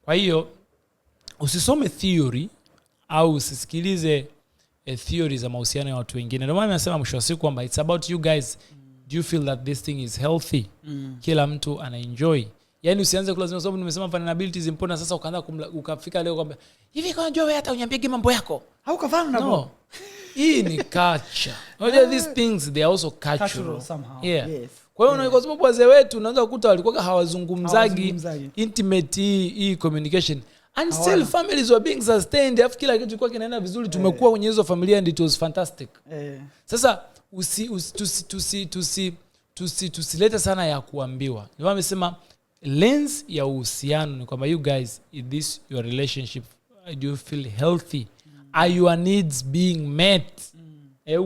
Kwa hiyo usisome theory au usisikilize theory za mahusiano ya watu wengine. Ndio maana nasema mwisho wa siku kwamba it's about you guys. Do you feel that this thing is healthy? Kila mtu ana enjoy. Yaani usianze kulazima, sababu nimesema vulnerability is important, sasa ukaanza ukafika leo kwamba hivi kwa unajua wewe hata uniambie mambo yako. Haukafahamu na no. Hii ni culture. These things they are also cultural somehow. Yes. Kwa hiyo kwa sababu wazee wetu unaanza kukuta walikuwa hawazungumzagi intimate hii communication. And still families were being sustained. After kila kitu kilikuwa kinaenda vizuri, tumekuwa kwenye hizo familia and it was fantastic. Sasa tusilete sana ya kuambiwa. Ndio amesema lens ya uhusiano ni kwamba you guys, is this your relationship? Do you feel healthy? Are your needs being met?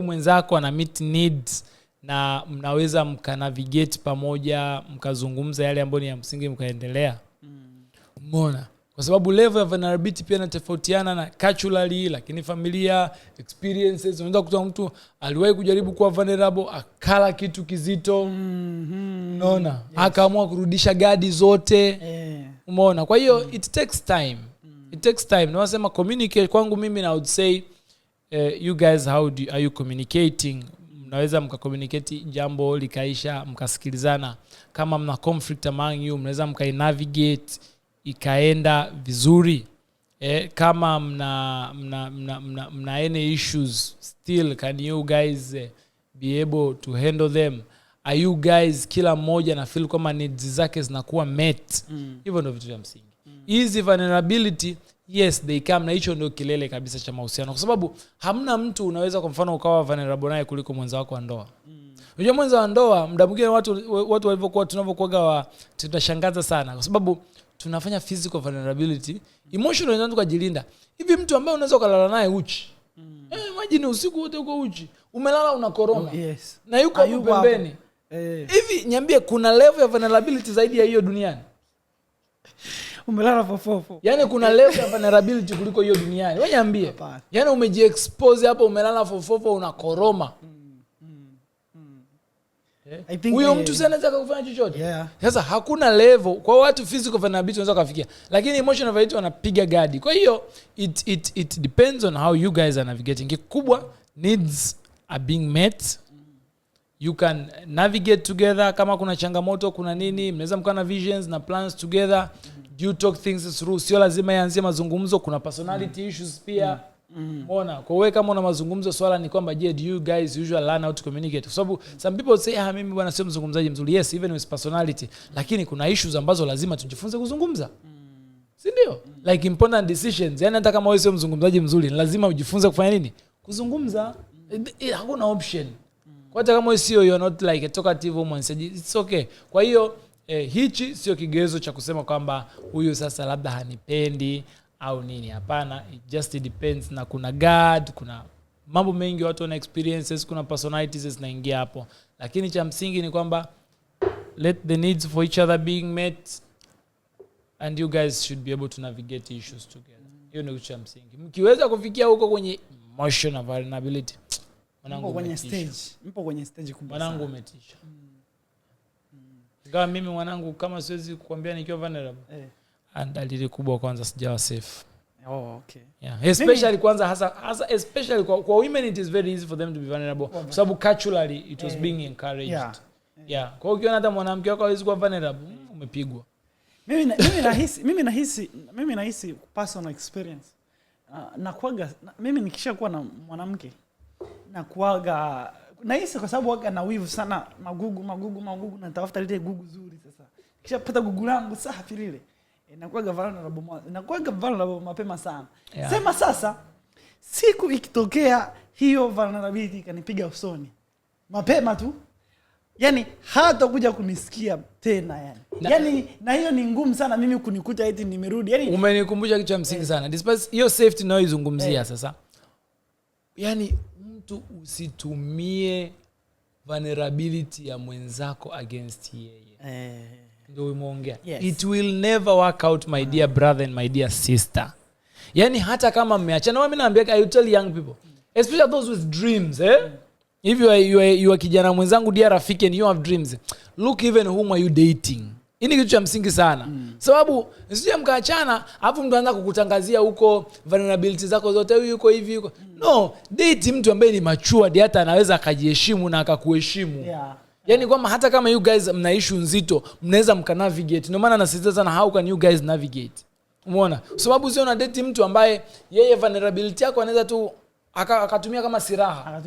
Mwenzako ana meet needs na mnaweza mkanavigate pamoja, mkazungumza yale ambayo ni ya msingi, mkaendelea. Umeona? Kwa sababu level ya vulnerability pia inatofautiana na culturally, lakini familia, experiences. Unaweza kukuta mtu aliwahi kujaribu kuwa vulnerable, akala kitu kizito. Unaona? Yes. Akaamua kurudisha gadi zote. Umeona? Kwa hiyo it takes time. It takes time. Nawasema communicate kwangu mimi, na I would say you guys, are you communicating? Mnaweza mkacommunicate jambo likaisha, mkasikilizana. Kama mna conflict among you, mnaweza mkainavigate ikaenda vizuri. Kama mna any issues still, can you guys be able to handle them? Are you guys kila mmoja na feel kama needs zake zinakuwa met? Hivyo ndio vitu vya msingi. Easy vulnerability, yes, they come, na hicho ndio kilele kabisa cha mahusiano, kwa sababu hamna mtu unaweza kwa mfano ukawa vulnerable naye kuliko mwenza wako wa ndoa. Unajua mwenza wa ndoa, muda mwingine watu walivyokuwa tunavyokuaga tunashangaza sana, kwa sababu tunafanya physical vulnerability, emotional ndio tukajilinda. Hivi mtu ambaye unaweza kulala naye uchi. Imagine usiku wote uko uchi. Umelala unakoroma. Yes. Na yuko pembeni. Hivi niambie, kuna level ya vulnerability zaidi ya hiyo duniani? Umelala fofofo. Yaani kuna level ya vulnerability kuliko hiyo duniani. Wewe niambie. Yaani umejiexpose hapo, umelala fofofo unakoroma. Huyo mtu sana anataka kufanya chochote. Sasa hakuna level kwa watu physical vulnerability wanaweza kufikia, lakini emotional vulnerability wanapiga gadi. Kwa hiyo it depends on how you guys are navigating. Kikubwa, needs are being met. You can navigate together. Kama kuna changamoto, kuna nini, mnaweza mkaa na visions na plans together. You talk things through. Sio lazima yaanzie mazungumzo, kuna personality issues pia. Mbona kwa wewe kama una mazungumzo, swala ni kwamba je, do you guys usually learn how to communicate? Kwa sababu some people say mimi bwana sio mzungumzaji mzuri. Yes, even with personality, lakini kuna issues ambazo lazima tujifunze kuzungumza. Si ndio? Like important decisions. Yaani hata kama wewe sio mzungumzaji mzuri, lazima ujifunze kufanya nini? Kuzungumza. Hakuna option. Kwa hata kama wewe sio, you're not like a talkative woman, it's okay. Kwa hiyo hichi sio kigezo cha kusema kwamba huyu sasa labda hanipendi au nini. Hapana, it just depends, na kuna guard, kuna mambo mengi, watu wana experiences, kuna personalities zinaingia hapo, lakini cha msingi ni kwamba let the needs for each other being met, and you guys should be able to navigate issues together. Hiyo ndio cha msingi. Mkiweza kufikia huko kwenye emotional vulnerability, mwanangu mpo kwenye stage kubwa sana. Mwanangu umetisha. Kama mimi mwanangu, kama siwezi kukwambia nikiwa vulnerable, dalili kubwa kwanza sijawa safe. Okay. Yeah. Especially kwanza hasa especially kwa women, it is very easy for them to be vulnerable. Kwa sababu culturally it was being encouraged. Yeah. Kwa hiyo ukiona hata mwanamke wako hawezi kuwa vulnerable, umepigwa. Mimi nahisi personal experience. Mimi nikishakuwa na mwanamke nakuaga nahisi, kwa sababu waga na wivu sana, magugu natafuta lile gugu zuri. Sasa nikishapata gugu langu safi lile, nakuaga vulnerable mapema sana. Sema sasa siku ikitokea hiyo vulnerability ikanipiga usoni mapema tu, yani hata kuja kunisikia tena yani na hiyo ni ngumu sana mimi kunikuta eti nimerudi. Yani umenikumbusha kitu cha msingi sana. Despite hiyo safety nayo izungumzia sasa. Yani mtu usitumie vulnerability ya mwenzako against yeye. Ndio umeongea. It will never work out, my dear brother and my dear sister. Yani hata kama mmeachana, mimi naambia I tell young people, especially those with dreams, if you are kijana mwenzangu, dear rafiki, and you have dreams, look even whom are you dating. Ini kitu cha msingi sana. Sababu usije mkaachana alafu mtu anaanza kukutangazia huko vulnerability zako zote, huyu yuko hivi yuko. No, date mtu ambaye ni mature, hata anaweza akajiheshimu na akakuheshimu. Yani kwamba hata kama you guys mna issue nzito, mnaweza mkanavigate. Ndio maana nasisitiza sana, how can you guys navigate? Umeona? Sababu sio na date mtu ambaye yeye vulnerability yako anaweza tu akatumia kama silaha.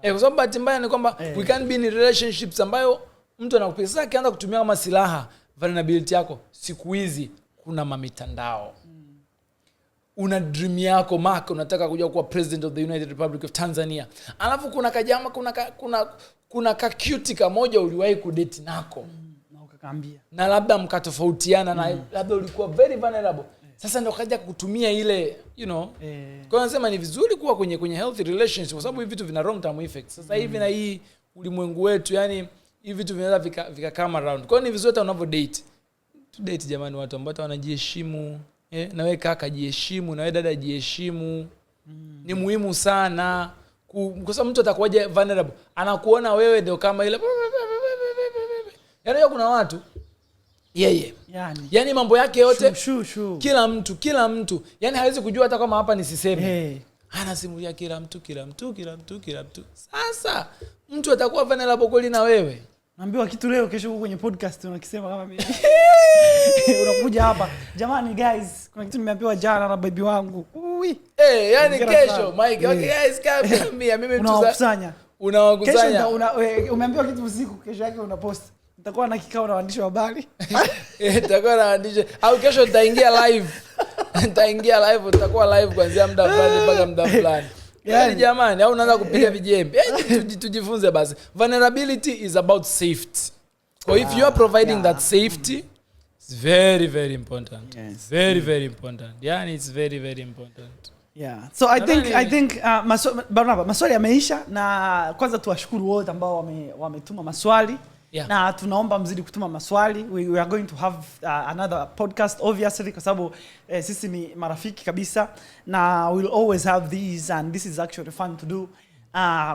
Kwa sababu bahati mbaya ni kwamba we can't be in relationships ambayo mtu anakupiga. Sasa akianza kutumia kama silaha vulnerability yako, siku hizi kuna mamitandao. Una dream yako, Mark, unataka kuja kuwa president of the United Republic of Tanzania. Alafu kuna kajama, kuna cute kamoja uliwahi kudate nako. Na ukakaambia. Na labda mkatofautiana na labda ulikuwa very vulnerable. Sasa ndio kaja kutumia ile, you know. Kwa hiyo nasema ni vizuri kuwa kwenye healthy relationship, kwa sababu hivi vitu vina long term effects. Sasa hivi na hii ulimwengu wetu, yani hivi vitu vinaweza vika come around. Kwa hiyo ni vizuri hata unavyo date. To date jamani, watu ambao wanajiheshimu, na wewe kaka jiheshimu, na wewe dada jiheshimu. Ni muhimu sana kwa sababu mtu atakuwaje vulnerable, anakuona wewe ndio kama ile yaani kuna watu yani mambo yake yote kila mtu yani hawezi kujua hata kama hapa nisiseme. Anasimulia kila mtu. Sasa mtu atakuwa vulnerable kweli na wewe. Naambiwa kitu leo, kesho kwenye podcast unakisema kama mimi. Unakuja hapa, jamani guys, kuna kitu nimeambiwa jana na baby wangu. Yani kesho Mike, okay guys, kama mimi unawakusanya. Umeambiwa kitu usiku, kesho yake unapost. Nitakuwa na kikao na waandishi wa habari. Nitakuwa na waandishi au kesho nitaingia live. Utakuwa live kuanzia muda fulani mpaka muda fulani. Yani jamani, au unaanza kupiga vijembe. Tujifunze basi. Vulnerability is about safety. So if you are providing that safety, it's very very important. Very important. Yani it's very important. So I think Barnabas, maswali yameisha, na kwanza tuwashukuru wote ambao wametuma maswali. Na tunaomba mzidi kutuma maswali. We are going to have another podcast obviously kwa sababu sisi ni marafiki kabisa, na we'll always have these, and this is actually fun to do.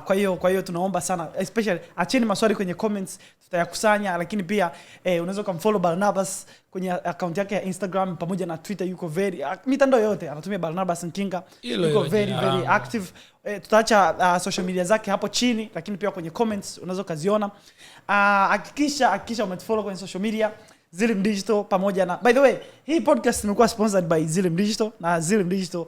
Kwa hiyo tunaomba sana, especially acheni maswali kwenye comments, tutayakusanya. Lakini pia unaweza kumfollow Barnabas kwenye account yake ya Instagram pamoja na Twitter. Yuko very mitandao yote anatumia Barnabas Nkinga. Yuko very active. Tutaacha social media zake hapo chini, lakini pia kwenye comments unaweza kaziona. Hakikisha umetufollow kwenye social media Zillim Digital pamoja na, by the way, hii podcast imekuwa sponsored by Zillim Digital, na Zillim Digital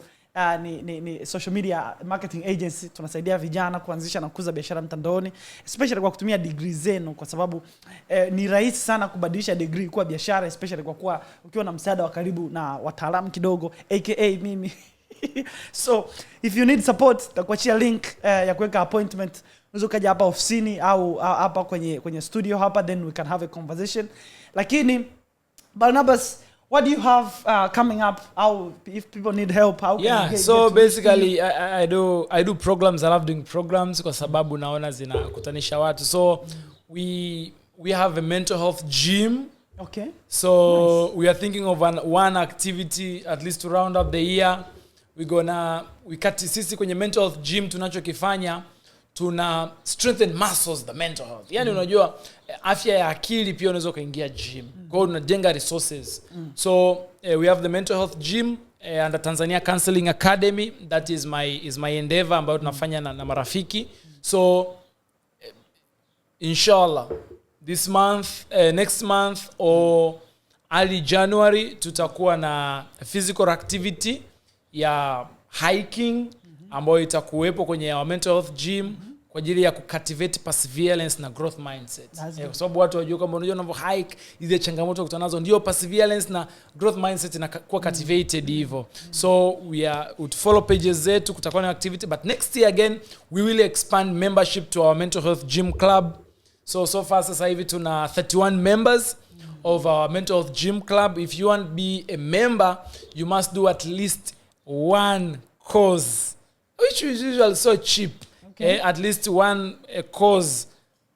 ni social media marketing agency. Tunasaidia vijana kuanzisha na kukuza biashara mtandaoni, especially kwa kutumia degree zenu, kwa sababu ni rahisi sana kubadilisha degree kuwa biashara, especially kwa kuwa ukiwa na msaada wa karibu na wataalamu kidogo, aka mimi. So if you need support, takuachia link ya kuweka appointment. Unaweza kaja hapa ofisini au hapa kwenye studio hapa, then we can have a conversation. Lakini Barnabas, what do you have coming up? How, if people need help, how can they so basically I do programs. I love doing programs kwa sababu naona zinakutanisha watu. So we have a mental health gym. Okay. So nice. We are thinking of one activity at least to round up the year. Sisi kwenye mental health gym tunachokifanya, tuna strengthen muscles, the mental health. Yani unajua afya ya akili pia unaweza kuingia gym. Kwa hiyo tunajenga resources. So we have the mental health gym and the Tanzania Counseling Academy. That is my endeavor ambayo tunafanya na marafiki. So inshallah this month, next month or early January tutakuwa na physical activity ya hiking ambayo itakuwepo kwenye our mental health gym kwa ajili ya kucultivate perseverance na growth mindset. Kwa sababu watu wajua kama unajua unavyo hike ile changamoto kutanazo ndio perseverance na growth mindset inakuwa cultivated hivyo. So we would follow pages zetu, kutakuwa na activity, but next year again we will expand membership to our mental health gym club. So far sasa hivi tuna 31 members of our mental health gym club. If you want to be a member, you must do at least one course, which is usually so cheap. Okay. At least one course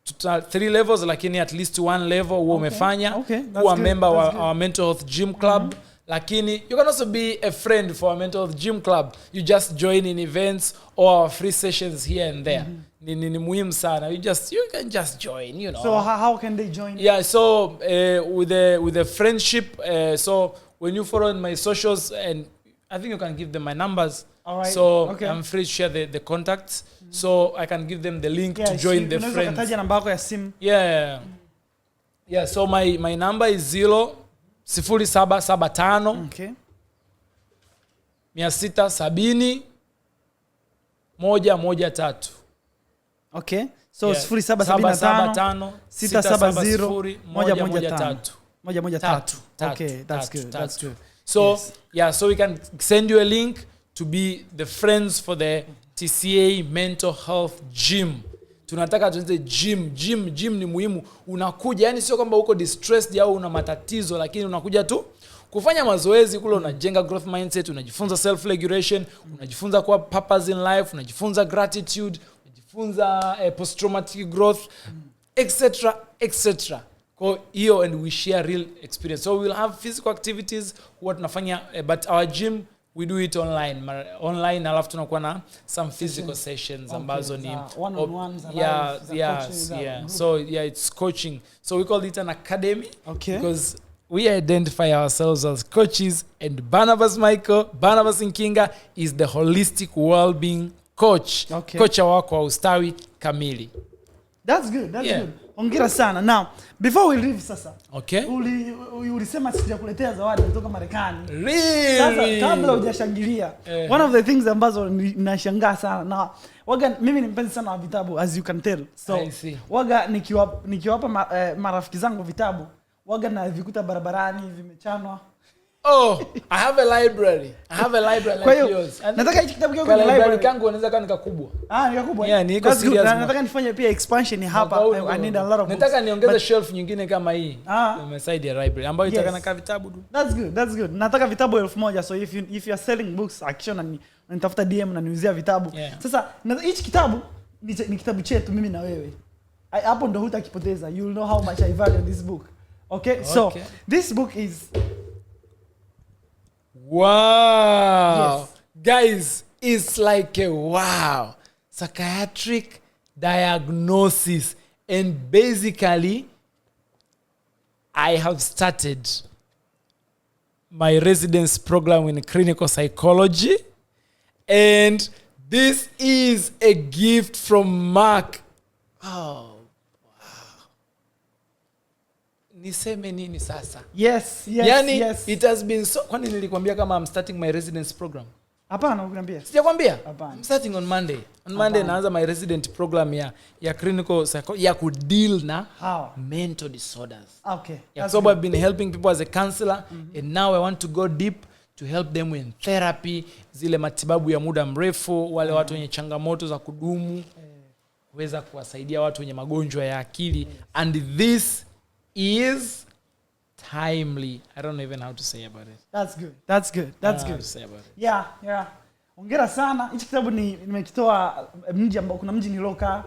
to 3 levels, lakini at least one level huo umefanya kuwa member wa our mental health gym club. Lakini you can also be a friend for our mental health gym club. You just join in events or our free sessions here and there. Ni muhimu sana. You can just join, you know. So how can they join? Yeah, so with the friendship, so when you follow in my socials, and I think you can give them my numbers. All right. So I'm free to share the contacts. So I can give them the link to join the friends. Unaweza namba yako ya simu. Yeah, so my number is 0775 670 113. Okay. So 0775 670 113. 113. Okay, that's good. So so we can send you a link to be the friends for the TCA mental health gym. Tunataka tuanze gym ni muhimu. Unakuja, yani sio kwamba uko distressed au una matatizo, lakini unakuja tu kufanya mazoezi kule, unajenga growth mindset, unajifunza self regulation, unajifunza kuwa purpose in life, unajifunza gratitude, unajifunza post traumatic growth, etc. Hiyo, and we share real experience. So we'll have physical activities what tunafanya, but our gym we do it online alafu tunakuwa na some physical sessions ambazo ni one-on-ones. So it's coaching. So we call it an academy because we identify ourselves as coaches, and Barnabas Nkinga is the holistic well-being coach. Kocha wako wa ustawi kamili. That's good. Good. Hongera sana. Now, before we leave sasa. Ulisema sijakuletea zawadi kutoka Marekani. Really? Sasa kabla hujashangilia. One of the things ambazo ninashangaa sana. Na waga mimi ni mpenzi sana wa vitabu, as you can tell. So waga nikiwapa marafiki zangu vitabu, waga na vikuta barabarani vimechanwa. I have a library like yours. Nataka hichi kitabu kiwe kwenye library kangu unaweza kuwa nikakubwa. Ni kakubwa. Yeah, ni iko serious. Nataka nifanye pia expansion hapa. I need a lot of books. Nataka niongeze shelf nyingine kama hii. Side ya library ambayo itakana vitabu tu. That's good. Nataka vitabu 1000, so if you are selling books action na nitafuta DM na niuzia vitabu. Sasa hichi kitabu ni kitabu chetu mimi na wewe. Hapo ndo hutakipoteza. You will know how much I value this book. Okay? So this book is wow. Guys, it's like a psychiatric diagnosis, and basically I have started my residence program in clinical psychology, and this is a gift from Mark. Niseme nini sasa? Yes. It has been so. Kwani nilikwambia kama I'm starting my residence program? Hapana, ukuniambia. Sijakwambia? I'm starting on Monday. On Monday naanza my resident program ya clinical psychology ya kudeal na mental disorders. So I've been helping people as a counselor, and now I want to go deep to help them in therapy, zile matibabu ya muda mrefu, wale watu wenye changamoto za kudumu, kuweza kuwasaidia watu wenye magonjwa ya akili, and this is timely. I don't even know how to say about it. That's good. How to say about it. Yeah. Hongera sana. Hichi kitabu nimekitoa mji ambao kuna mji niloka.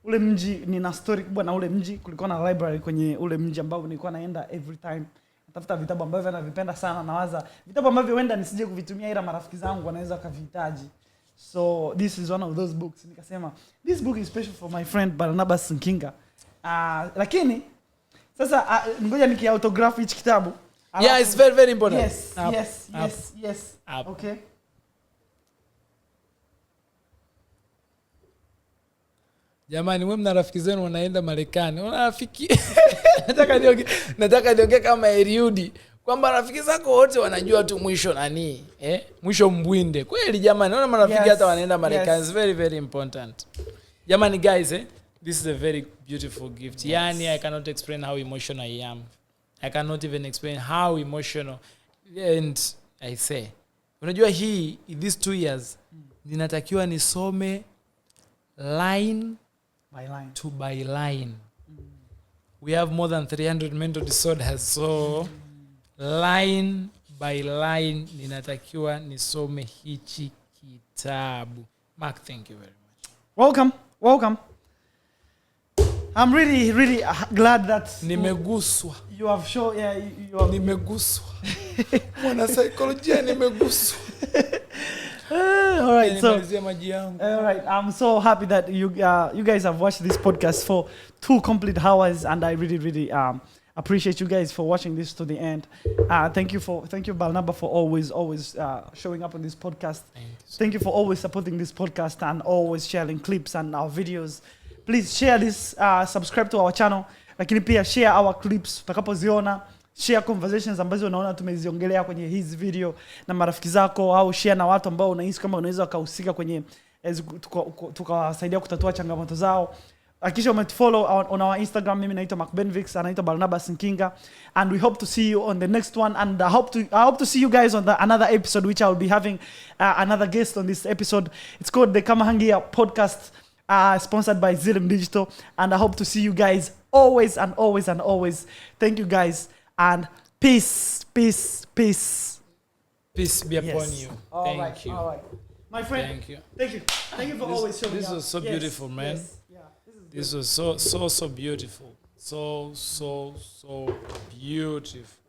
Ule mji nina story kubwa na ule mji. Kulikuwa na library kwenye ule mji ambao nilikuwa naenda every time. Natafuta vitabu ambavyo navipenda sana, nawaza vitabu ambavyo huenda nisije kuvitumia ila marafiki zangu wanaweza kuvihitaji. So this is one of those books. Nikasema this book is special for my friend Barnabas Nkinga. Lakini sasa ngoja nikiautograph hichi kitabu. It's very very important. Yes. Okay. Jamani, wewe mna rafiki zenu wanaenda Marekani. Una rafiki? Nataka niongee kama Eliudi kwamba rafiki zako wote wanajua tu mwisho nani? Mwisho mbwinde. Kweli jamani, naona marafiki hata wanaenda Marekani. It's very very important. Jamani guys, this is a very beautiful gift. I cannot explain how emotional I am. I cannot even explain how emotional. And I say, unajua these 2 years, ninatakiwa nisome line by line. We have more than 300 mental disorders. So, line by line, ninatakiwa nisome hichi kitabu. Mark, thank you very much. Welcome. I'm really glad that nimeguswa. You have shown you have nimeguswa. Mwana psychology nimeguswa. All right, I'm so happy that you guys have watched this podcast for 2 complete hours, and I really appreciate you guys for watching this to the end. Thank you Barnabas for always showing up on this podcast. Thank you for always supporting this podcast and always sharing clips and our videos. Please share this, subscribe to our channel, lakini pia share our clips utakapoziona, share conversations ambazo unaona tumeziongelea kwenye hizi video na marafiki zako, au share na watu ambao unahisi kama unaweza kuhusika kwenye tukawasaidia kutatua changamoto zao. Hakikisha umetufollow on our Instagram. Mimi naitwa Macbenvix, anaitwa Barnabas Nkinga, and we hope to see you on the next one, and I hope to see you guys on another episode, which I will be having another guest on this episode. It's called the Comehanghere podcast, sponsored by Zillim Digital, and I hope to see you guys always. Thank you guys, and peace be upon you. Thank you. All right. My friend, thank you for always showing up. This was so beautiful, man. This was so beautiful. so beautiful.